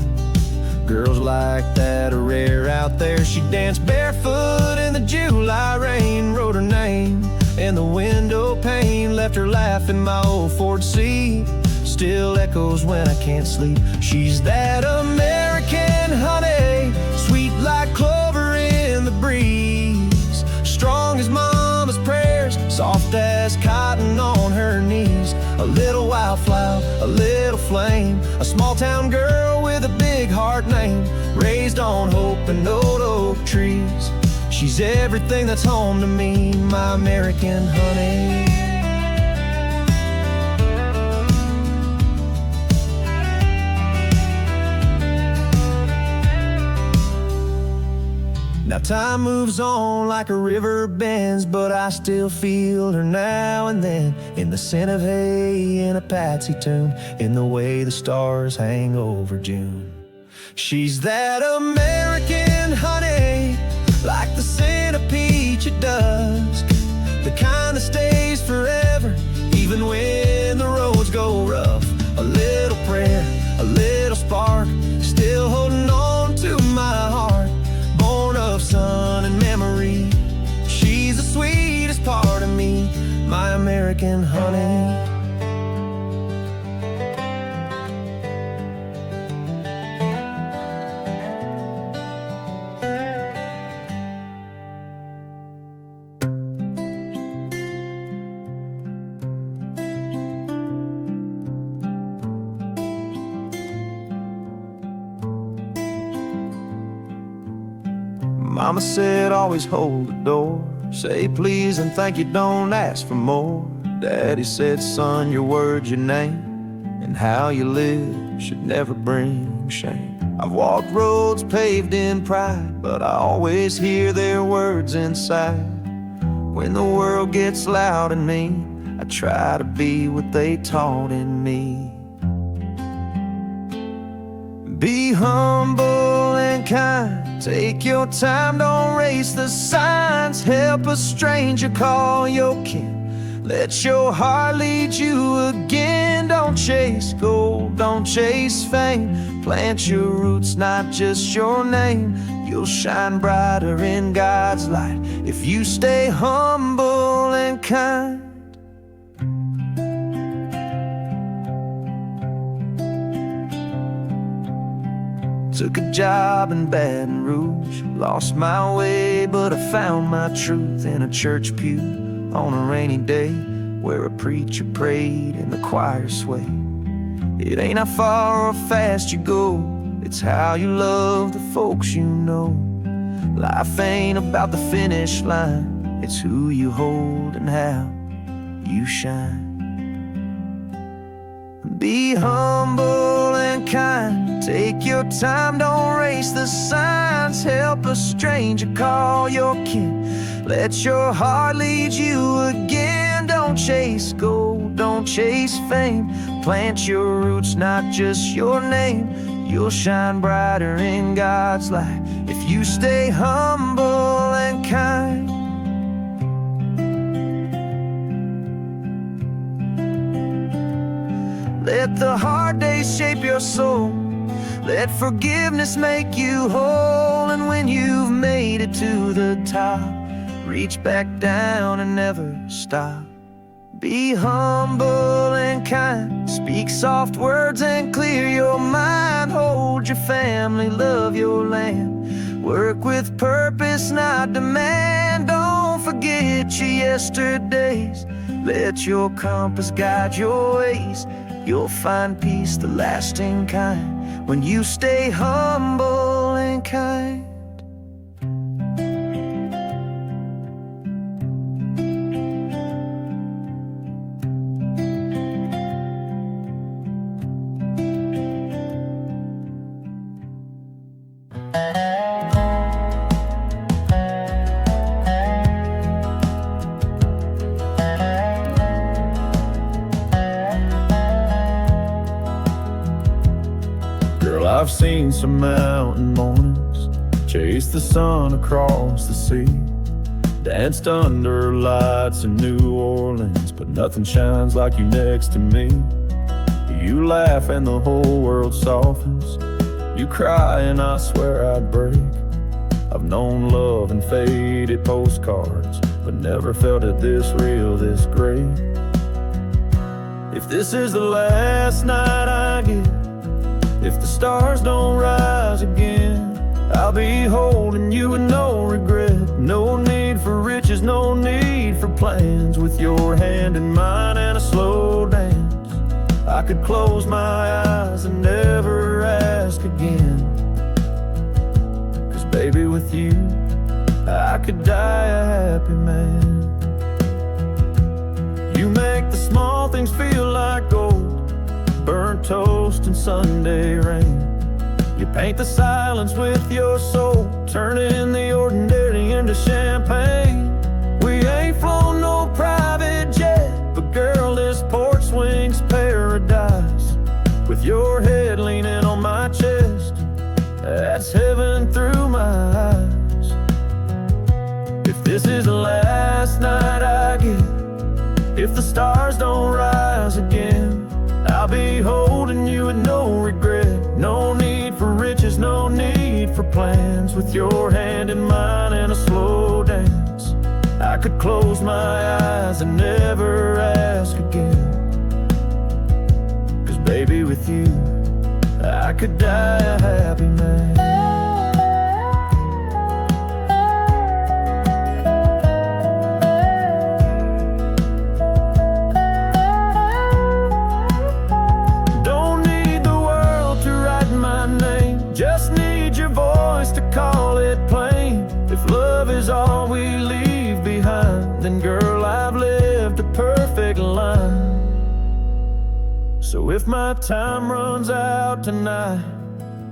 Girls like that are rare out there. She danced barefoot in the July rain, wrote her name in the window pane, left her laughing. My old Ford seat still echoes when I can't sleep. She's that American honey, sweet like clover in the breeze, strong as mama's prayers, soft as cotton on her knees. A little wildflower, a little flame, a small town girl with a big heart name, raised on hope and old oak trees. She's everything that's home to me, my American honey. Now time moves on like a river bends, but I still feel her now and then, in the scent of hay in a Patsy tune, in the way the stars hang over June. She's that American honey, like the scent of peach at dusk, the kind that stays forever, even when the roads go rough. A little prayer, a little spark, still holding on to my heart, born of sun and memory. She's the sweetest part of me, my American honey. Mama said always hold the door, say please and thank you, don't ask for more. Daddy said, son, your word, your name, and how you live should never bring shame. I've walked roads paved in pride, but I always hear their words inside. When the world gets loud and mean, I try to be what they taught in me. Be humble and kind, take your time, don't race the signs. Help a stranger, call your kin, let your heart lead you again. Don't chase gold, don't chase fame, plant your roots, not just your name. You'll shine brighter in God's light if you stay humble and kind. Took a job in Baton Rouge, lost my way, but I found my truth in a church pew on a rainy day, where a preacher prayed and the choir swayed. It ain't how far or fast you go, it's how you love the folks you know. Life ain't about the finish line, it's who you hold and how you shine. Be humble and kind, take your time, don't race the signs. Help a stranger, call your kin, let your heart lead you again. Don't chase gold, don't chase fame, plant your roots, not just your name. You'll shine brighter in God's light if you stay humble and kind. Let the hard days shape your soul, let forgiveness make you whole. And when you've made it to the top, reach back down and never stop. Be humble and kind, speak soft words and clear your mind. Hold your family, love your land, work with purpose, not demand. Don't forget your yesterdays, let your compass guide your ways. You'll find peace, the lasting kind, when you stay humble and kind. I've seen some mountain mornings, chased the sun across the sea, danced under lights in New Orleans, but nothing shines like you next to me. You laugh and the whole world softens. You cry and I swear I'd break. I've known love and faded postcards, but never felt it this real, this great. If this is the last night I get, if the stars don't rise again, I'll be holding you with no regret. No need for riches, no need for plans. With your hand in mine and a slow dance, I could close my eyes and never ask again. 'Cause baby, with you, I could die a happy man. You make the small things feel like gold, burnt toast and Sunday rain. You paint the silence with your soul, turning the ordinary into champagne. We ain't flown no private jet, but girl, this porch swing's paradise. With your head leaning on my chest, that's heaven through my eyes. If this is the last night I get, if the stars don't rise again, I'll be holding you with no regret. No need for riches, no need for plans. With your hand in mine and a slow dance, I could close my eyes and never ask again. 'Cause baby, with you, I could die a happy man. Just need your voice to call it plain. If love is all we leave behind, then girl, I've lived a perfect line. So if my time runs out tonight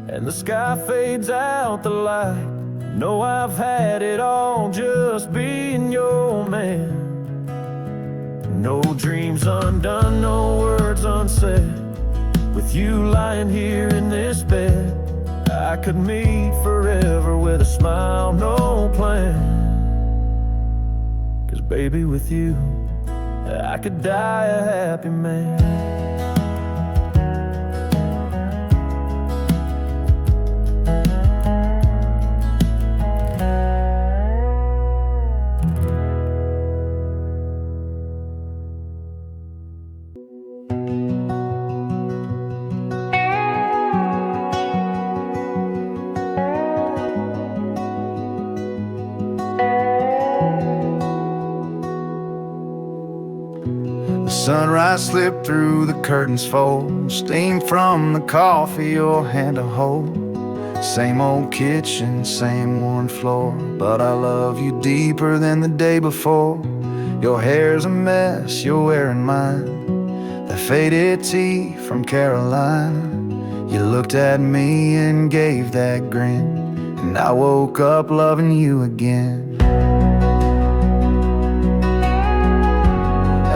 and the sky fades out the light, know I've had it all just being your man. No dreams undone, no words unsaid. With you lying here in this bed, I could meet forever with a smile, no plan. 'Cause baby, with you, I could die a happy man. Sunrise slipped through the curtains fold, steam from the coffee your hand to hold. Same old kitchen, same worn floor, but I love you deeper than the day before. Your hair's a mess, you're wearing mine, that faded tee from Carolina. You looked at me and gave that grin, and I woke up loving you again.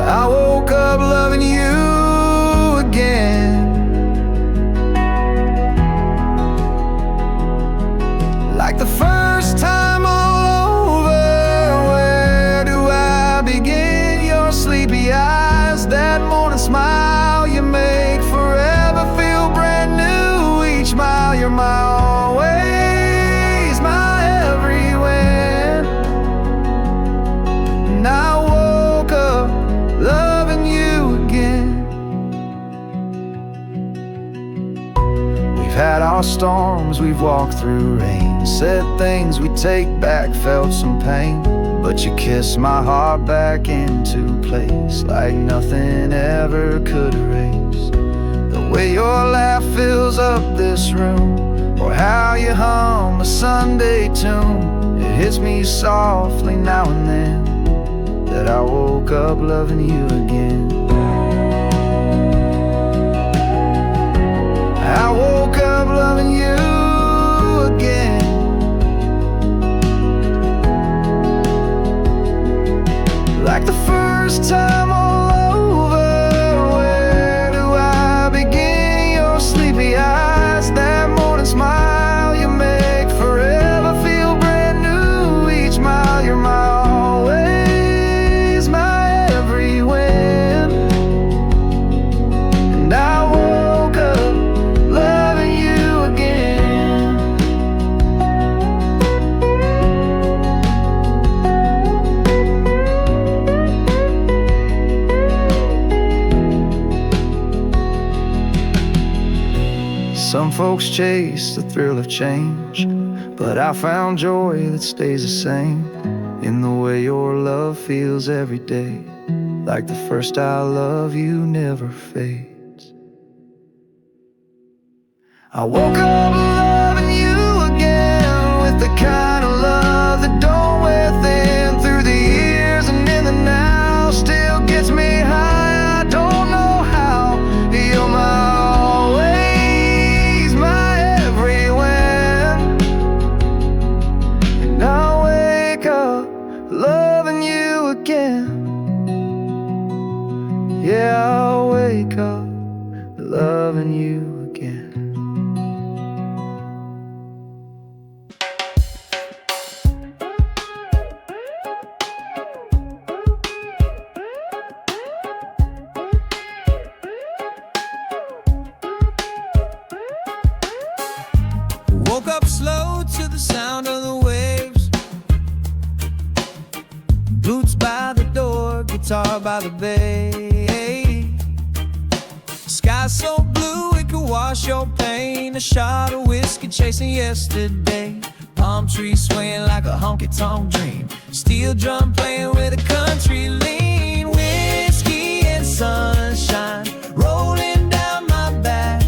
I woke up loving you again. Like the first time all over. Where do I begin? Your sleepy eyes, that morning smile you make forever feel brand new. Each mile you're my always, my everywhere. And I woke up loving you again. We've had our storms, we've walked through rain, said things we take back, felt some pain, but you kissed my heart back into place like nothing ever could erase. The way your laugh fills up this room, or how you hum a Sunday tune, it hits me softly now and then that I woke up loving you again. I woke up loving you again. Like the first time all over. Where do I begin? Your sleepy eyes, that morning folks chase the thrill of change, but I found joy that stays the same in the way your love feels every day, like the first I love you never fades. I woke up loving you again, with the kind of love that don't wear thin through the years and in the now. Still gets me high, I don't know how. You're my always, my every when. And I wake up loving you again. Yeah, I wake up loving you again. Woke up slow to the sound of the waves, boots by the door, guitar by the bay. Sky so blue it could wash your pain. A shot of whiskey chasing yesterday. Palm tree swaying like a honky-tonk dream. Steel drum playing with a country lean. Whiskey and sunshine rolling down my back.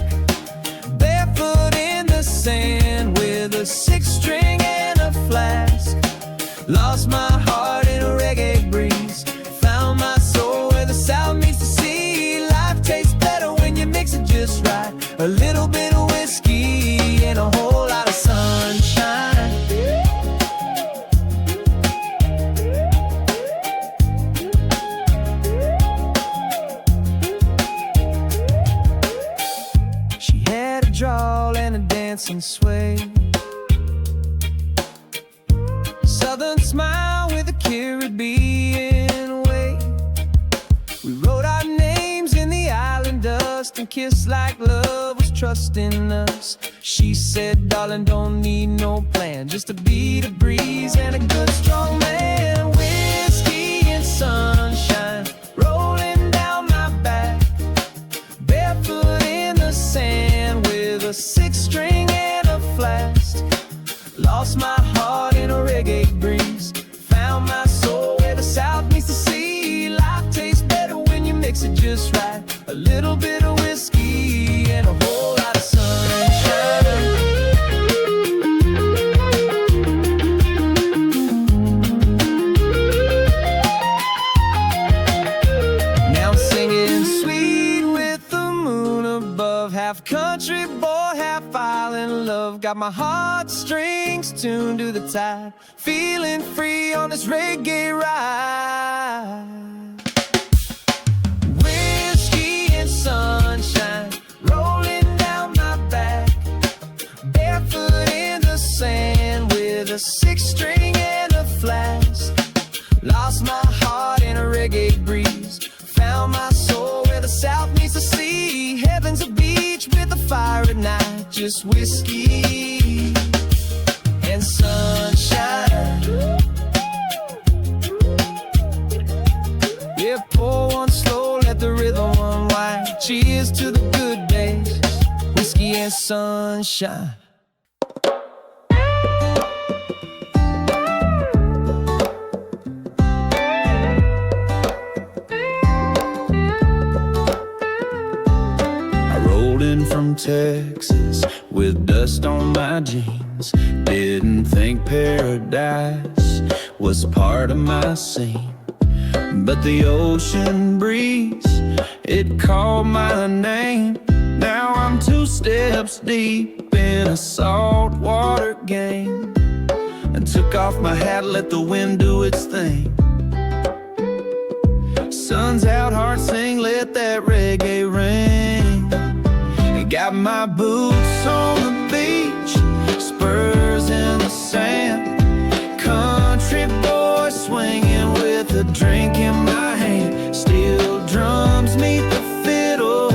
Barefoot in the sand with a six-string and a flask. Lost my heart in a reggae breeze. Found my soul where the south meets the sea. Life tastes better when you mix it just right. A little bit of whiskey and a whole lot of sunshine. She had a drawl and a dancing sway, southern smile with a Caribbean way. We wrote our names in the island dust and kissed like love was trusting us. She said, darling, don't need no plan, just a beat, a breeze, and a good strong man. Whiskey and sunshine rolling down my back. Barefoot in the sand with a six-string and a flask. Lost my heart in a reggae breeze. Found my soul where the south meets the sea. Life tastes better when you mix it just right. A little bit of whiskey and a whole lot of sunshine. Now I'm singing sweet with the moon above. Half country boy, half island love. Got my heartstrings tuned to the tide. Feeling free on this reggae ride. Whiskey and sunshine rolling down my back. Barefoot in the sand with a six-string and a flask. Lost my heart in a reggae breeze. Found my soul where the south meets the sea. Heaven's a beach with a fire at night. Just whiskey and sunshine. Yeah, pour one slow, let the rhythm unwind. Cheers to the good days. Whiskey and sunshine. From Texas with dust on my jeans. Didn't think paradise was a part of my scene, but the ocean breeze, it called my name. Now I'm 2 steps deep in a saltwater game, and took off my hat, let the wind do its thing. Sun's out, heart sing, let that reggae ring. Got my boots on the beach, spurs in the sand. Country boy swinging with a drink in my hand. Steel drums meet the fiddle,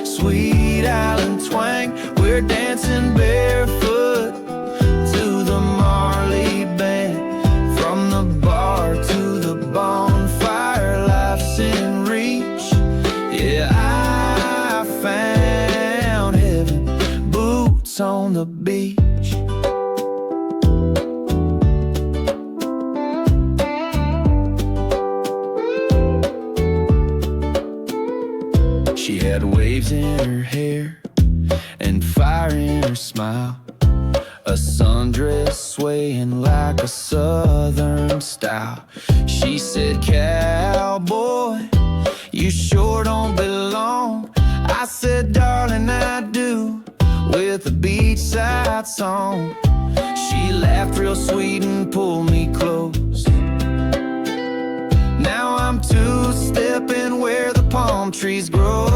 sweet island twang. We're dancing barefoot to the Marley band. From the bar to the bonfire, life's in reach. Yeah, I found She had waves in her hair and fire in her smile, a sundress swaying like a southern style. She said, cowboy, you sure don't belong. I said, darling, I do, with a beachside song. She laughed real sweet and pulled me close. Now I'm two-stepping where the palm trees grow.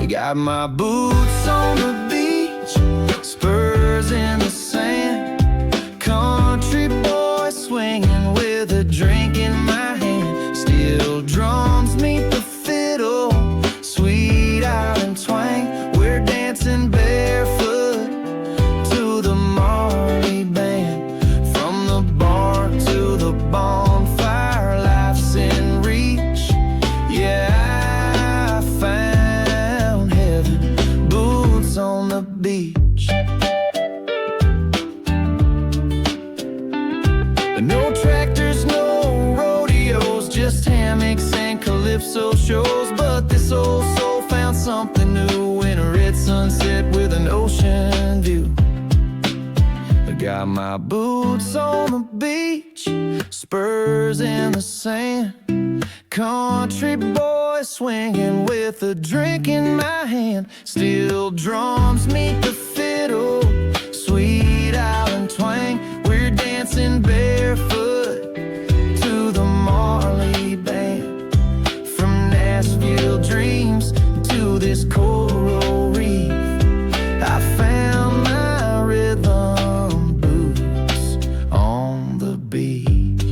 Got my boots on the beach, spurs in the sand, country boy swinging with a drink in my hand. Steel drums meet the fiddle, sweet island twang. We're dancing barefoot to the Marley band. From the bar to the bonfire, life's in reach. Yeah, I found heaven, boots on the beach. No tractors, no rodeos, just hammocks and calypso shows. But this old soul found something new in a red sunset with an ocean view. I got my boots on the beach, spurs in the sand, country boy swinging with a drink in my hand. Steel drums meet the fiddle, sweet island twang. We're dancing barefoot to the Marley band. From Nashville dreams to this coral reef, I found my rhythm, boots on the beach.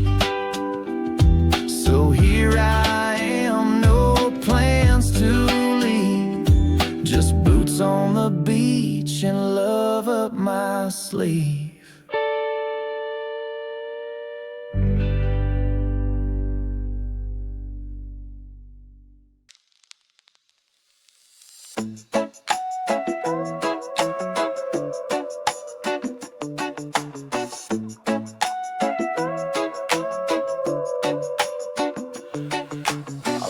So here I am, no plans to leave, just boots on the beach and love up my sleeve.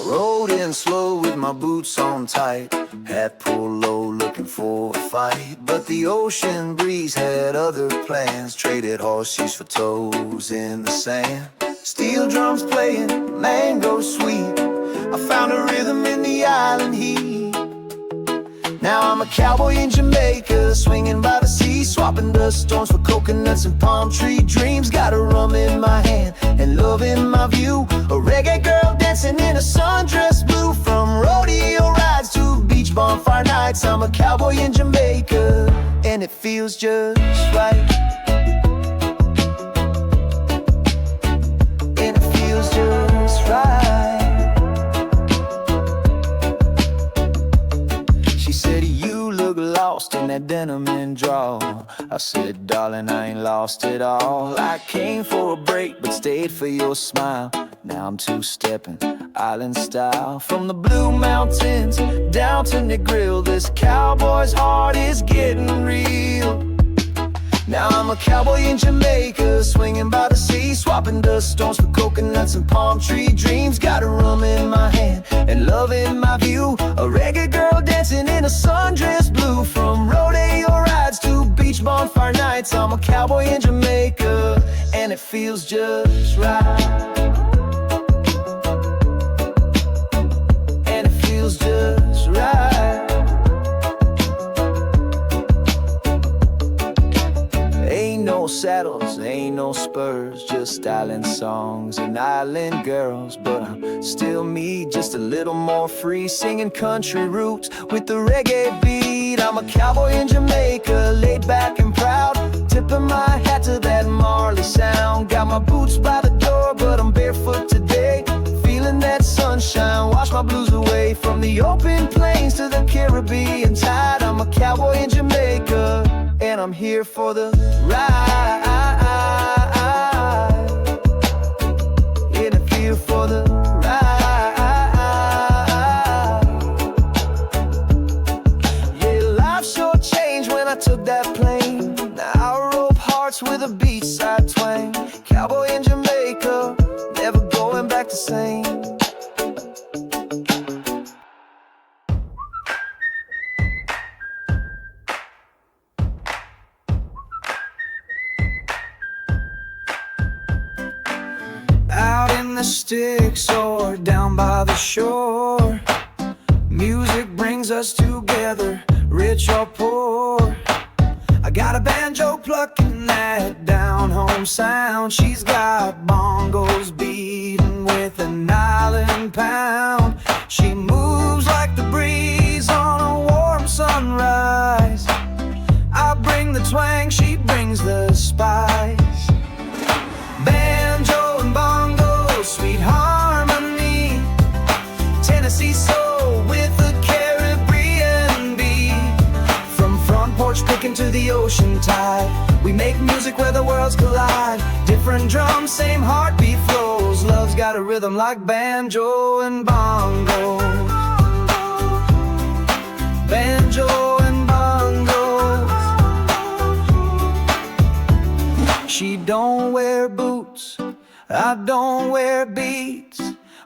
Rode in slow with my boots on tight, hat pulled low looking for a fight. But the ocean breeze had other plans, traded horseshoes for toes in the sand. Steel drums playing, mango sweet, I found a rhythm in the island heat. Now I'm a cowboy in Jamaica, swinging by the sea, swapping dust storms for coconuts and palm tree dreams. Got a rum in my hand and love in my view, a reggae girl dancing in a sundress blue. From rodeo rides to beach bonfire nights, I'm a cowboy in Jamaica, and it feels just right. And it feels just right. She said, you look lost in that denim and draw. I said, darling, I ain't lost it all. I came for a break but stayed for your smile. Now I'm two-stepping island style. From the Blue Mountains down to Negril, this cowboy's heart is getting real. Now I'm a cowboy in Jamaica, swinging by the sea, swapping dust storms for coconuts and palm tree dreams. Got a rum in my hand and love in my view, a reggae girl dancing in a sundress blue. From rodeo rides to beach bonfire nights, I'm a cowboy in Jamaica, and it feels just right. And it feels just right. Ain't no saddles, ain't no spurs, just island songs and island girls. But I'm still me, just a little more free, singing country roots with the reggae beat. I'm a cowboy in Jamaica, laid back and proud, tipping my hat to that Marley sound. Got my boots by the door, but I'm barefoot today, feeling that sunshine, wash my blues away. From the open plains to the Caribbean tide, I'm a cowboy in Jamaica, and I'm here for the ride. And I'm here for the ride. Yeah, life sure changed when I took that plane. Now I rope hearts with a beachside twang. Cowboy in Jamaica, never going back the same. the sticks or down by the shore. Music brings us together, rich or poor. I got a banjo plucking that down-home sound. She's got bongos beating with an island pound. She moves like the breeze on a warm sunrise. I bring the twang, she brings the spice. Banjo and bongo, sweet harmony. Tennessee soul with a Caribbean beat. From front porch picking to the ocean tide, we make music where the worlds collide. Different drums, same heartbeat flows. Love's got a rhythm like banjo and bongo. Banjo and bongo. She don't wear boots, I don't wear beats,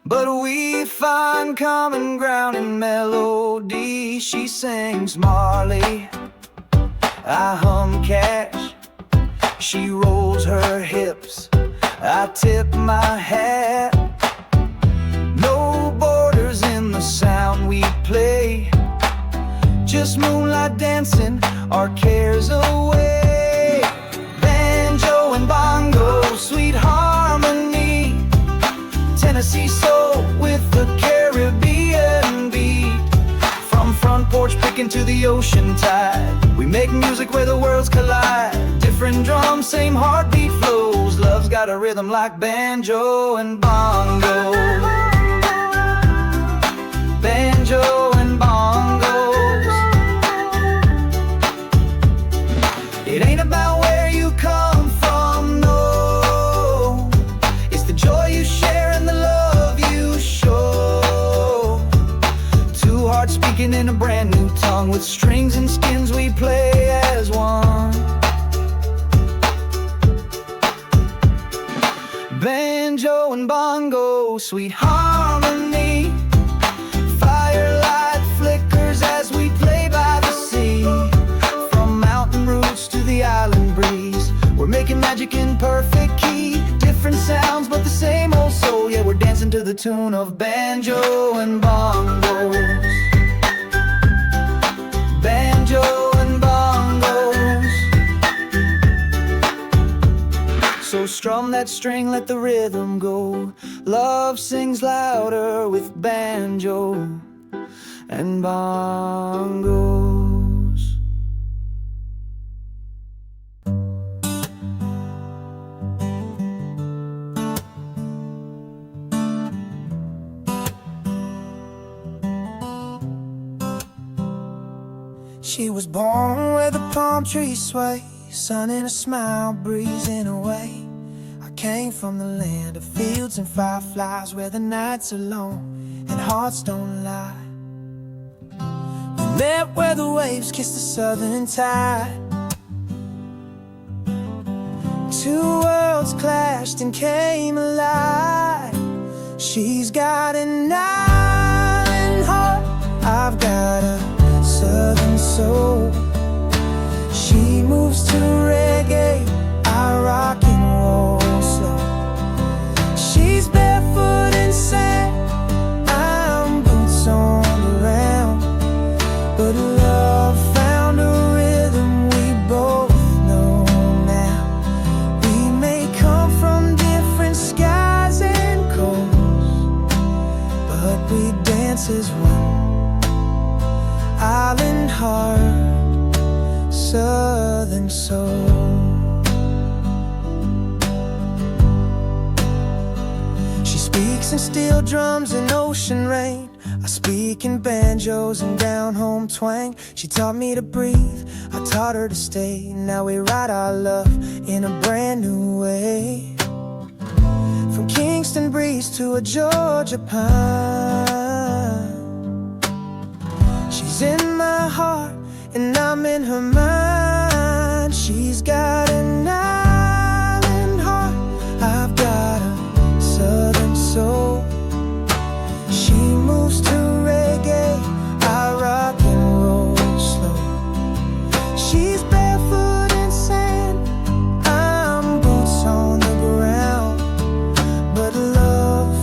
but we find common ground in melody. She sings Marley, I hum Cash. She rolls her hips, I tip my hat. No borders in the sound we play, just moonlight dancing our cares away. Banjo and bongo, sweet harmony. Tennessee soul with the Caribbean beat. From front porch picking to the ocean tide, we make music where the worlds collide. Different drums, same heartbeat flows. Love's got a rhythm like banjo and bongo. Banjo and bongos. It ain't about where you come from, no. It's the joy you share and the love you show. Two hearts speaking in a brand new tongue. With strings and skins we play as one. Banjo and bongo, sweet harmony. Firelight flickers as we play by the sea. From mountain roots to the island breeze, we're making magic in perfect key. Different sounds but the same old soul. Yeah, we're dancing to the tune of banjo and bongos. Banjo and bongos. So strum that string, let the rhythm go. Love sings louder with banjo and bongos. She was born where the palm trees sway, sun and a smile breezing away. I came from the land of fields and fireflies, where the nights are long and hearts don't lie. We met where the waves kiss the southern tide. Two worlds clashed and came alive. She's got an island heart, I've got a southern soul. She moves to reggae, I rock and roll slow. She's barefoot in sand, I'm boots on the ground. But love found a rhythm we both know now. We may come from different skies and coasts, but we dance as one. Island heart, southern soul. She speaks in steel drums and ocean rain. I speak in banjos and down home twang. She taught me to breathe, I taught her to stay. Now we write our love in a brand new way. From Kingston breeze to a Georgia pine, she's in my heart and I'm in her mind. She's got an island heart, I've got a southern soul. She moves to reggae, I rock and roll slow. She's barefoot in sand, I'm boots on the ground. But love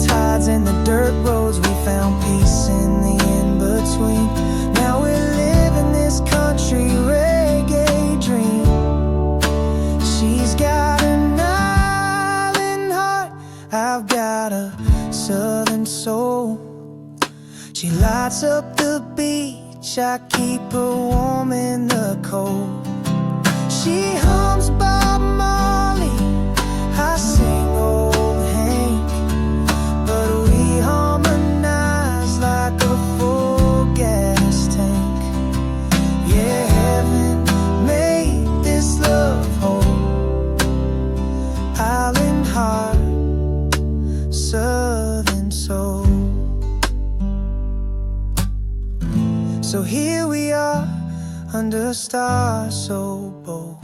tides and the dirt roads, we found peace in the in-between. Now we're living this country reggae dream. She's got an island heart, I've got a southern soul. She lights up the beach, I keep her warm in the cold. She hums Bob Marley, I sing old Hank, but we harmonize like a full gas tank. Yeah, heaven made this love whole. Island heart, southern soul. So here we are, under a star so bold.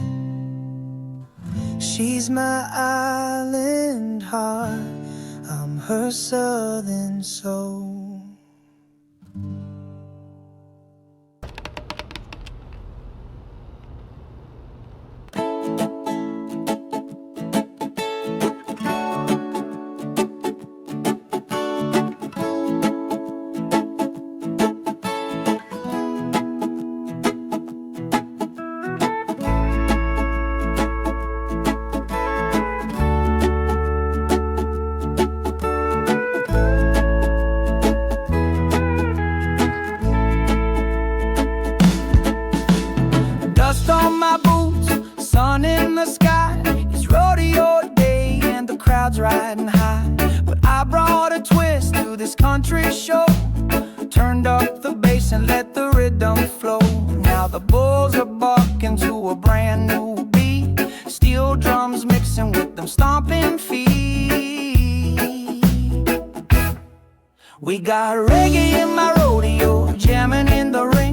She's my island heart, I'm her southern soul. Dust on my boots, sun in the sky. It's rodeo day and the crowd's riding high. But I brought a twist to this country show. Turned up the bass and let the rhythm flow. Now the bulls are bucking to a brand new beat. Steel drums mixing with them stomping feet. We got reggae in my rodeo, jamming in the ring.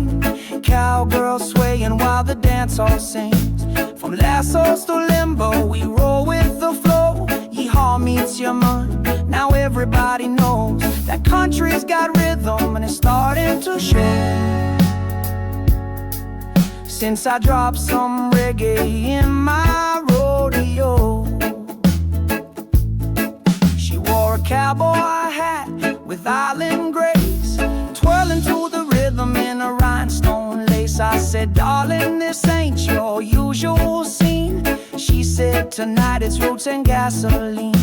Cowgirls swaying while the dance hall sings. From lassos to limbo, we roll with the flow. Yeehaw meets your mind, now everybody knows that country's got rhythm and it's starting to show. Since I dropped some reggae in my rodeo. She wore a cowboy hat with island grace, twirling to the rhythm in a rhinestone lace. I said, darling, this ain't your usual scene. She said, tonight it's roots and gasoline.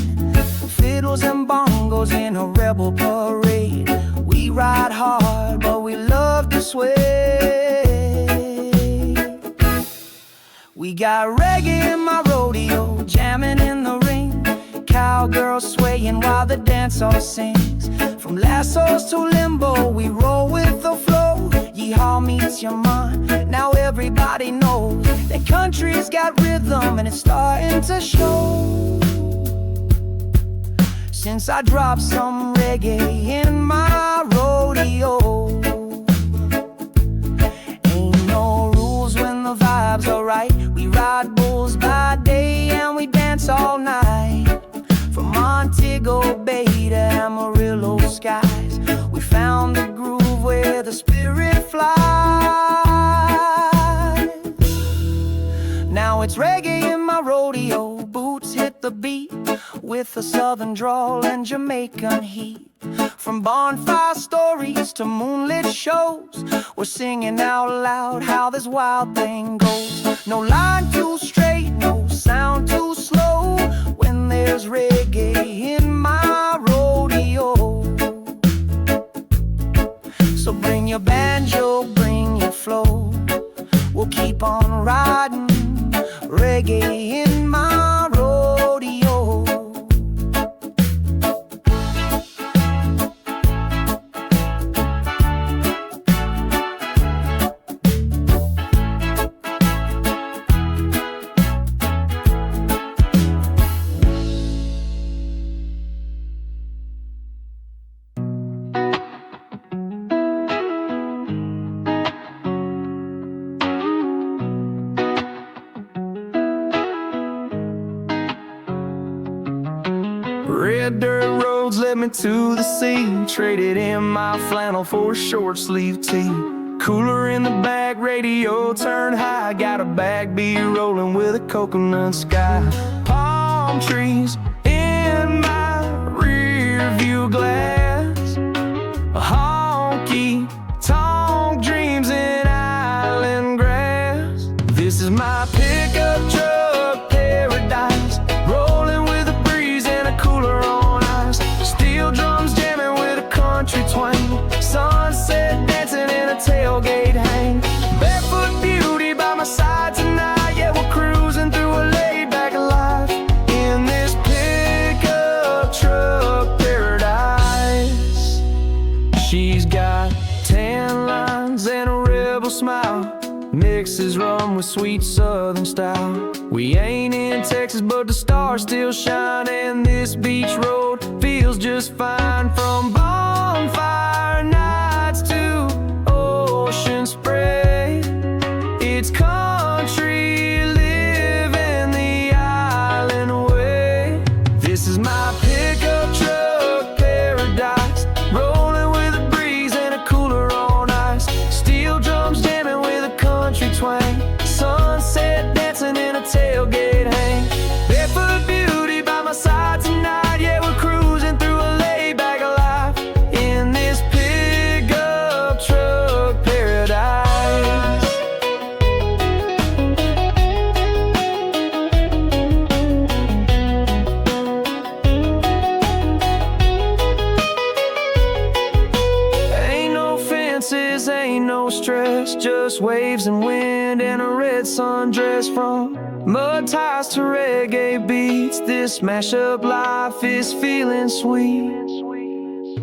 Fiddles and bongos in a rebel parade. We ride hard, but we love to sway. We got reggae in my rodeo, jamming in the ring. Cowgirls swaying while the dance hall sings. From lassos to limbo, we roll with the flow. Yeehaw meets your mind, now everybody knows that country's got rhythm and it's starting to show. Since I dropped some reggae in my rodeo. Ain't no rules when the vibes are right. We ride bulls by day and we dance all night. From Montego Bay to Amarillo skies, we found the groove where the spirit flies. Now it's reggae in my rodeo, boots hit the beat with a southern drawl and Jamaican heat. From bonfire stories to moonlit shows, we're singing out loud how this wild thing goes. No line too straight, no sound too slow. When there's reggae in my rodeo. So bring your banjo, bring your flow. We'll keep on riding, reggae in my rodeo. Red dirt roads led me to the sea. Traded in my flannel for a short sleeve tee. Cooler in the back, radio turned high. Got a bag beat rolling with a coconut sky. Palm trees in my rear view glass, a honky-tonk dreams in island grass. This is my pickup truck paradise, rolling with a breeze and a cooler on ice. Steel drums jamming with a country twang, sunset dancing in a tailgate hang. Barefoot beauty by my side tonight, yeah, we're cruising through a laid-back life in this pickup truck paradise. She's got tan lines and a rebel smile, mixes rum with sweet southern style. We ain't in Texas, but the stars still shine, and this beach road feels just fine. From bonfire nights to ocean spray, it's country living the island way. This is my pickup truck paradise, rolling with a breeze and a cooler on ice. Steel drums jamming with a country twang, sunset dancing in a tailgate hang. Barefoot beauty by my side tonight, yeah, we're cruising through a laid-back life in this pickup truck paradise. Ain't no fences, ain't no stress, just waves and wind and a red sundress. From mud ties to reggae beats, this mashup life is feeling sweet.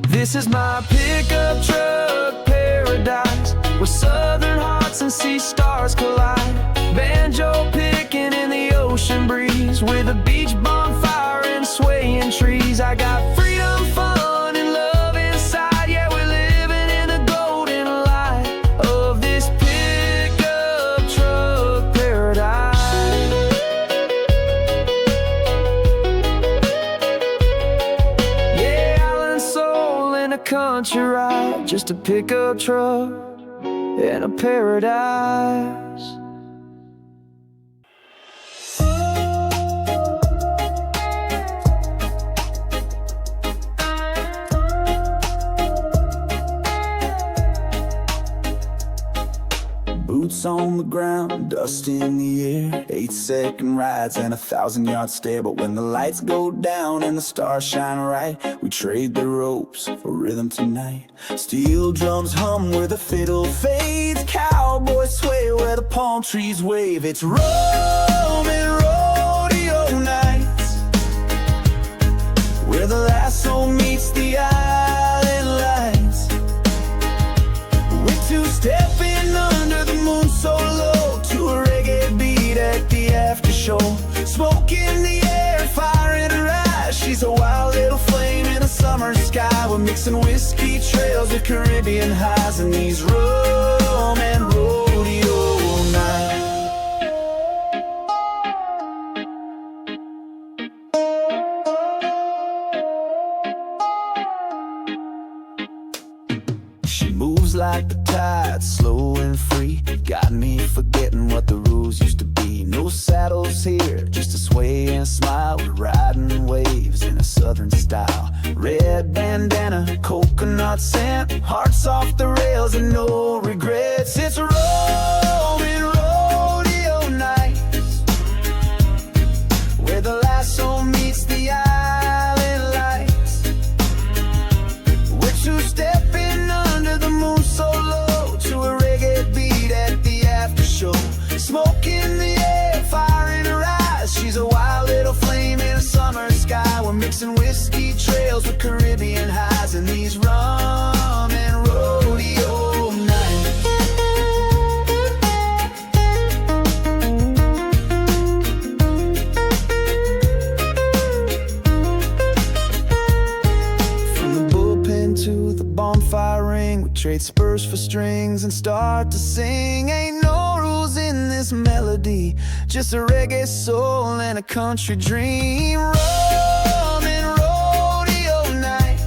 This is my pickup truck paradise, where southern hearts and sea stars collide. Banjo picking in the ocean breeze, with a beach bonfire and swaying trees. I got freedom, fun, and love inside, yeah, we're living in the golden light of this pickup truck paradise. Yeah, island soul in a country ride, just a pickup truck in a paradise. Boots on the ground, dust in the air, 8-second rides and 1,000-yard stare. But when the lights go down and the stars shine bright, we trade the ropes for rhythm tonight. Steel drums hum where the fiddle fades, cowboys sway where the palm trees wave. It's Roman rodeo nights, where the lasso meets the island lights. We're two-stepping under the moon so low, to a reggae beat at the after show. Smoke in the air, fire in her eyes, she's a wild little flame in the summer sky. We're mixing whiskey trails with Caribbean highs in these rum and rodeo nights. She moves like the tide, slow and free, got me forgetting what the rules used to be. No saddles here, just a sway and smile. We're riding waves in a southern style. Red bandana, coconut scent, hearts off the rails and no regrets. It's Roman rodeo nights, where the lasso meets the island lights. We're two-stepping under the moon so low, to a reggae beat at the after show. Smoke in the air, fire in her eyes, she's a wild little flame in a summer sky. We're mixing whiskey trails with Caribbean highs in these rum and rodeo nights. From the bullpen to the bonfire ring, we trade spurs for strings and start to sing. Ain't no rules in this melody, just a reggae soul and a country dream. Rum and rodeo night,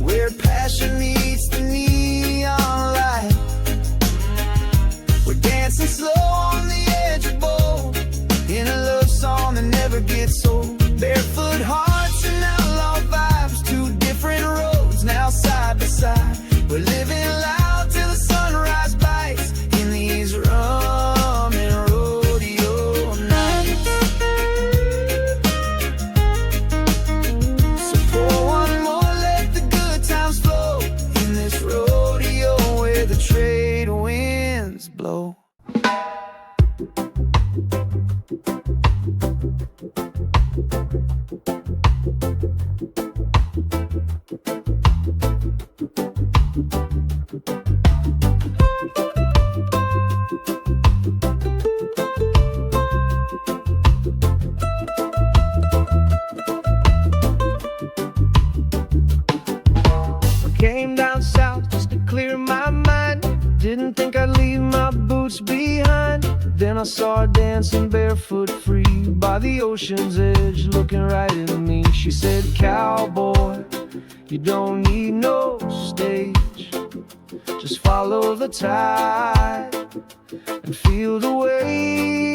where passion meets the neon light. We're dancing slow on the edge of bold, in a love song that never gets old. Barefoot hearts and outlaw vibes, slow. Came down south just to clear my mind. Didn't think I'd leave my boots behind. Then I saw her dancing barefoot free by the ocean's edge, looking right at me. She said, "Cowboy, you don't need no stage. Just follow the tide and feel the wave."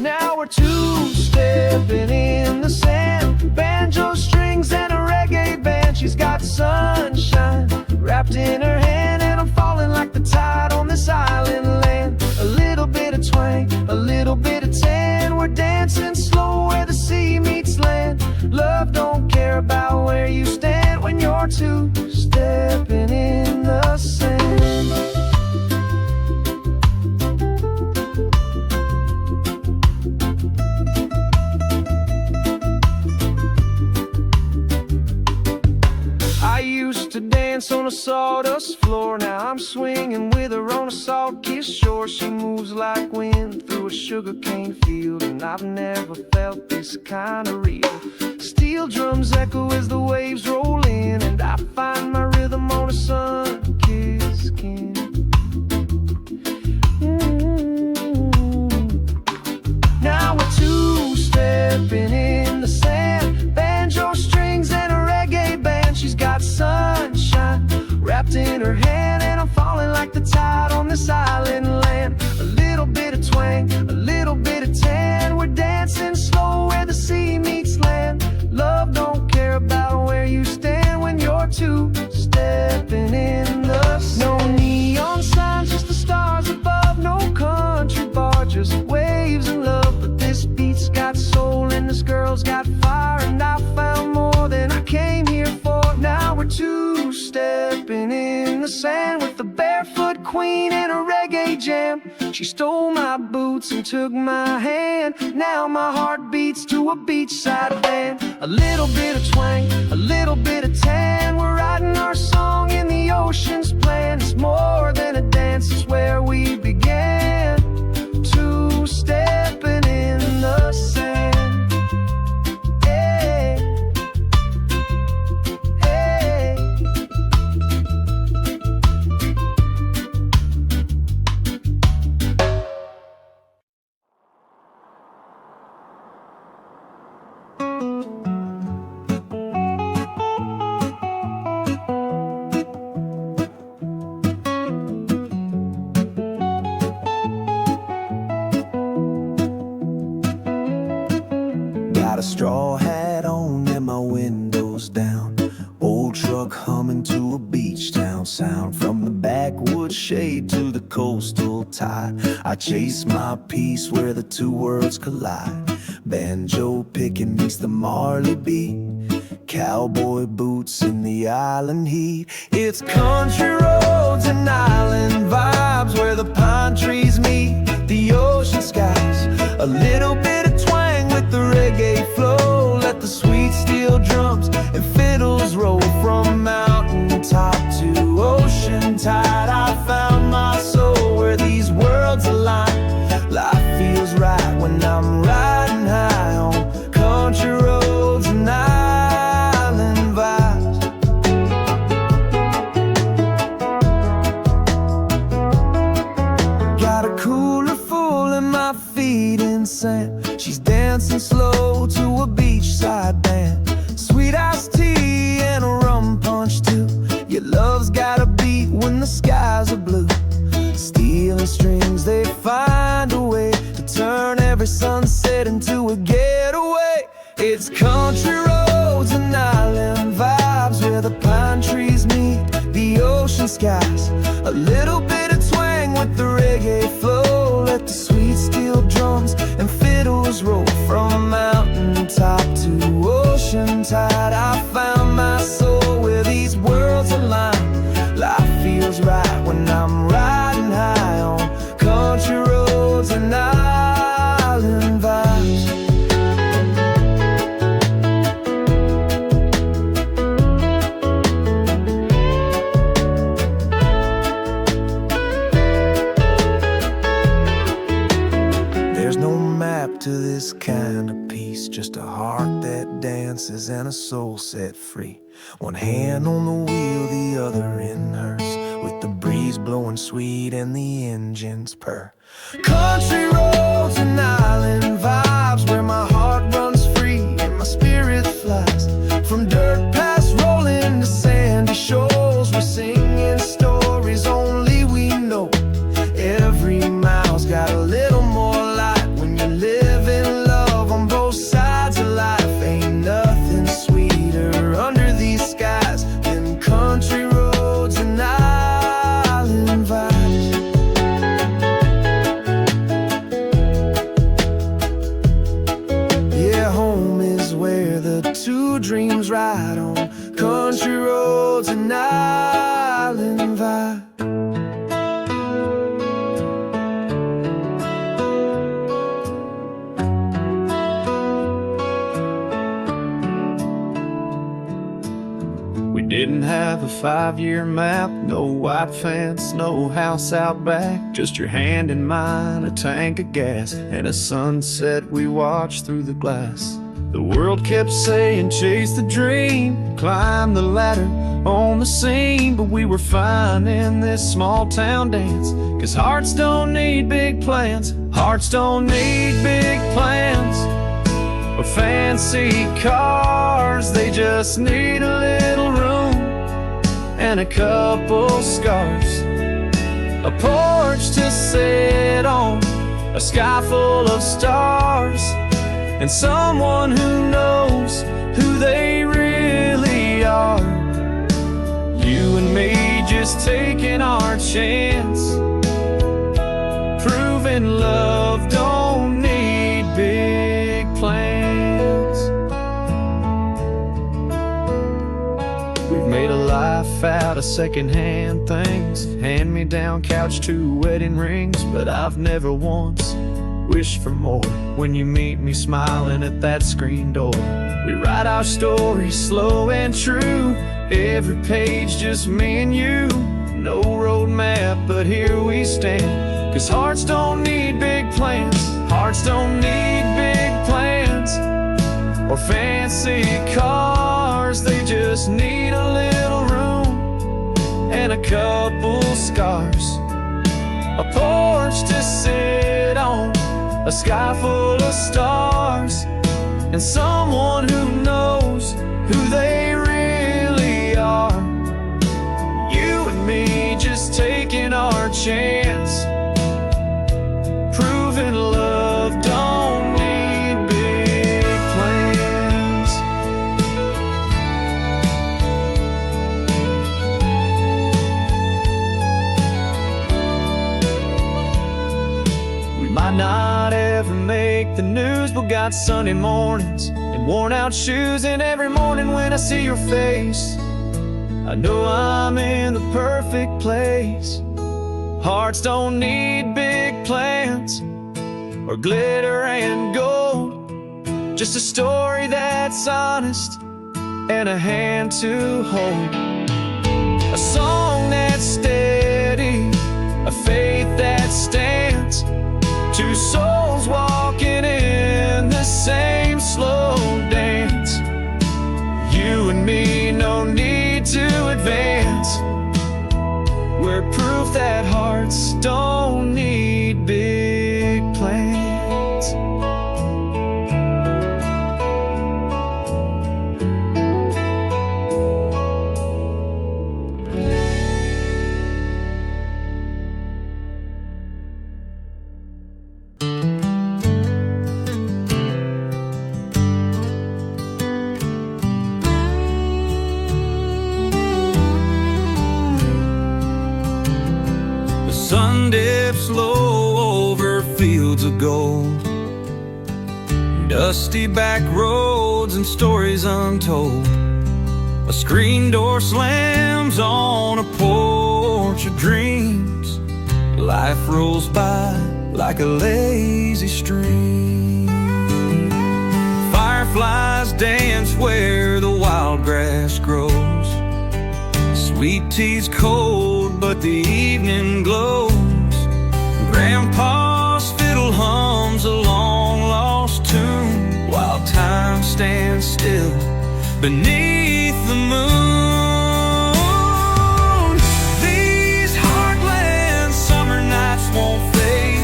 Now we're two-stepping in the sand, banjo strings and a reggae band. She's got sunshine wrapped in her hand, and I'm falling like the tide on this island land. A little bit of twang, a little bit of tan. We're dancing slow where the sea meets land. Love don't care about where you stand when you're two-stepping in the sand. I used to dance on a sawdust floor. Now I'm swinging with her on a salt-kissed shore. She moves like wind through a sugarcane field, and I've never felt this kind of real. Steel drums echo as the waves roll in, and I find my rhythm on a sun-kissed skin. Now we're two-stepping in the sand, banjo strings and a reggae band. She's got sunshine wrapped in her hand, and I'm falling like the tide on this island land. A little bit of twang, a little bit of tan. We're dancing slow where the sea meets land. Love don't care about where you stand when you're two-stepping in the sand. No neon signs, just the stars above. No country bar, just waves and love. But this beat's got soul and this girl's got fire, and I found more than I came here for. Now we're two-stepping in the sand with the barefoot queen and a reggae jam. She stole my boots and took my hand. Now my heart beats to a beachside band. A little bit of twang, a little bit of tan. We're writing our song in the ocean's plan. It's more than a dance, it's where we began. Two-stepping in the sand. Got a straw hat on and my windows down. Old truck humming to a beach town sound. From the backwoods shade to the coastal tide, I chase my peace where the two worlds collide. Banjo picking meets the Marley beat, cowboy boots in the island heat. It's country roads and island vibes where the pine trees meet the ocean skies. A little bit of twang with the reggae flow. Let the sweet steel drums and fiddles roll from mountain top to ocean tide. I found my soul where these worlds align. Life feels right when I'm riding high on country roads and island vibes. Got a cooler full and my feet in sand. She's dancing slow to a beachside band. Sweet iced tea and a rum punch too. Your love's got a beat when the skies are blue. Steel and strings, they find a way to turn every sunset into a getaway. It's country roads and island vibes where the pine trees meet the ocean skies. A little bit of twang with the reggae flow. Let the sweet steel drums and fiddles roll from mountain top to ocean tide. I found my soul where these worlds align. Life feels right when I'm riding high this kind of peace, just a heart that dances and a soul set free. One hand on the wheel, the other in hers, with the breeze blowing sweet and the engines purr. Country roads and island vibes, where my heart runs free and my spirit flies. From dirt paths rolling to sandy shores, we're singing stories only we know. Every mile's got a little more light when you live in love on both sides of life. Ain't nothing sweeter under these skies than country roads and island vibes. Yeah, home is where the two dreams ride on country roads and island vibes. Didn't have a 5-year map, no white fence, no house out back. Just your hand in mine, a tank of gas, and a sunset we watched through the glass. The world kept saying chase the dream, climb the ladder on the scene. But we were fine in this small town dance, 'cause hearts don't need big plans. Hearts don't need big plans or fancy cars. They just need a little room and a couple scars, a porch to sit on, a sky full of stars, and someone who knows who they really are. You and me just taking our chance, proving love don't need big plans. We've made a life out of secondhand things, hand-me-down couch to wedding rings, but I've never once wished for more. When you meet me smiling at that screen door, we write our stories slow and true, every page just me and you. No road map, but here we stand, 'cause hearts don't need big plans. Hearts don't need big plans or fancy cars. They just need a little room and a couple scars, a porch to sit on, a sky full of stars, and someone who knows who they really are. You and me just taking our chance, proving love don't need big plans. We might not ever make the news, but got Sunday mornings and worn out shoes, and every morning when I see your face, I know I'm in the perfect place. Hearts don't need big plans or glitter and gold, just a story that's honest and a hand to hold, a song that's steady, a faith that stands, two souls walking in the same slow dance. You and me, no need to advance, we're proof that hearts don't need big plans. Sun dips low over fields of gold, dusty back roads and stories untold. A screen door slams on a porch of dreams. Life rolls by like a lazy stream. Fireflies dance where the wild grass grows. Sweet tea's cold, but the evening glows. Grandpa's fiddle hums a long-lost tune. beneath the moon. These heartland summer nights won't fade.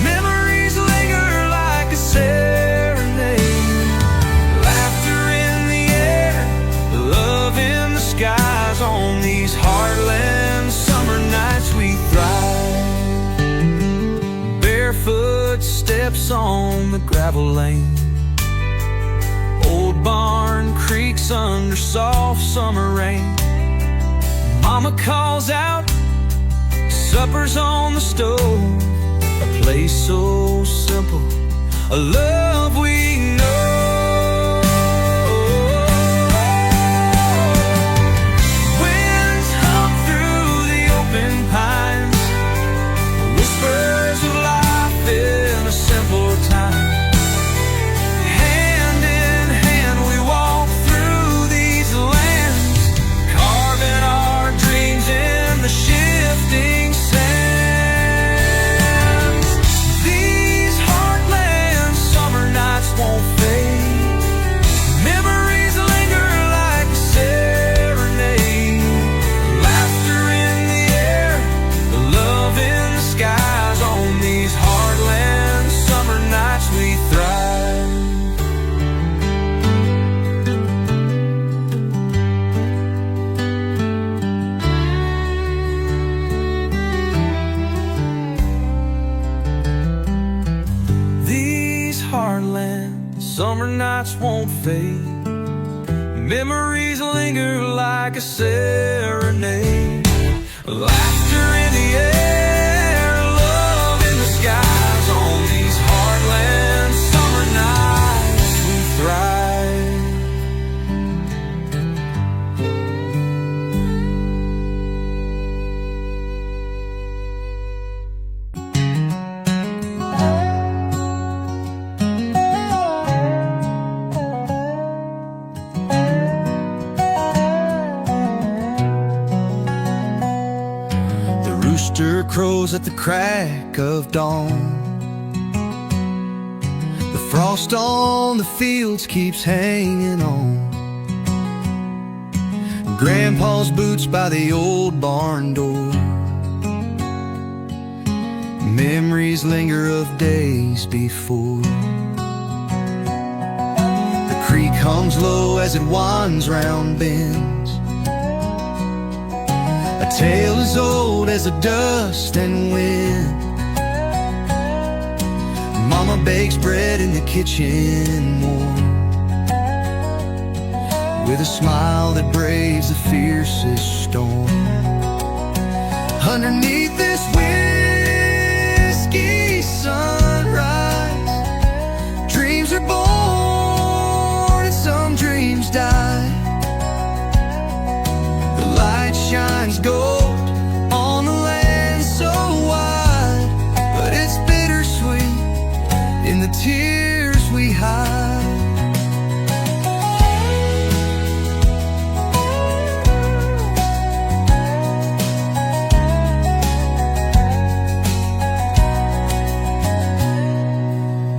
Memories linger like a serenade. Laughter in the air, love in the skies. On these heartland summer nights we thrive. Barefoot steps on the gravel lane. Old barn creaks under soft summer rain. Mama calls out, supper's on the stove. A place so simple, a love we know. Winds hum through the open pines, whispers of life in a simple time. Hand in hand we walk through these lands, carving our dreams in the shifting sands. These heartland summer nights won't fade. Memories linger like a serenade. Laughter in the air, the love in the skies. On these heartland summer nights we thrive. These heartland summer nights won't fade. Memories linger like a serenade. Laughter in the air, love in the skies. On these heartland summer nights we thrive. The rooster crows at the crack of dawn. The frost on the fields keeps hanging on. Grandpa's boots by the old barn door. Memories linger of days before. The creek hums low as it winds round bends. A tale as old as the dust and wind. Mama bakes bread in the kitchen warm, with a smile that braves the fiercest storm. Underneath this whiskey sunrise, dreams are born and some dreams die. The light shines gold on the land so wide, but it's bittersweet in the tears we hide.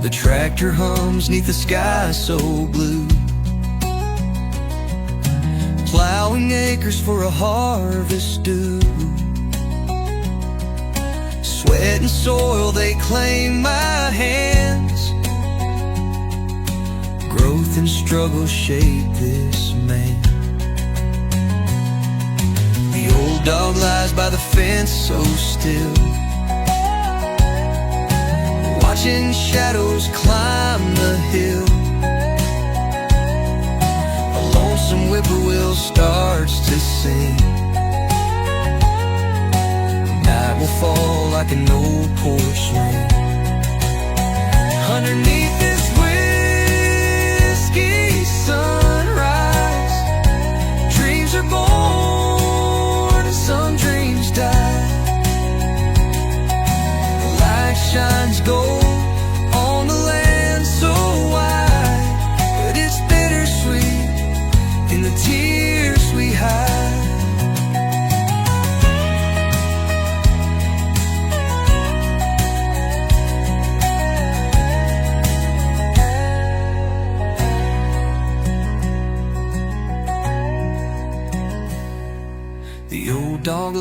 The tractor hums neath the sky so blue, plowing acres for a harvest due. Sweat and soil, they claim my hands. Growth and struggle shape this man. The old dog lies by the fence so still, watching shadows climb the hill. A lonesome whippoorwill starts to sing. Night will fall like an old porch ring. Underneath this whiskey sunrise, dreams are born and some dreams die. The light shines gold on the land so wide, but it's bittersweet in the tears we hide.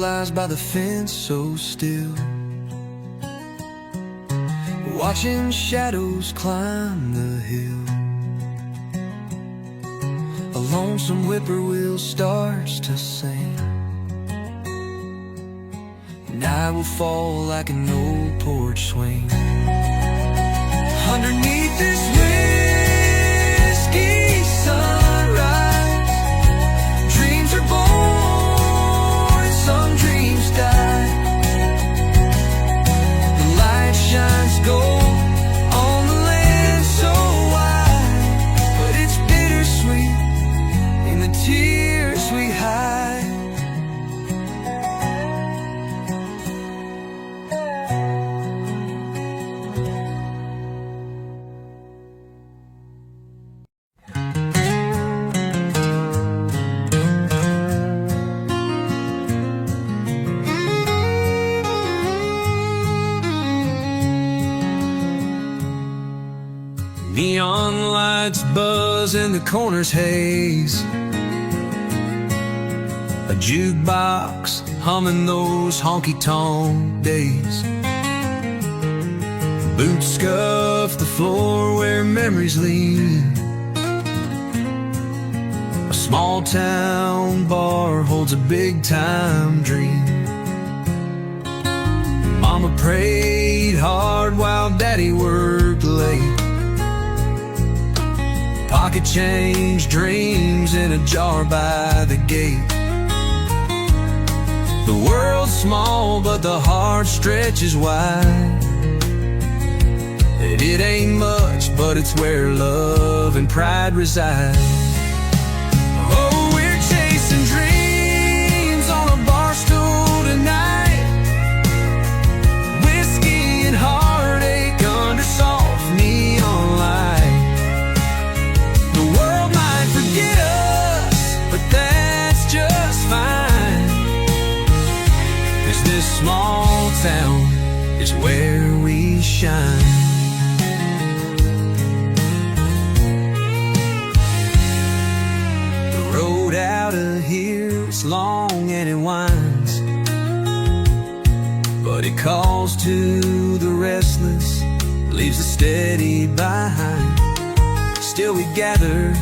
lies by the fence so still, watching shadows climb the hill. A lonesome whippoorwill starts to sing. Night will fall like an old porch swing. Underneath this whiskey sunrise, dreams are born and some dreams die. The light shines gold on the land so wide, but it's bittersweet in the tears we hide. Neon lights buzz in the corner's haze, a jukebox humming those honky-tonk days. Boots scuff the floor where memories lean. A small town bar holds a big time dream. Mama prayed hard while Daddy worked late. Pocket change dreams in a jar by the gate. The world's small but the heart stretches wide. It ain't much but it's where love and pride reside. Oh, we're chasing dreams on a bar stool tonight. Whiskey and heartache under soft neon light. Forget us, but that's just fine, 'cause this small town is where we shine. The road out of here is long and it winds, but it calls to the restless, leaves the steady behind. Still we gather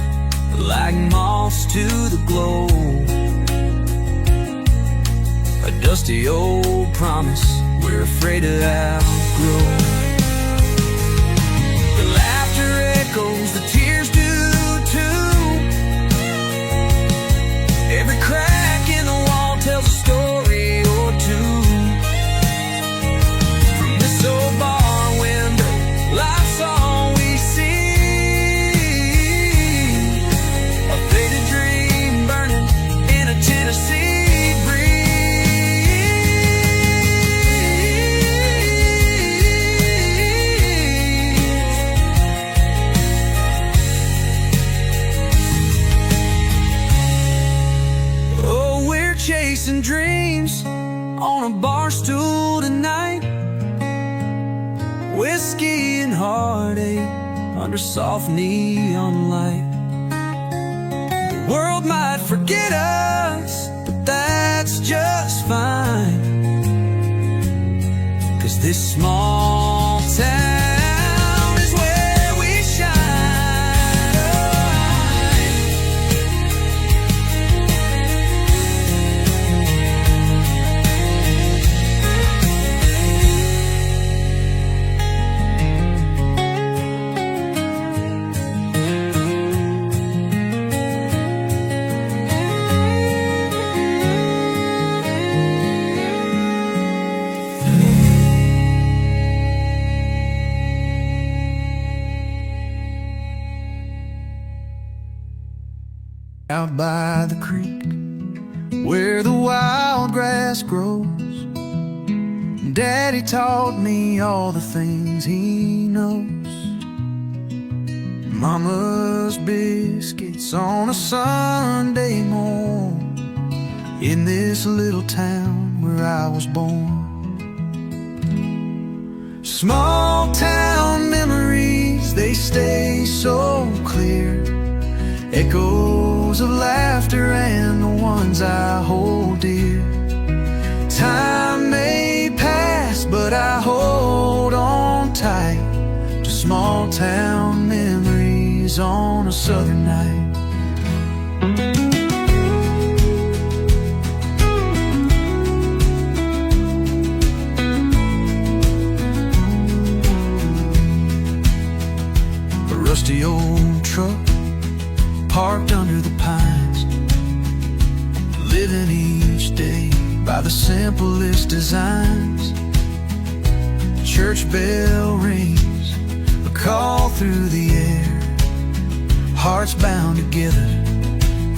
like moths to the glow, a dusty old promise we're afraid to outgrow. The laughter echoes, the tears do too. Every crack in the wall tells a story or two. From this old bar window, life's all we see. Tennessee breeze. Oh, we're chasing dreams on a bar stool tonight. Whiskey and heartache under soft neon light. The world might forget us, but that's just fine, 'cause this small town is where we Out by the creek, where the wild grass grows, Daddy taught me all the things he knows. Mama's biscuits on a Sunday morn, in this little town where I was born. Small town memories, they stay so clear, echoes of laughter and the ones I hold dear. Time may pass, but I hold on tight to small town memories on a southern night. A rusty old truck parked under the pines, living each day by the simplest designs. Church bell rings, a call through the air, hearts bound together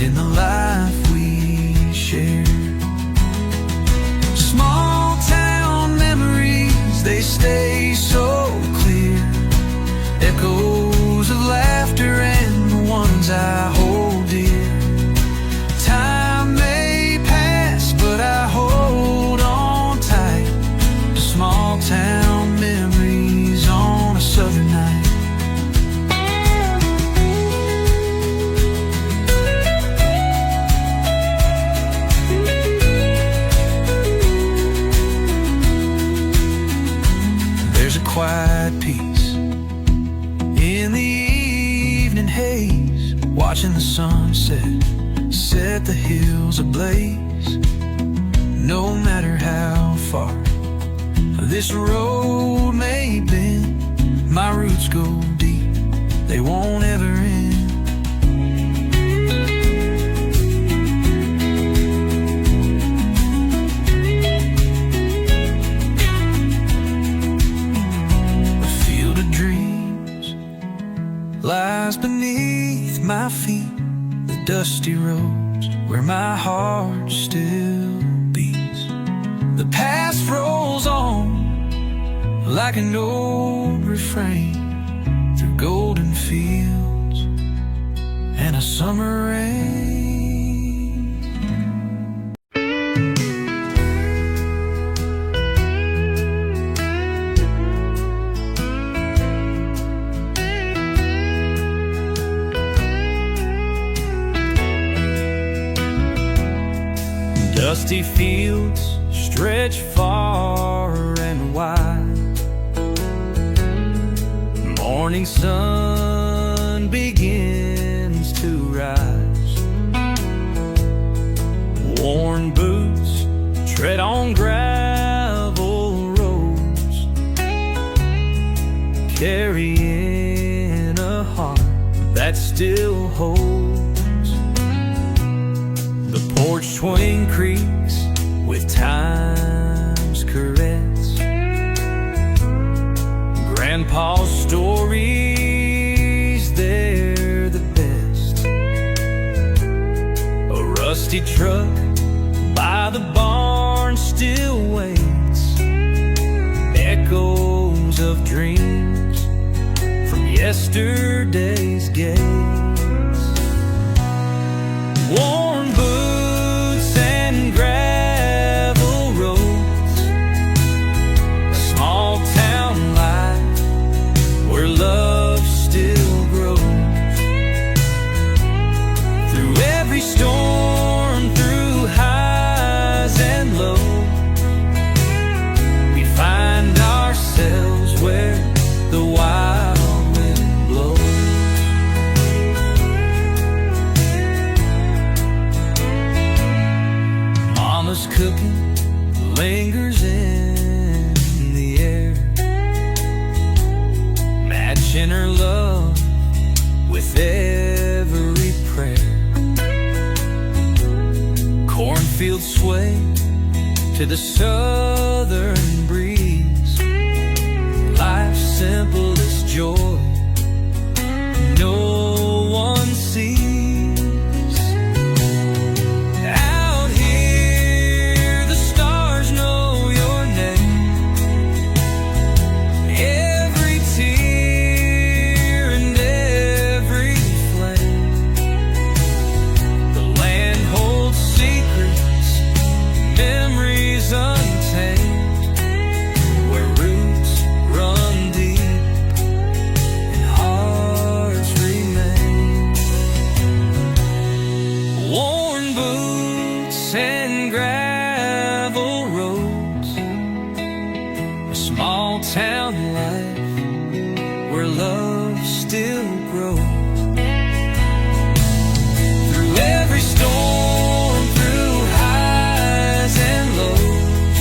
in the life we share. Small town memories, they stay so clear, echoes of laughter and the ones I hold dear. Time may pass, but I hold on tight to small town memories on a southern night. There's a quiet peace in the evening haze, watching the sunset set the hills ablaze. No matter how far this road may bend, my roots go deep, they won't ever end. A field of dreams lies beneath my feet, the dusty roads where my heart still beats. The past rolls on like an old refrain through golden fields and a summer rain. Dusty fields stretch far and wide. Morning sun begins to rise. Worn boots tread on gravel roads, carrying a heart that still holds. The porch swing creaks with time's caress. Grandpa's stories, they're the best. A rusty truck by the barn still waits, echoes of dreams from yesterday's gates. Worn boots and gravel roads, a small town life where love still grows. Through every storm, through highs and lows, we find ourselves where the wild wind blows. Mama's cooking lingers in the air, matching her love with every prayer. Cornfields sway to the southern breeze, life's simplest joy no one sees. Out here the stars know your name, every tear and every flame. The land holds secrets, memories untamed, where roots run deep town life where love still grows. Through every storm, through highs and lows,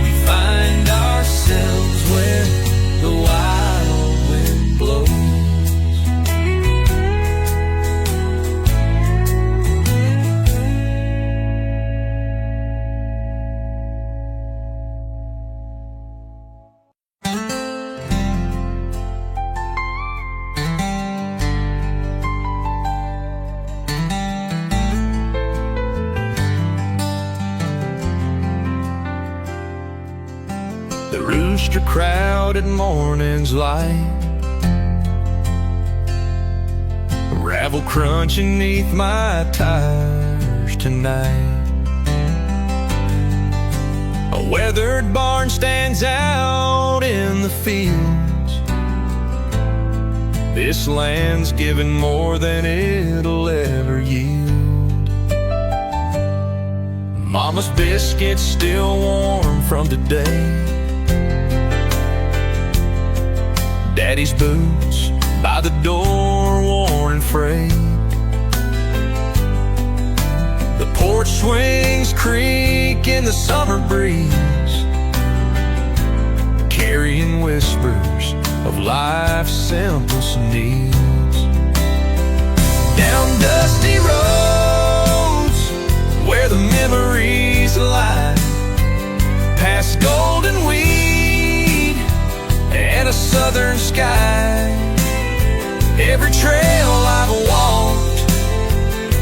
we find ourselves where the wild wind blows. The rooster crowd at morning's light, gravel crunching neath my tires tonight. A weathered barn stands out in the fields. This land's given more than it'll ever yield. Mama's biscuits still warm from today. Daddy's boots by the door, worn and frayed. The porch swings creak in the summer breeze, carrying whispers of life's simplest needs. Down dusty roads where the memories lie, past golden weed and a southern sky. Every trail I've walked,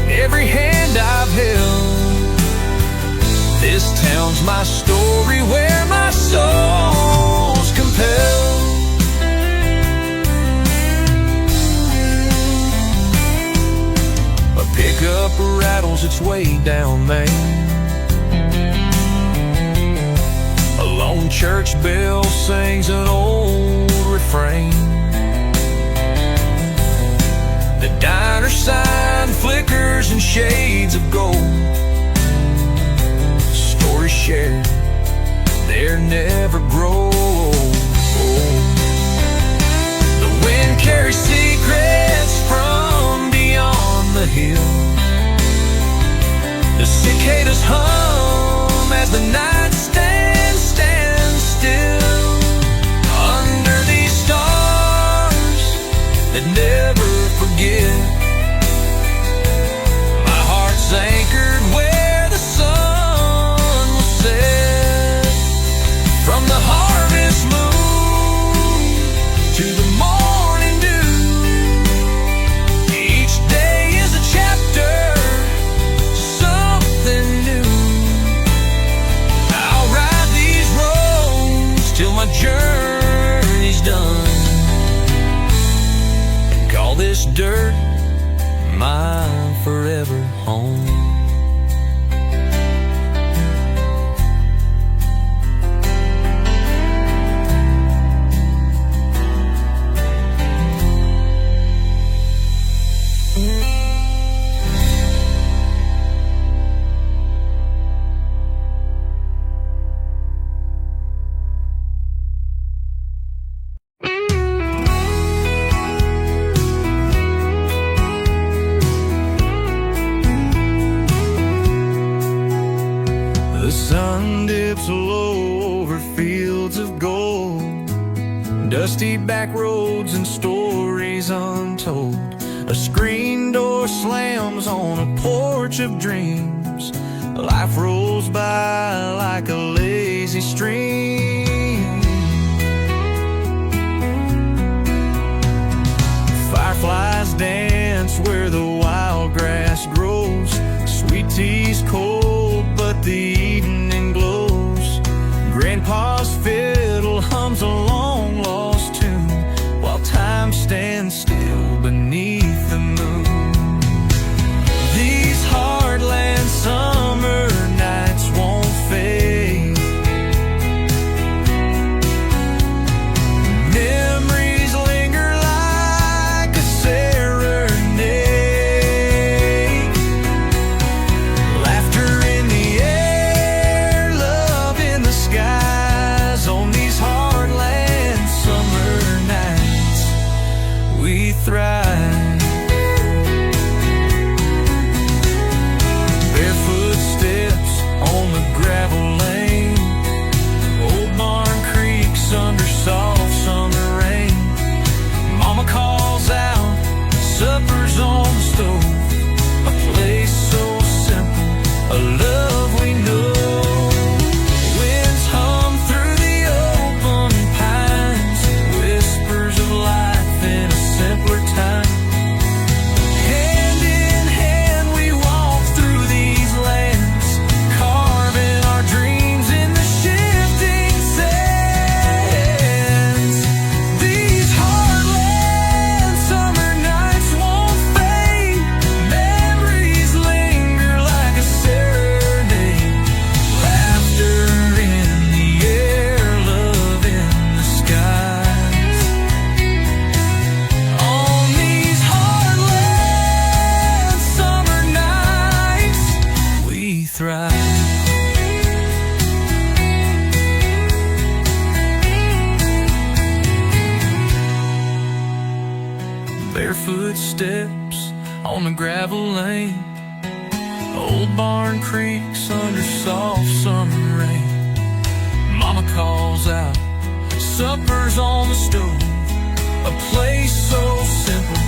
every hand I've held, this town's my story where my soul's compelled. A pickup rattles its way down Main. A lone church bell sings an old refrain. The diner sign flickers in shades of gold. Stories shared, they're never grow. The wind carries secrets from beyond the hill. The cicadas hum as the night stands still. Under these stars that never forget, my heart's anchored where the sun will set. From the harvest moon to the morning dew, each day is a chapter, something new. I'll ride these roads till my journey's done, and call this dirt my forever home. The sun dips low over fields of gold, dusty back roads and stories untold. A screen door slams on a porch of dreams. Life rolls by like a lazy stream. Fireflies dance where the wild grass grows. Sweet tea's cold, but the evening glows. Grandpa's fiddle hums a long-lost tune, while time stands still beneath the moon. These heartland summer nights won't fade, footsteps on the gravel lane. Old barn creaks under soft summer rain. Mama calls out, supper's on the stove. A place so simple,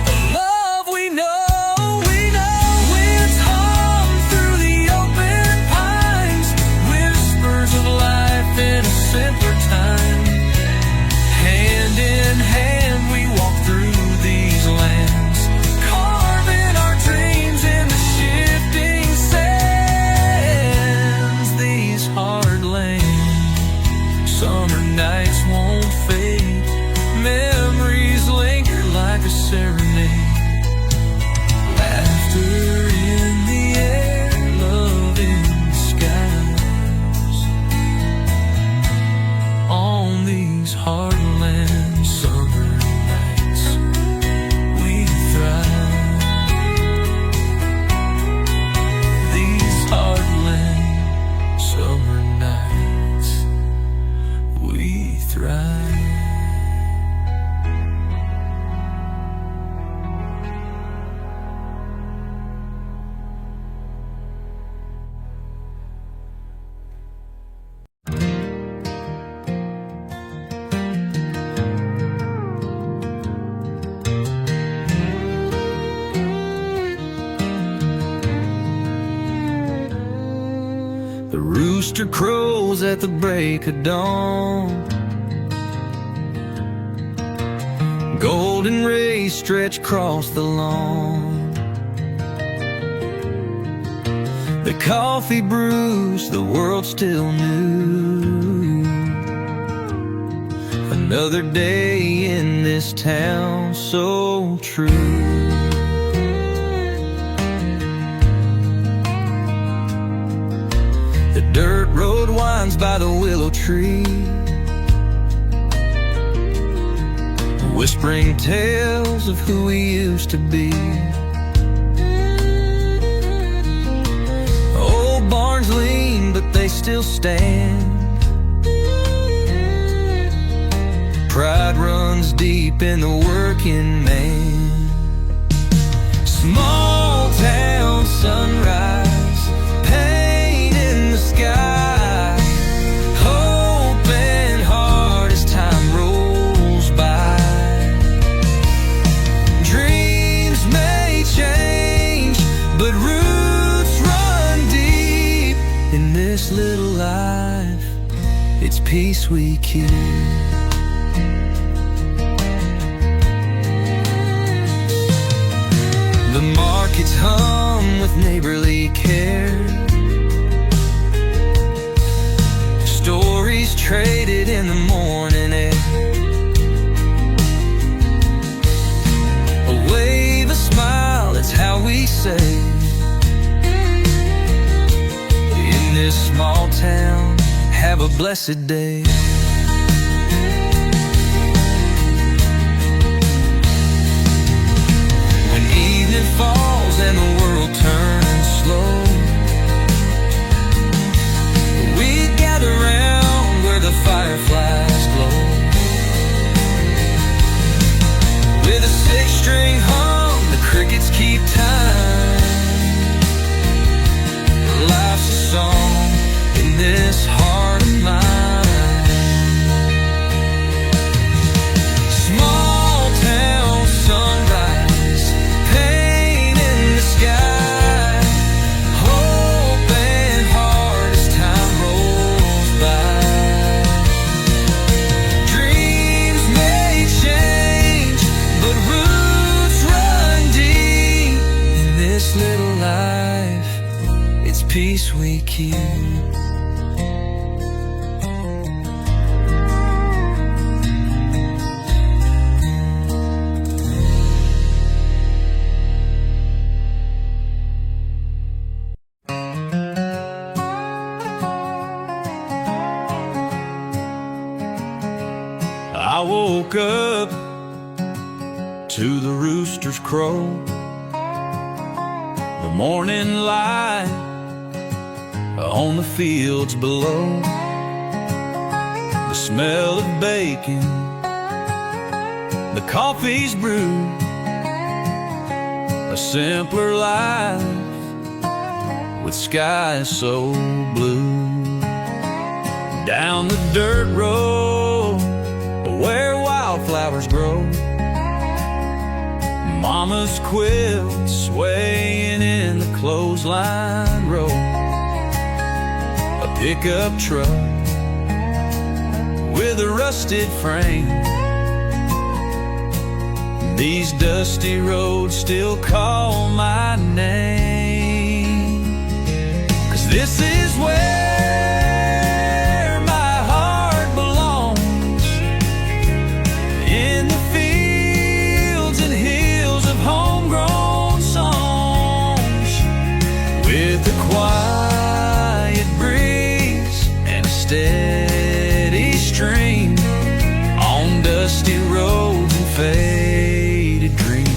a love we know, we know. Winds hum through the open pines, whispers of life in a simpler time. Hand in hand we walk through these lands, carving our dreams in the shifting sands. These hard lanes, summer nights won't fade. Memories linger like a serenade. Laughter in the air, love in the skies. On these hard lands, summer nights, we thrive. These hard lands, summer nights, we thrive. The rooster crows at the break of dawn. Golden rays stretch across the lawn. The coffee brews, the world still new. Another day in this town so true. The dirt road winds by the willow tree, whispering tales of who we used to be. Old barns lean, but they still stand. Pride runs deep in the working man. Small town sunrise, pain in the sky, hope and heart as time rolls by. Dreams may change, but roots run deep. In this little life, it's peace we keep. The markets hum with neighborly care, stories traded in the morning air. A wave, a smile, that's how we say. In this small town, have a blessed day. Falls and the world turns slow, we gather round where the fireflies glow. With a six-string hum, the crickets keep time. Life's a song in this heart of mine. Small town sunrise, pain in the sky, hope and heart as time rolls by. Dreams may change, but roots run deep. In this little life, it's peace we keep. I woke up to the rooster's crow, the morning light on the fields below, the smell of bacon, the coffee's brewed, a simpler life with skies so blue. Down the dirt road where wildflowers grow, Mama's quilt swaying in the clothesline row, a pickup truck with a rusted frame. These dusty roads still call my name, 'cause this is where my heart belongs, in the fields and hills of homegrown songs, with the quiet breeze and a steady stream on dusty roads and faded dreams.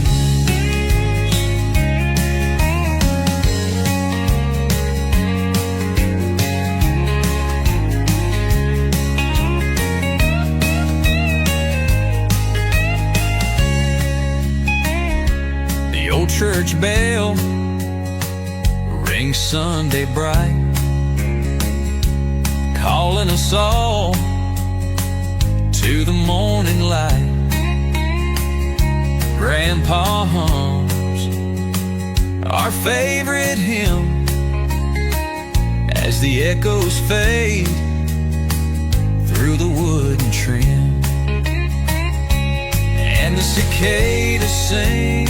The old church bell rings Sunday bright, calling us all to the morning light. Grandpa hums our favorite hymn as the echoes fade through the wooden trim, and the cicadas sing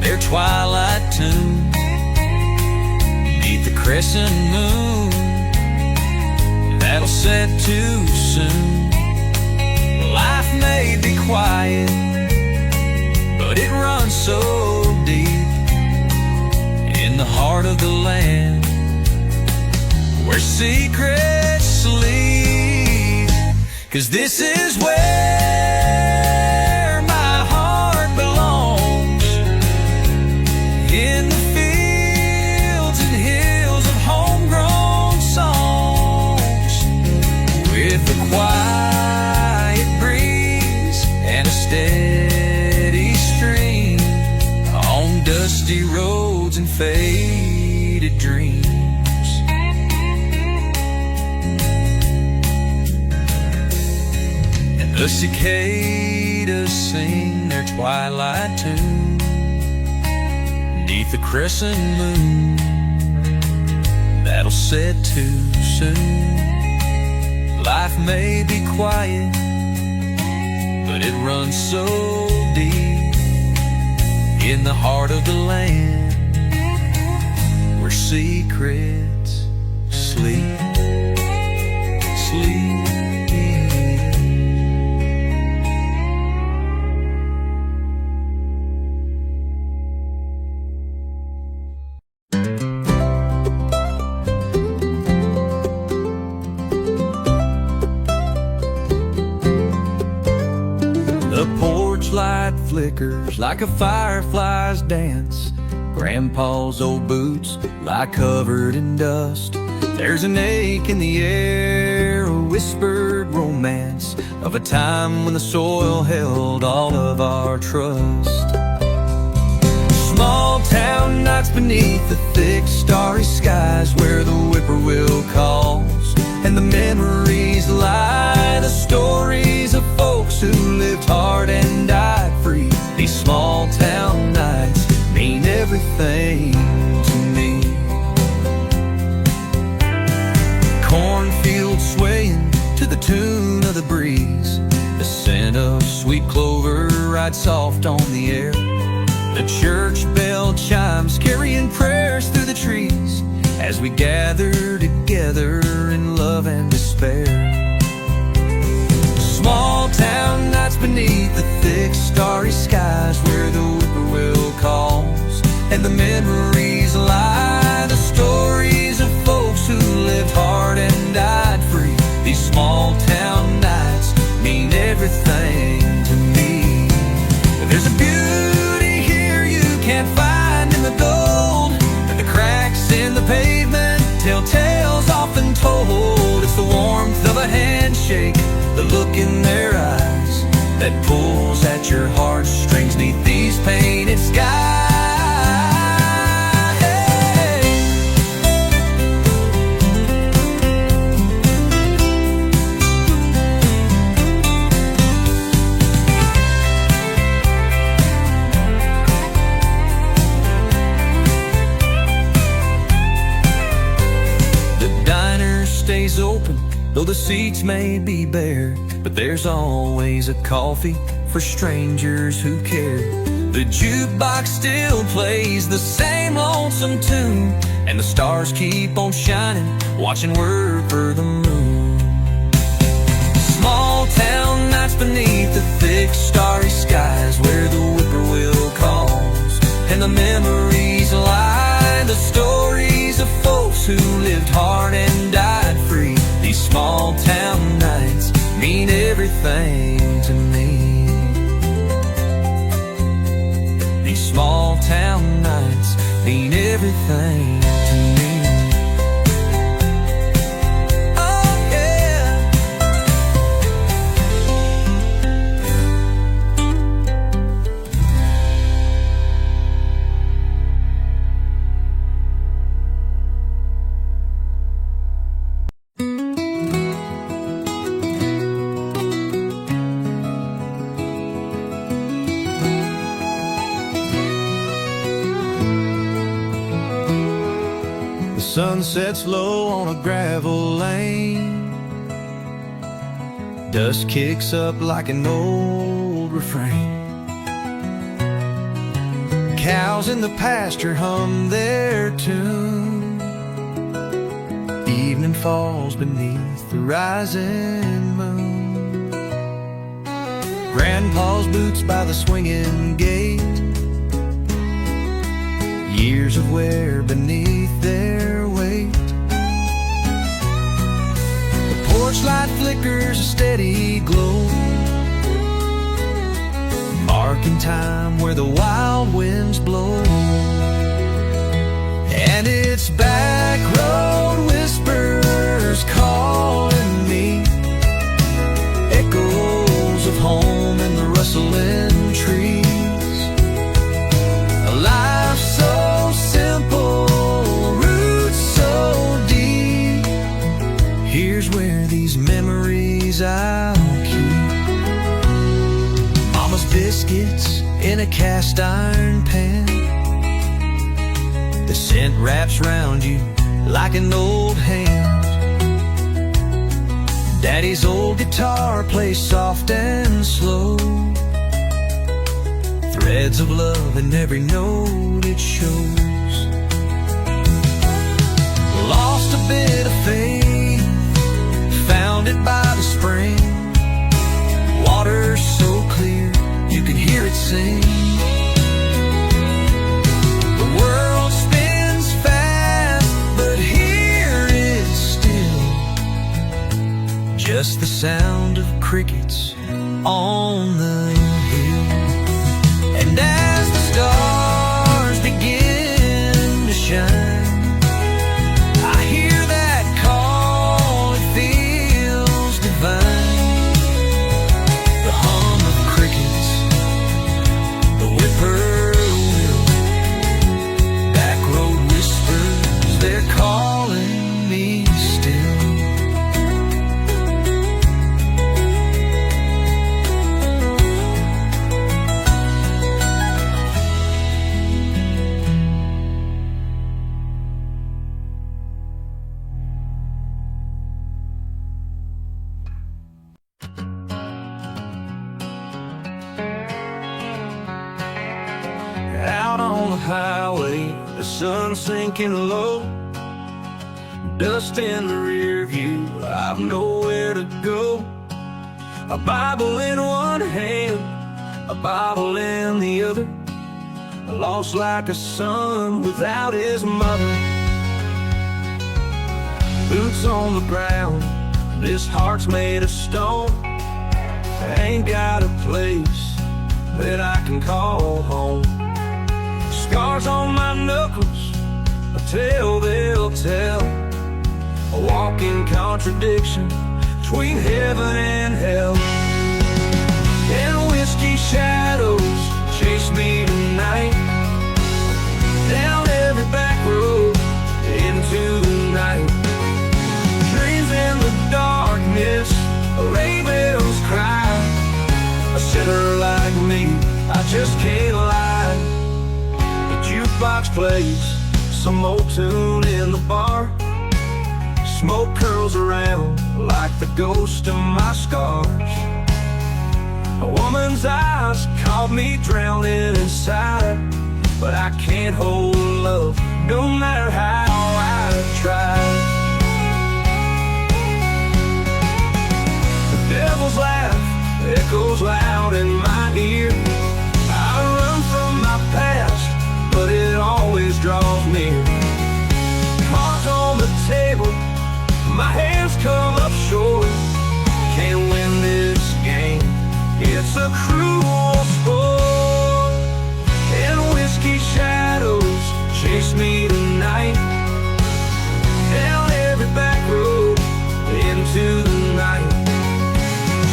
their twilight tune beneath the crescent moon that'll set too soon. Life may be quiet, but it runs so deep in the heart of the land where secrets sleep. 'Cause this is where my heart belongs, in the fields and hills of homegrown songs, with the quiet breeze and a steady stream on dusty roads and faded dreams. And the cicadas sing their twilight tune beneath the crescent moon that'll set too soon. Life may be quiet, but it runs so deep in the heart of the land where secrets sleep, sleep. The porch light flickers like a firefly's dance. Grandpa's old boots lie covered in dust. There's an ache in the air, a whispered romance of a time when the soil held all of our trust. Small town nights beneath the thick starry skies where the whippoorwill calls and the memories lie, the stories of folks who lived hard and died free. These small town nights mean everything to me. Cornfields swaying to the tune of the breeze, the scent of sweet clover rides soft on the air. The church bell chimes carrying prayers through the trees as we gather together in love and despair. Small town nights beneath the thick starry skies where the whippoorwill calls and the memories lie, the stories of folks who lived hard and died free. These small town nights mean everything to me. There's a beauty here you can't find in the gold, and the cracks in the pavement tell tales often told. It's the warmth of a handshake, the look in their eyes that pulls at your heartstrings neath these painted skies. Though the seats may be bare, but there's always a coffee for strangers who care. The jukebox still plays the same lonesome tune, and the stars keep on shining, watching word for the moon. Small town nights beneath the thick starry skies, where the whippoorwill calls and the memories lie. The stories of folks who lived hard and died free. These small town nights mean everything to me. These small town nights mean everything to me. Oh yeah. The sun sets low on a gravel lane. Dust kicks up like an old refrain. Cows in the pasture hum their tune. Evening falls beneath the rising moon. Grandpa's boots by the swinging gate. Years of wear beneath their weight. The porch light flickers a steady glow, marking time where the wild winds blow. And it's back road whispers calling me, echoes of home in the rustling trees. A life so simple, roots so deep. Here's where these memories I'll keep. Mama's biscuits in a cast iron pan. The scent wraps round you like an old hand. Daddy's old guitar plays soft and slow. Threads of love in every note it shows. Lost a bit of faith, found it by the spring. Water so clear, you can hear it sing. The world spins fast, but here it's still just the sound of crickets on the hill. And as the stars begin to shine, I hear that call, it feels divine. The hum of crickets, the whippoorwill, back road whispers, they're calling me still. Out on the highway, the sun sinking low, dust in the rear view, I've nowhere to go. A Bible in one hand, a Bible in the other, lost like a son without his mother. Boots on the ground, this heart's made of stone. I ain't got a place that I can call home. Scars on my knuckles, a tale they'll tell, a walking contradiction between heaven and hell. And whiskey shadows chase me tonight, down every back road into the night. Dreams in the darkness, ravens cry. A sinner like me, I just can't lie. Jukebox plays some old tune in the bar. Smoke curls around like the ghost of my scars. A woman's eyes caught me drowning inside, but I can't hold love no matter how I try. The devil's laugh echoes loud in my ear. I run from my past, but it always draws near. Cards on the table, my hands come up short. Can't win this game, it's a cruel sport. And whiskey shadows chase me tonight, down every back road into the night.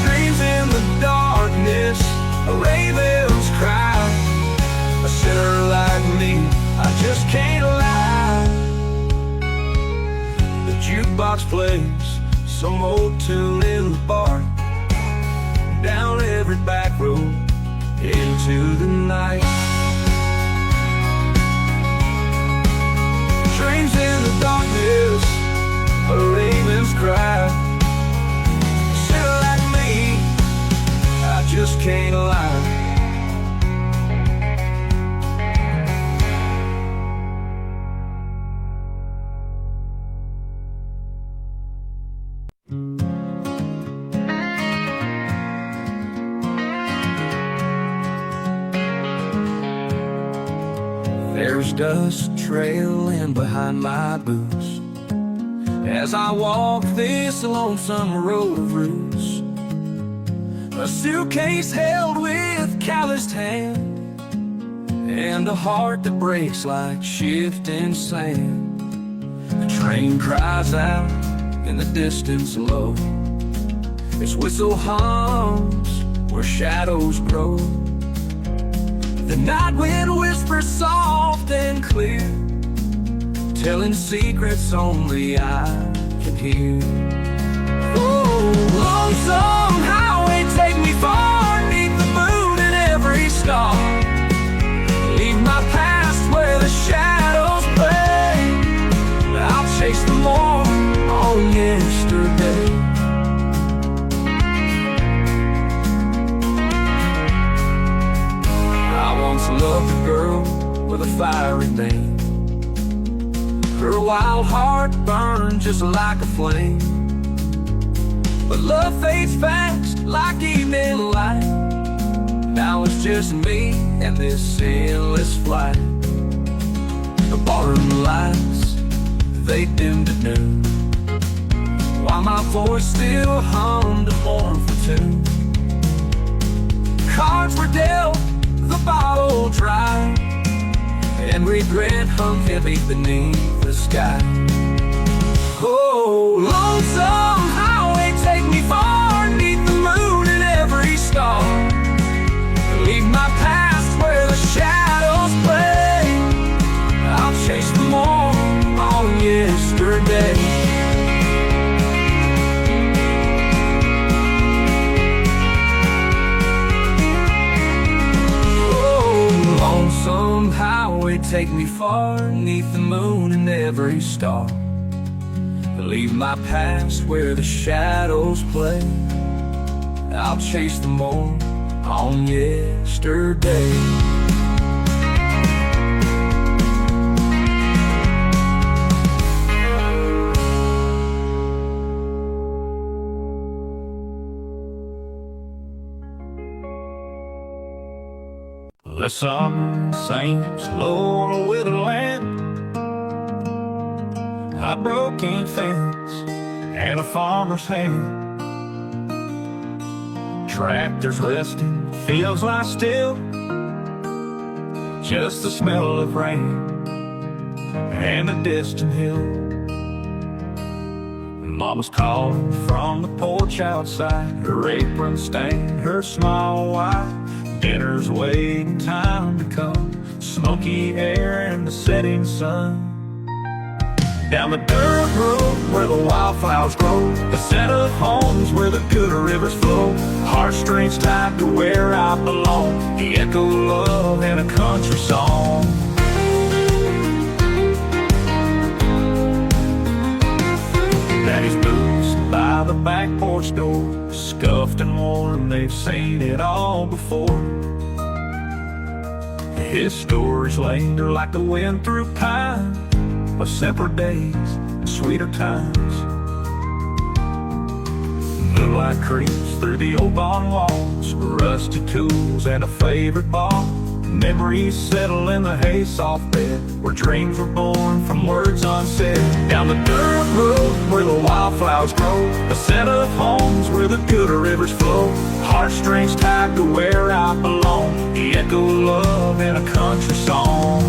Dreams in the darkness, a raven's cry. A sinner like me, I just can't lie. The jukebox plays some old tune in the bar, down every back road into the night. Dreams in the darkness, a raven's cry. A sinner like me, I just can't lie. There's dust trailing behind my boots as I walk this lonesome road of roots. A suitcase held with calloused hand, and a heart that breaks like shifting sand. The train cries out in the distance low, its whistle hums where shadows grow. The night wind whispers soft and clear, telling secrets only I can hear. Oh, lonesome highway, take me far, neath the moon and every star. Leave my past where the shadows play. I'll chase the morn on yesterday. Loved a girl with a fiery name. Her wild heart burned just like a flame. But love fades fast like evening light. Now it's just me and this endless flight. The barroom lights, they dimmed at noon, while my voice still hummed a mournful tune. Cards were dealt, the bottle dry, and regret hung heavy beneath the sky. Oh, lonesome highway, take me far, neath the moon and every star. Leave my past where the shadows play. I'll chase the morn on yesterday. Lonesome highway, take me far, neath the moon and every star. Leave my past where the shadows play. I'll chase the morn on yesterday. The sun sinks low with the land, a broken fence and a farmer's hand. Tractors listed, fields lie still, just the smell of rain and a distant hill. Mama's calling from the porch outside, her apron stained, her smile wide. Dinner's waiting, time to come, smoky air and the setting sun. Down the dirt road where the wildflowers grow, a set of homes where the good rivers flow. Heartstrings tied to where I belong, the echo of love and a country song. Daddy's boots by the back porch door, scuffed and worn, they've seen it all before. His stories linger like the wind through pine, of separate days and sweeter times. Moonlight creeps through the old barn walls, rusty tools and a favorite ball. Memories settle in the hay soft bed, where dreams were born from words unsaid. Down the dirt road where the wildflowers grow, a set of homes where the good rivers flow. Heartstrings tied to where I belong, the echo of love in a country song.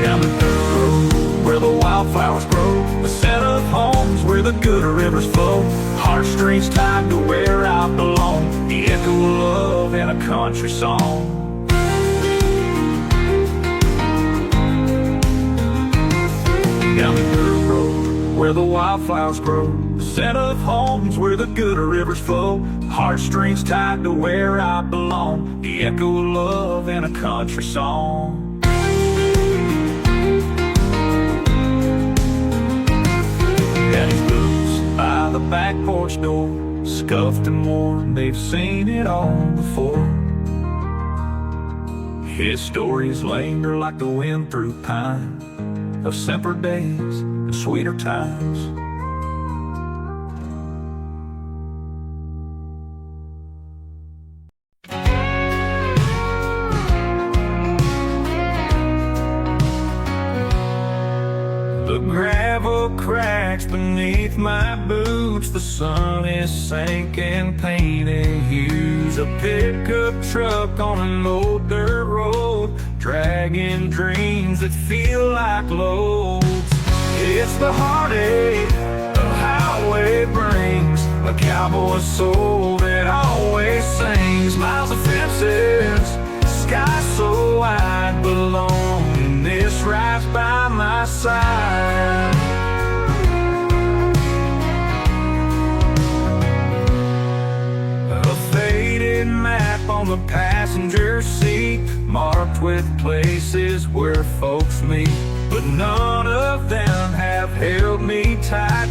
Down the dirt road where the wildflowers grow, a set of homes where the good rivers flow. Heartstrings tied to where I belong, the echo of love in a country song. Down the dirt road where the wildflowers grow, a set of homes where the good rivers flow. Heartstrings tied to where I belong, the echo of love in a country song. Daddy's boots by the back porch door, scuffed and worn, they've seen it all before. His stories linger like the wind through pine, of simpler days and sweeter times. The gravel cracks beneath my boots, the sun is sinking, painting hues. A pickup truck on an old dirt road, dragging dreams that feel like loads. It's the heartache a highway brings, a cowboy soul that always sings. Miles of fences, sky so wide, belonging this right by my side. A faded map on the passenger seat, marked with places where folks meet, but none of them have held me tight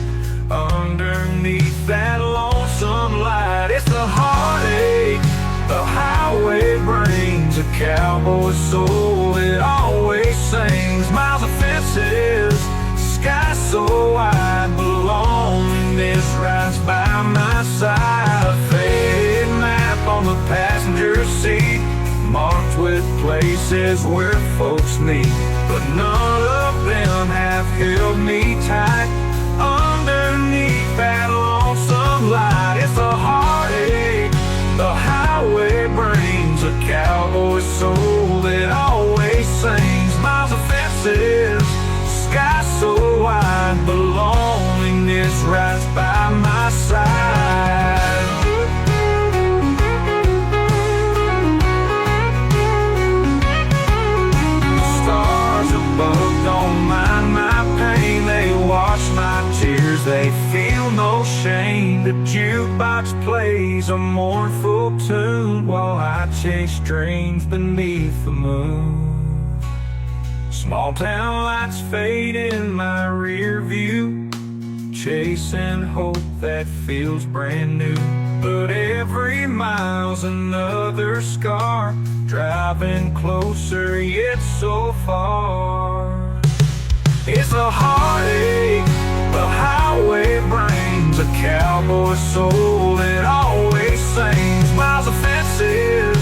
underneath that lonesome light. It's the heartache the highway brings, a cowboy soul that always sings. Miles of fences, sky so wide, belongingness rides by my side. A faded map on the passenger seat, marked with places where folks meet, but none of them have held me tight underneath that lonesome light. It's the heartache the highway brings, a cowboy soul that always sings. Miles of fences, sky so wide, belongingness rides by my side. Stars above don't mind my pain, they wash my tears, they feel no shame. The jukebox plays a mournful tune while I chase dreams beneath the moon. Small town lights fade in my rear view, chasing hope that feels brand new. But every mile's another scar, driving closer yet so far. It's a heartache the highway brings, a cowboy soul that always sings. Miles of fences,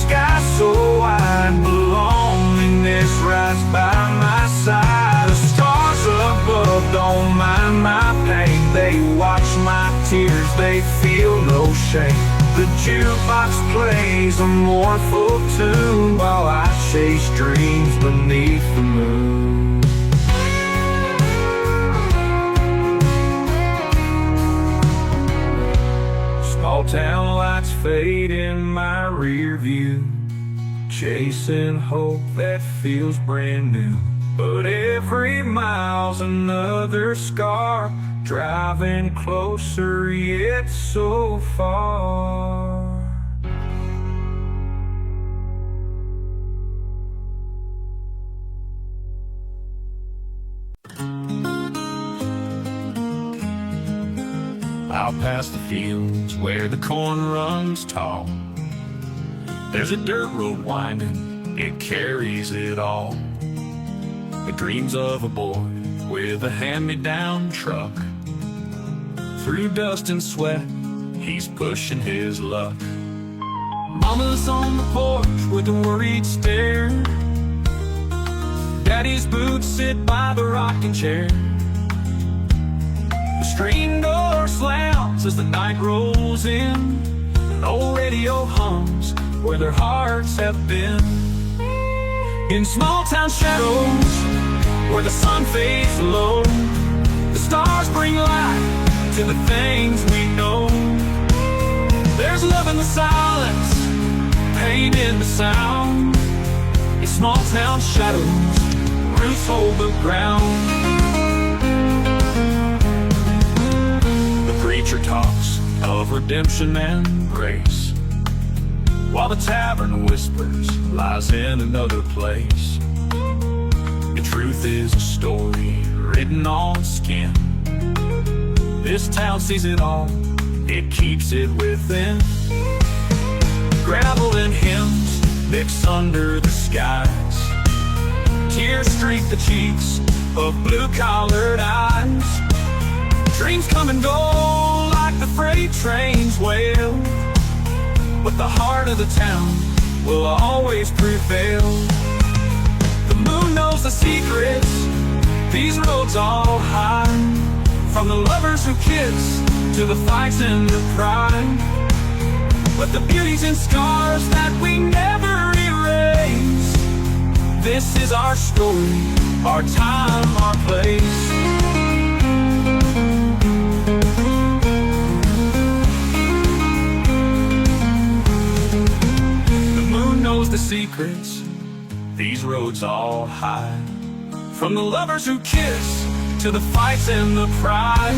sky so wide, belongingness rides by my side. The stars above don't mind my pain, they watch my tears, they feel no shame. The jukebox plays a mournful tune while I chase dreams beneath the moon. Small town lights fade in my rear view, chasing hope that feels brand new. But every mile's another scar, driving closer yet so far. Out past the fields where the corn runs tall, there's a dirt road winding, it carries it all. The dreams of a boy with a hand-me-down truck. Through dust and sweat, he's pushing his luck. Mama's on the porch with a worried stare. Daddy's boots sit by the rocking chair. The screen door slams as the night rolls in. An old radio hums where their hearts have been. In small town shadows where the sun fades low, the stars bring light to the things we know. There's love in the silence, pain in the sound. In small town shadows, roots hold the ground. Preacher talks of redemption and grace, while the tavern whispers lies in another place. The truth is a story written on skin. This town sees it all, it keeps it within. Gravel and hymns mix under the skies. Tears streak the cheeks of blue-collared eyes. Dreams come and go like the freight trains wail, but the heart of the town will always prevail. The moon knows the secrets these roads all hide, from the lovers who kiss to the fights and the pride. But the beauty's in scars that we never erase. This is our story, our time, our place. The secrets these roads all hide, from the lovers who kiss to the fights and the pride.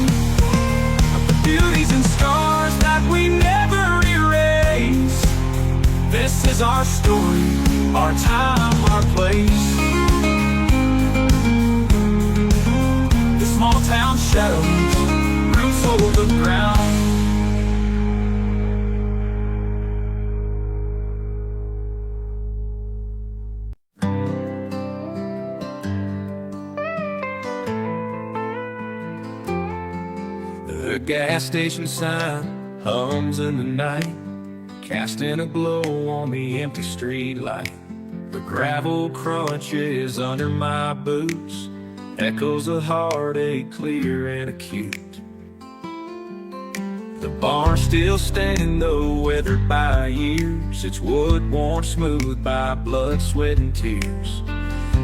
But the beauties and scars that we never erase. This is our story, our time, our place. The small town shadows, roots hold the ground. The gas station sign hums in the night, casting a glow on the empty street light. The gravel crunches under my boots, echoes of heartache clear and acute. The barn still standing though weathered by years, its wood worn smooth by blood, sweat and tears.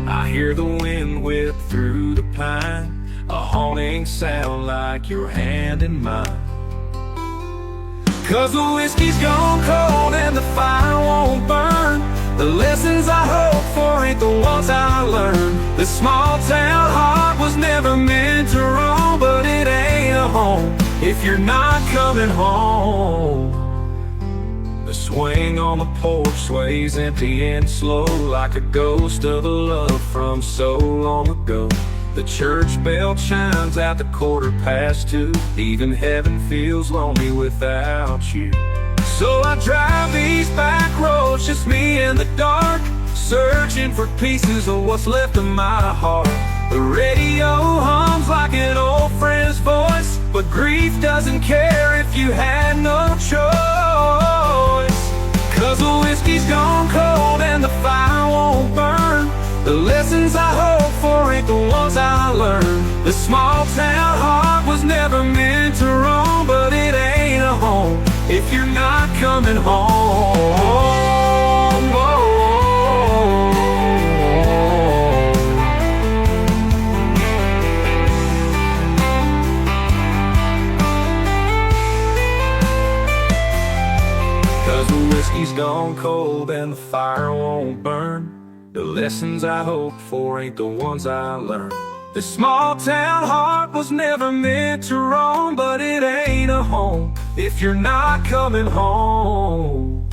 I hear the wind whip through the pine, a haunting sound like your hand in mine. 'Cause the whiskey's gone cold and the fire won't burn. The lessons I hope for ain't the ones I learned. This small town heart was never meant to roam, but it ain't a home if you're not coming home. The swing on the porch sways empty and slow, like a ghost of a love from so long ago. The church bell chimes out the 2:15. Even heaven feels lonely without you. So I drive these back roads, just me in the dark, searching for pieces of what's left of my heart. The radio hums like an old friend's voice, but grief doesn't care if you had no choice. 'Cause the whiskey's gone cold and the fire won't burn. The lessons I hope for ain't the ones I learned. The small town heart was never meant to roam, but it ain't a home if you're not coming home. Whiskey's gone cold and the fire won't burn. The lessons I hope for ain't the ones I learned. This small town heart was never meant to roam, but it ain't a home if you're not coming home.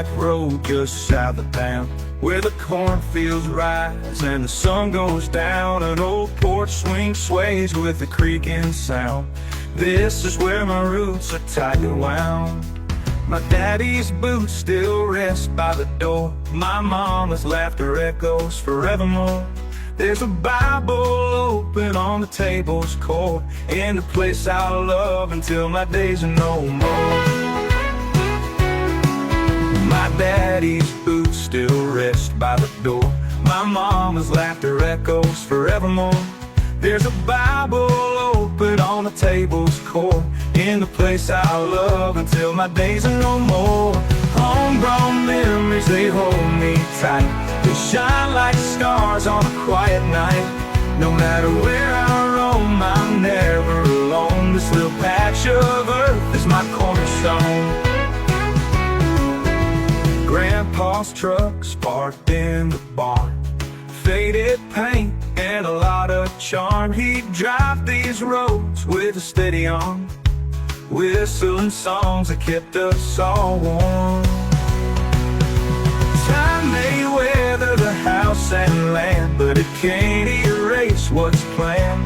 back road just south of town, where the cornfields rise and the sun goes down. An old porch swing sways with a creaking sound. This is where my roots are tightly wound. My daddy's boots still rest by the door. My mama's laughter echoes forevermore. There's a Bible open on the table's core, in the place I'll love until my days are no more. My daddy's boots still rest by the door. My mama's laughter echoes forevermore. There's a Bible open on the table's core, in the place I'll love until my days are no more. Homegrown memories, they hold me tight. They shine like stars on a quiet night. No matter where I roam, I'm never alone. This little patch of earth is my cornerstone. Grandpa's truck's parked in the barn, faded paint and a lot of charm. He'd drive these roads with a steady arm, whistling songs that kept us all warm. Time may weather the house and land, but it can't erase what's planned.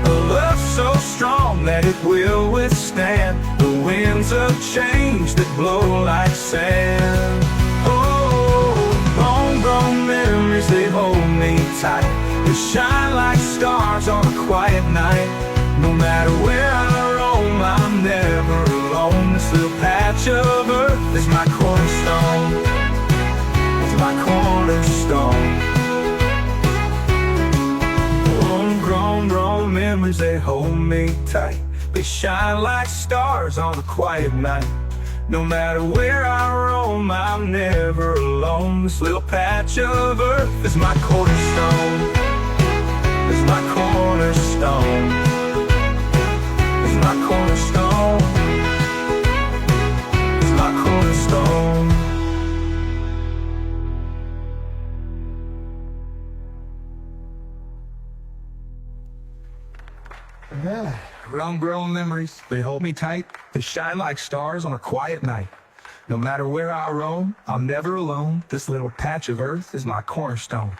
A love so strong that it will withstand the winds of change that blow like sand. Oh, homegrown memories, they hold me tight. They shine like stars on a quiet night. No matter where I roam, I'm never alone. This little patch of earth is my cornerstone. It's my cornerstone. Homegrown memories, they hold me tight. They shine like stars on a quiet night. No matter where I roam, I'm never alone. This little patch of earth is my cornerstone. It's my cornerstone. It's my cornerstone. It's my cornerstone. Yeah, homegrown memories, they hold me tight. They shine like stars on a quiet night. No matter where I roam, I'm never alone. This little patch of earth is my cornerstone.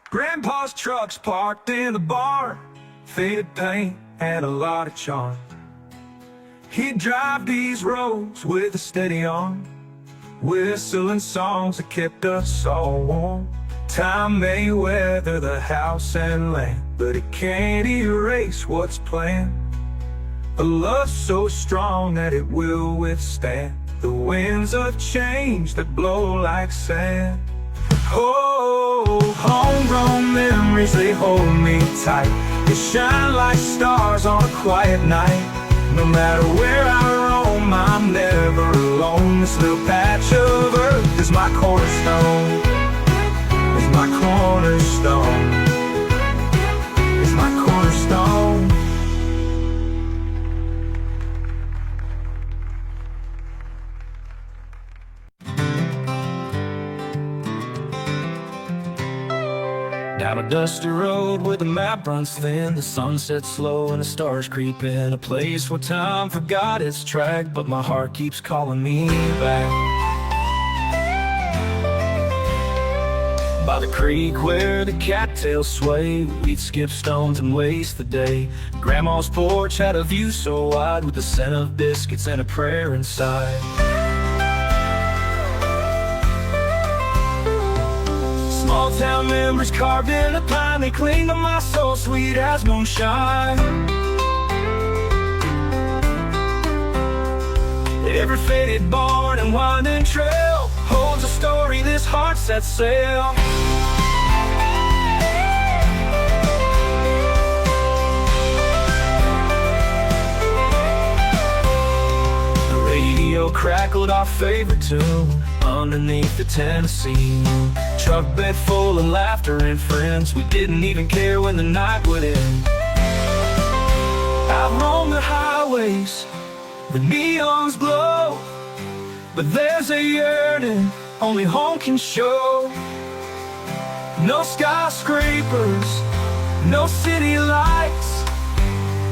Grandpa's truck's parked in the barn, faded paint and a lot of charm. He'd drive these roads with a steady arm, whistling songs that kept us all warm. Time may weather the house and land, but it can't erase what's planned. A love so strong that it will withstand the winds of change that blow like sand. Oh, homegrown memories, they hold me tight. They shine like stars on a quiet night. No matter where I roam, I'm never alone. This little patch of earth is my cornerstone. It's my cornerstone. It's my cornerstone. Down a dusty road where the map runs thin, the sun sets slow and the stars creep in. A place where time forgot its track, but my heart keeps calling me back. By the creek where the cattails sway, we'd skip stones and waste the day. Grandma's porch had a view so wide, with the scent of biscuits and a prayer inside. Small town memories carved in a pine, they cling to my soul, sweet as moonshine. Every faded barn and winding trail holds a story this heart sets sail. The radio crackled our favorite tune underneath the Tennessee moon. Truck bed full of laughter and friends, we didn't even care when the night would end. I've roamed the highways, the neons glow, but there's a yearning only home can show. No skyscrapers, no city lights,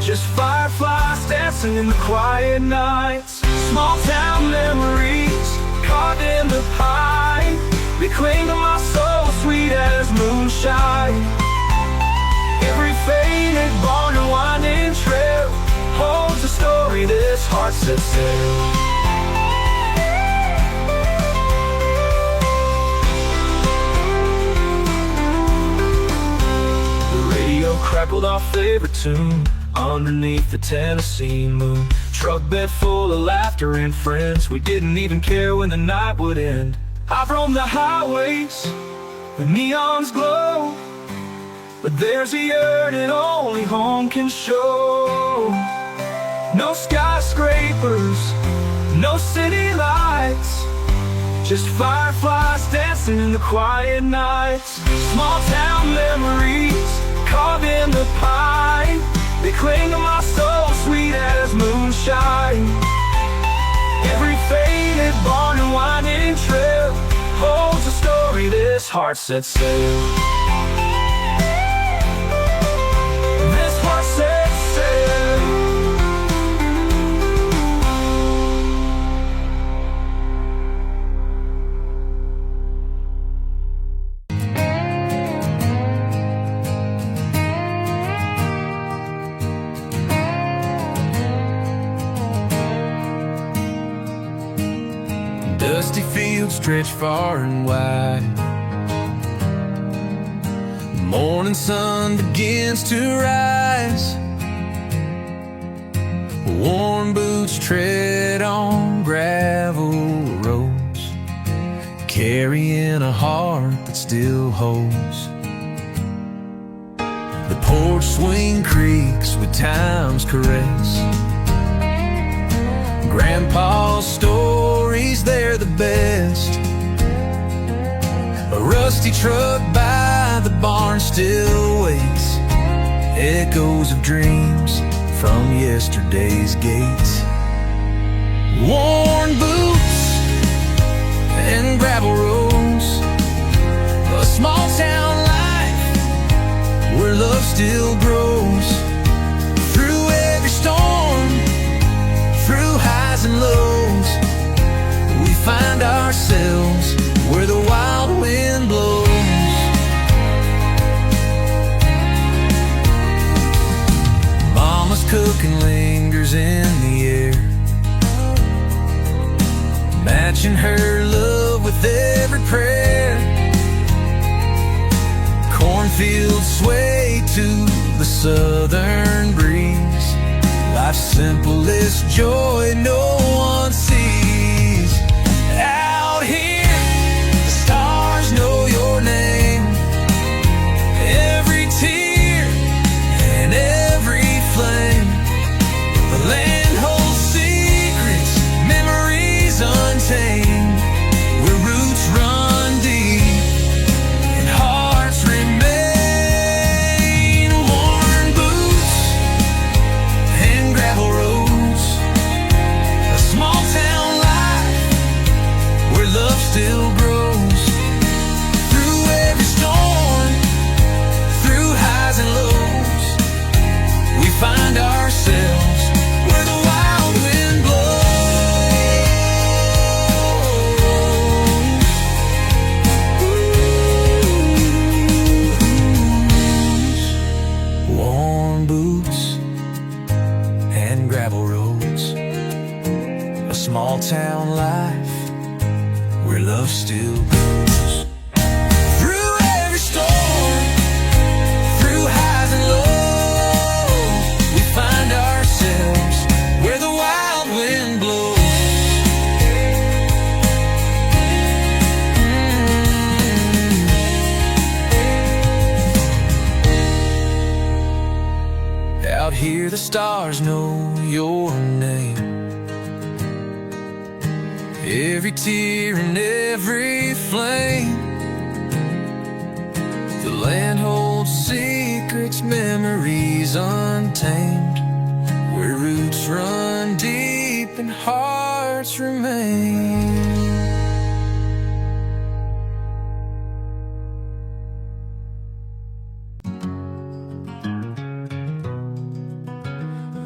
just fireflies dancing in the quiet nights. Small town memories carved carved in the pine. They cling to my soul, sweet as moonshine. Every faded barn and winding trail holds a story this heart sets sail. Crackled our favorite tune underneath the Tennessee moon. Truck bed full of laughter and friends. We didn't even care when the night would end. I've roamed the highways, the neons glow, but there's a yearning only home can show. No skyscrapers, no city lights, just fireflies dancing in the quiet nights. Small town memories carved in the pine. They cling to my soul, sweet as moonshine. Every faded barn and winding trail holds a story this heart sets sail. This heart sets sail. Dusty fields stretch far and wide. The morning sun begins to rise. Worn boots tread on gravel roads, carrying a heart that still holds. The porch swing creaks with time's caress. Grandpa's stories, they're the best. A rusty truck by the barn still waits, echoes of dreams from yesterday's gates. Worn boots and gravel roads, a small town life where love still grows. Through every storm, through highs and lows, we find ourselves where the wild wind blows. Mama's cooking lingers in the air, matching her love with every prayer. Cornfields sway to the southern breeze, life's simplest joy no one sees. Out here, the stars know your name. Every tear and every flame, the land holds secrets, memories untamed, where roots run deep and hearts remain. Worn boots and gravel roads, a small town life where love still grows. Through every storm, through highs and lows, we find ourselves where the wild wind blows. Worn boots and gravel roads, a small town life where love still goes. Through every storm, through highs and lows, we find ourselves where the wild wind blows. Out here the stars know your name. Every tear and every flame, the land holds secrets, memories untamed, where roots run deep and hearts remain.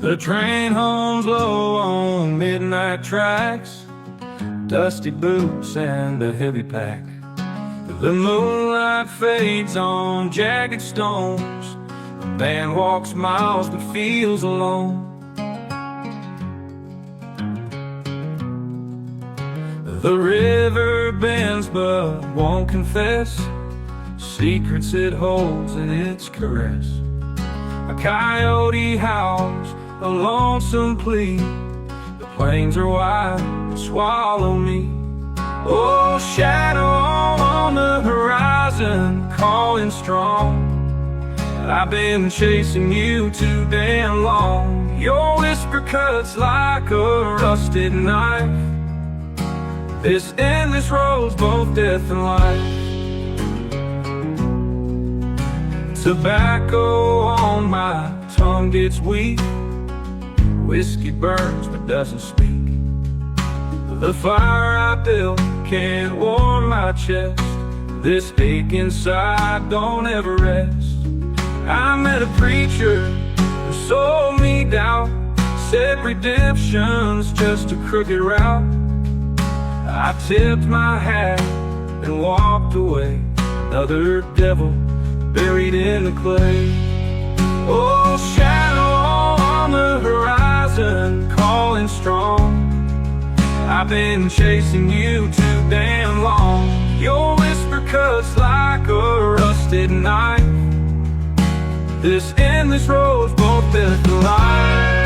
The train hums low on midnight tracks, dusty boots and a heavy pack. The moonlight fades on jagged stones. The band walks miles but feels alone. The river bends but won't confess secrets it holds in its caress. A coyote howls a lonesome plea. The plains are wide, swallow me. Oh, shadow on the horizon, calling strong. I've been chasing you too damn long. Your whisper cuts like a rusted knife. This endless road's both death and life. Tobacco on my tongue gets weak. Whiskey burns but doesn't speak. The fire I built can't warm my chest. This ache inside don't ever rest. I met a preacher who sold me doubt. Said redemption's just a crooked route. I tipped my hat and walked away. Another devil buried in the clay. Oh, shadow on the horizon, calling strong. I've been chasing you too damn long. Your whisper cuts like a rusted knife. This endless road's both death and life.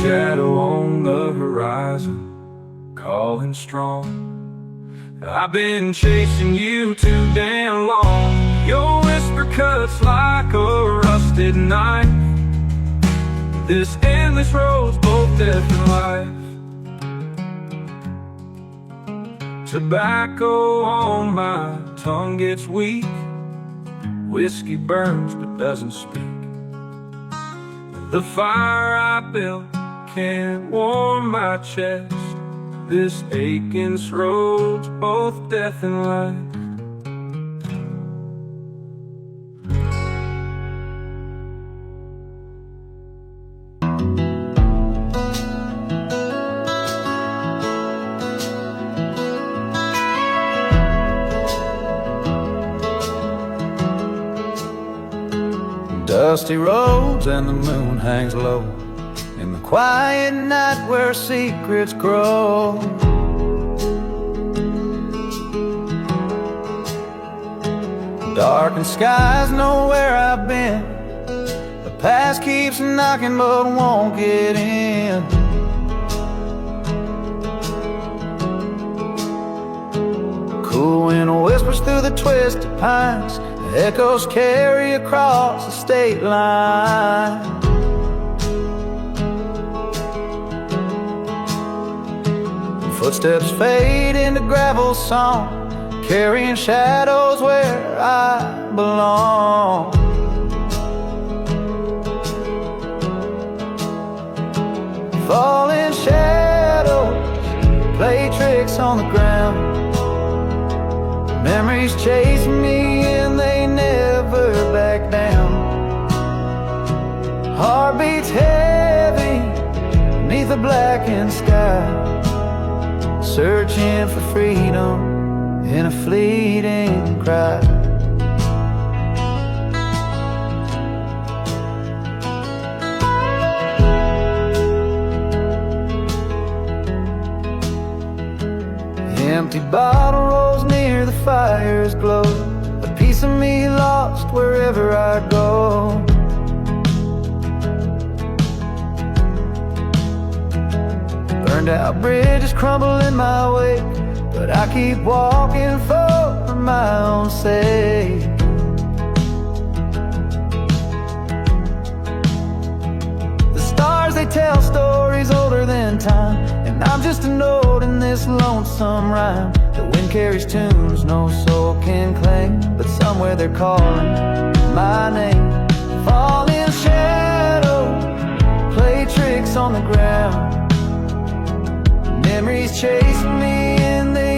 Shadow on the horizon, calling strong. I've been chasing you too damn long. Your whisper cuts like a rusted knife. This endless road's both death and life. Tobacco on my tongue gets weak. Whiskey burns but doesn't speak. The fire I built can't warm my chest. This aching road's both death and life. Dusty roads and the moon hangs low in the quiet night where secrets grow. Darkened skies know where I've been. The past keeps knocking but won't get in. Cool wind whispers through the twisted pines. The echoes carry across the state line. Footsteps fade into gravel song, carrying shadows where I belong. Falling shadows play tricks on the ground. Memories chase me and they never back down. Heart beats heavy beneath the blackened sky, searching for freedom in a fleeting cry. Empty bottle rolls near the fire's glow, a piece of me lost wherever I go. Burned out bridges crumble in my wake, but I keep walking for my own sake. The stars, they tell stories older than time, and I'm just a note in this lonesome rhyme. The wind carries tunes no soul can claim, but somewhere they're calling my name. Falling shadows play tricks on the ground. Memories chase me and they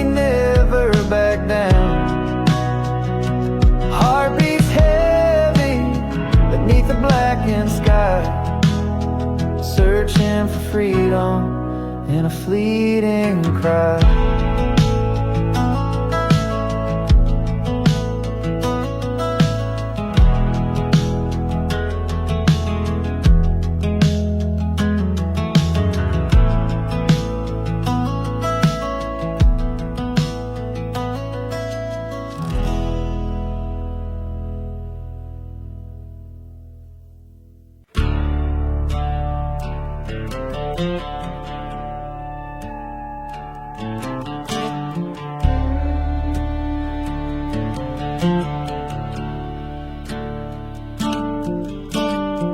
freedom in a fleeting cry.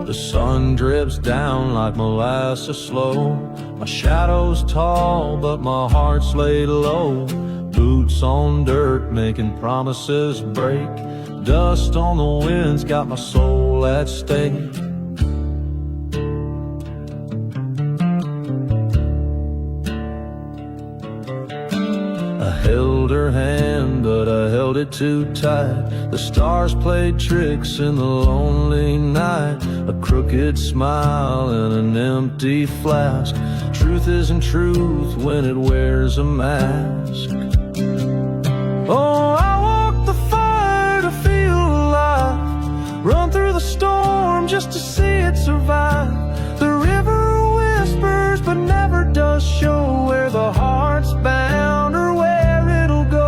The sun drips down like molasses slow. My shadow's tall, but my heart's laid low. Boots on dirt, making promises break. Dust on the wind's got my soul at stake. I held her hand, but I held it too tight. The stars played tricks in the lonely night. A crooked smile and an empty flask. Truth isn't truth when it wears a mask. Oh, I walk the fire to feel alive. Run through the storm just to see it survive. The river whispers but never does show where the heart's bound or where it'll go.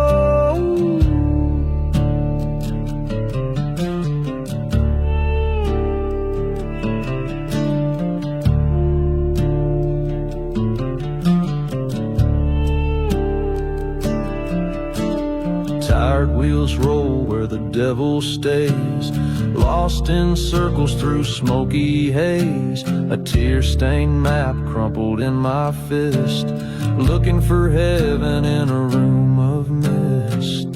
Tired wheels roll where the devil stays, lost in circles through smoky haze. A tear-stained map crumpled in my fist, looking for heaven in a room of mist.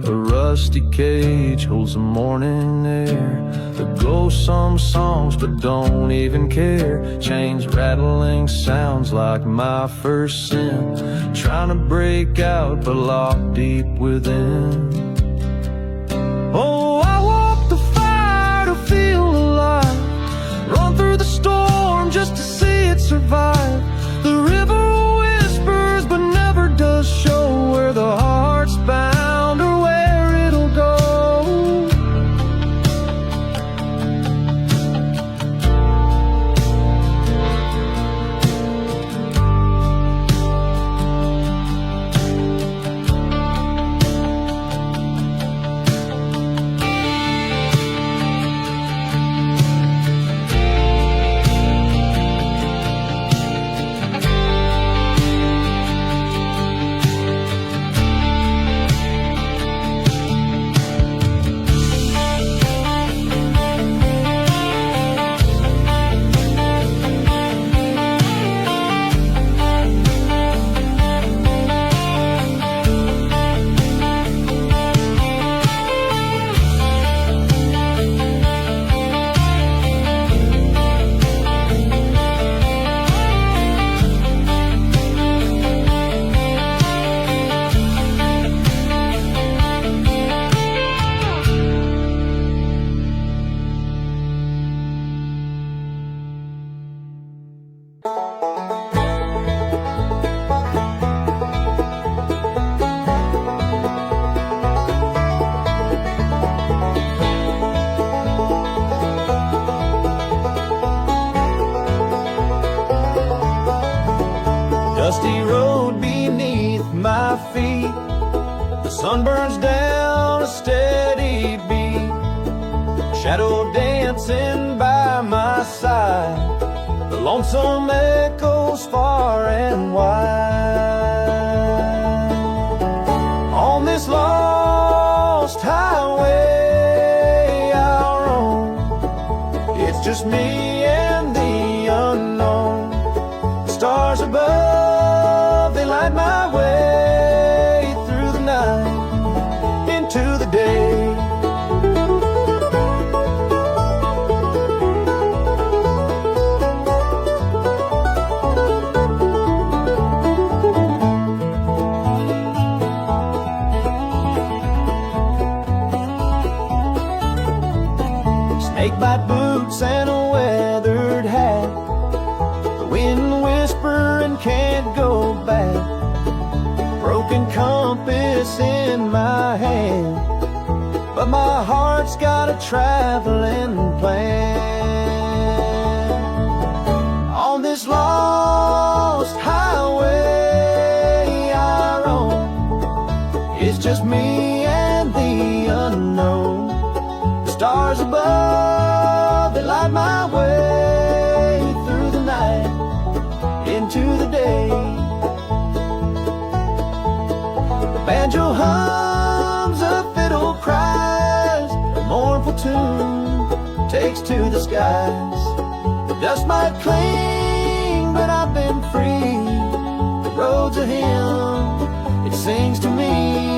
A rusty cage holds the morning air. The ghosts hum songs but don't even care. Chains rattling sounds like my first sin, trying to break out but locked deep within. Oh, I walk the fire to feel alive. Run through the storm just to see it survive. The river whispers but never does show where the heart's bound or where it'll go. Dusty road beneath my feet, the sun burns down a steady beat. Shadow dancing by my side, the lonesome echoes far and wide. On this lost highway I'll roam, it's just me and the unknown. Stars above, they light my way through the night into the day. Snakebite boots and a wet traveling plan. On this lost highway I roam, it's just me and the unknown. The stars above, they light my way through the night into the day. The banjo hums, a fiddle cries, a mournful tune takes to the skies. The dust might cling, but I've been free. The road's a hymn, it sings to me.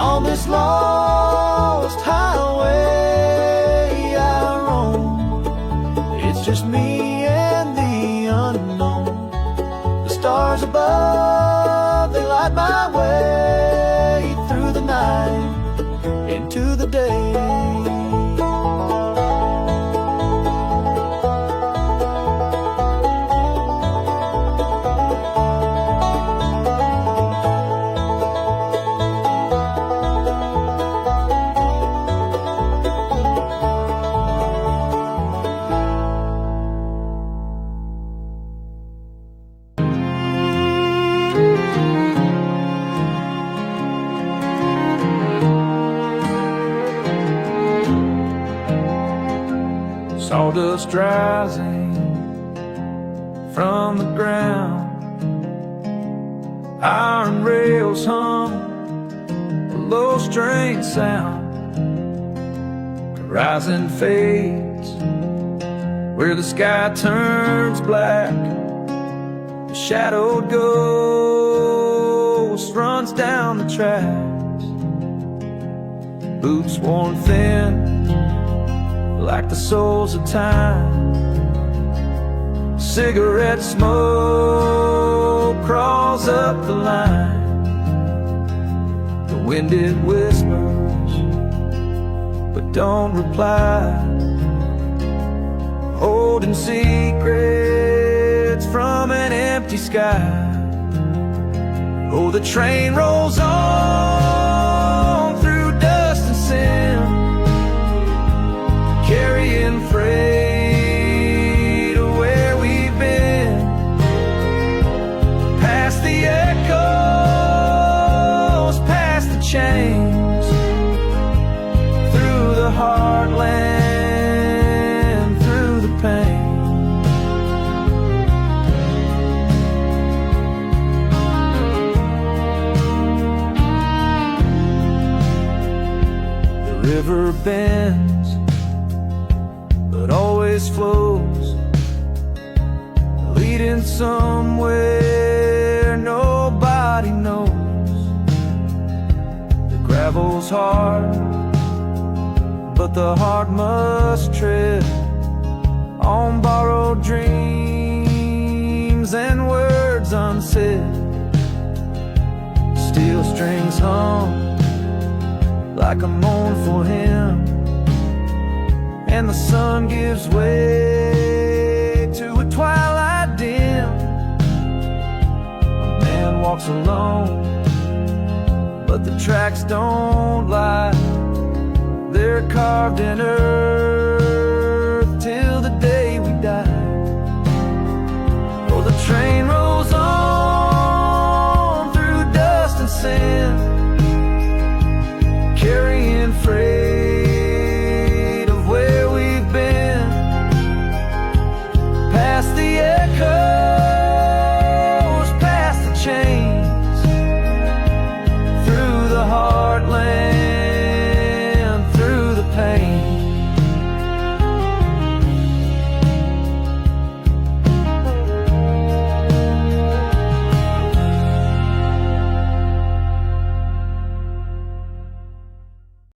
On this lost highway I roam, it's just me and the unknown. The stars above, they light my way through the night into the day. Sawdust rising from the ground, iron rails hum, a low strain sound. Horizon fades where the sky turns black. The shadowed ghost runs down the tracks, boots worn thin like the souls of time. Cigarette smoke crawls up the line. The wind it whispers, but don't reply, holding secrets from an empty sky. Oh, the train rolls on through dust and sin, carrying freight to where we've been, past the echoes, past the chains, through the heartland, through the pain. The river bends but always flows, leading somewhere nobody knows. The gravel's hard, but the heart must tread on borrowed dreams and words unsaid. Steel strings hum like a mournful hymn, and the sun gives way to a twilight dim. A man walks alone, but the tracks don't lie. They're carved in earth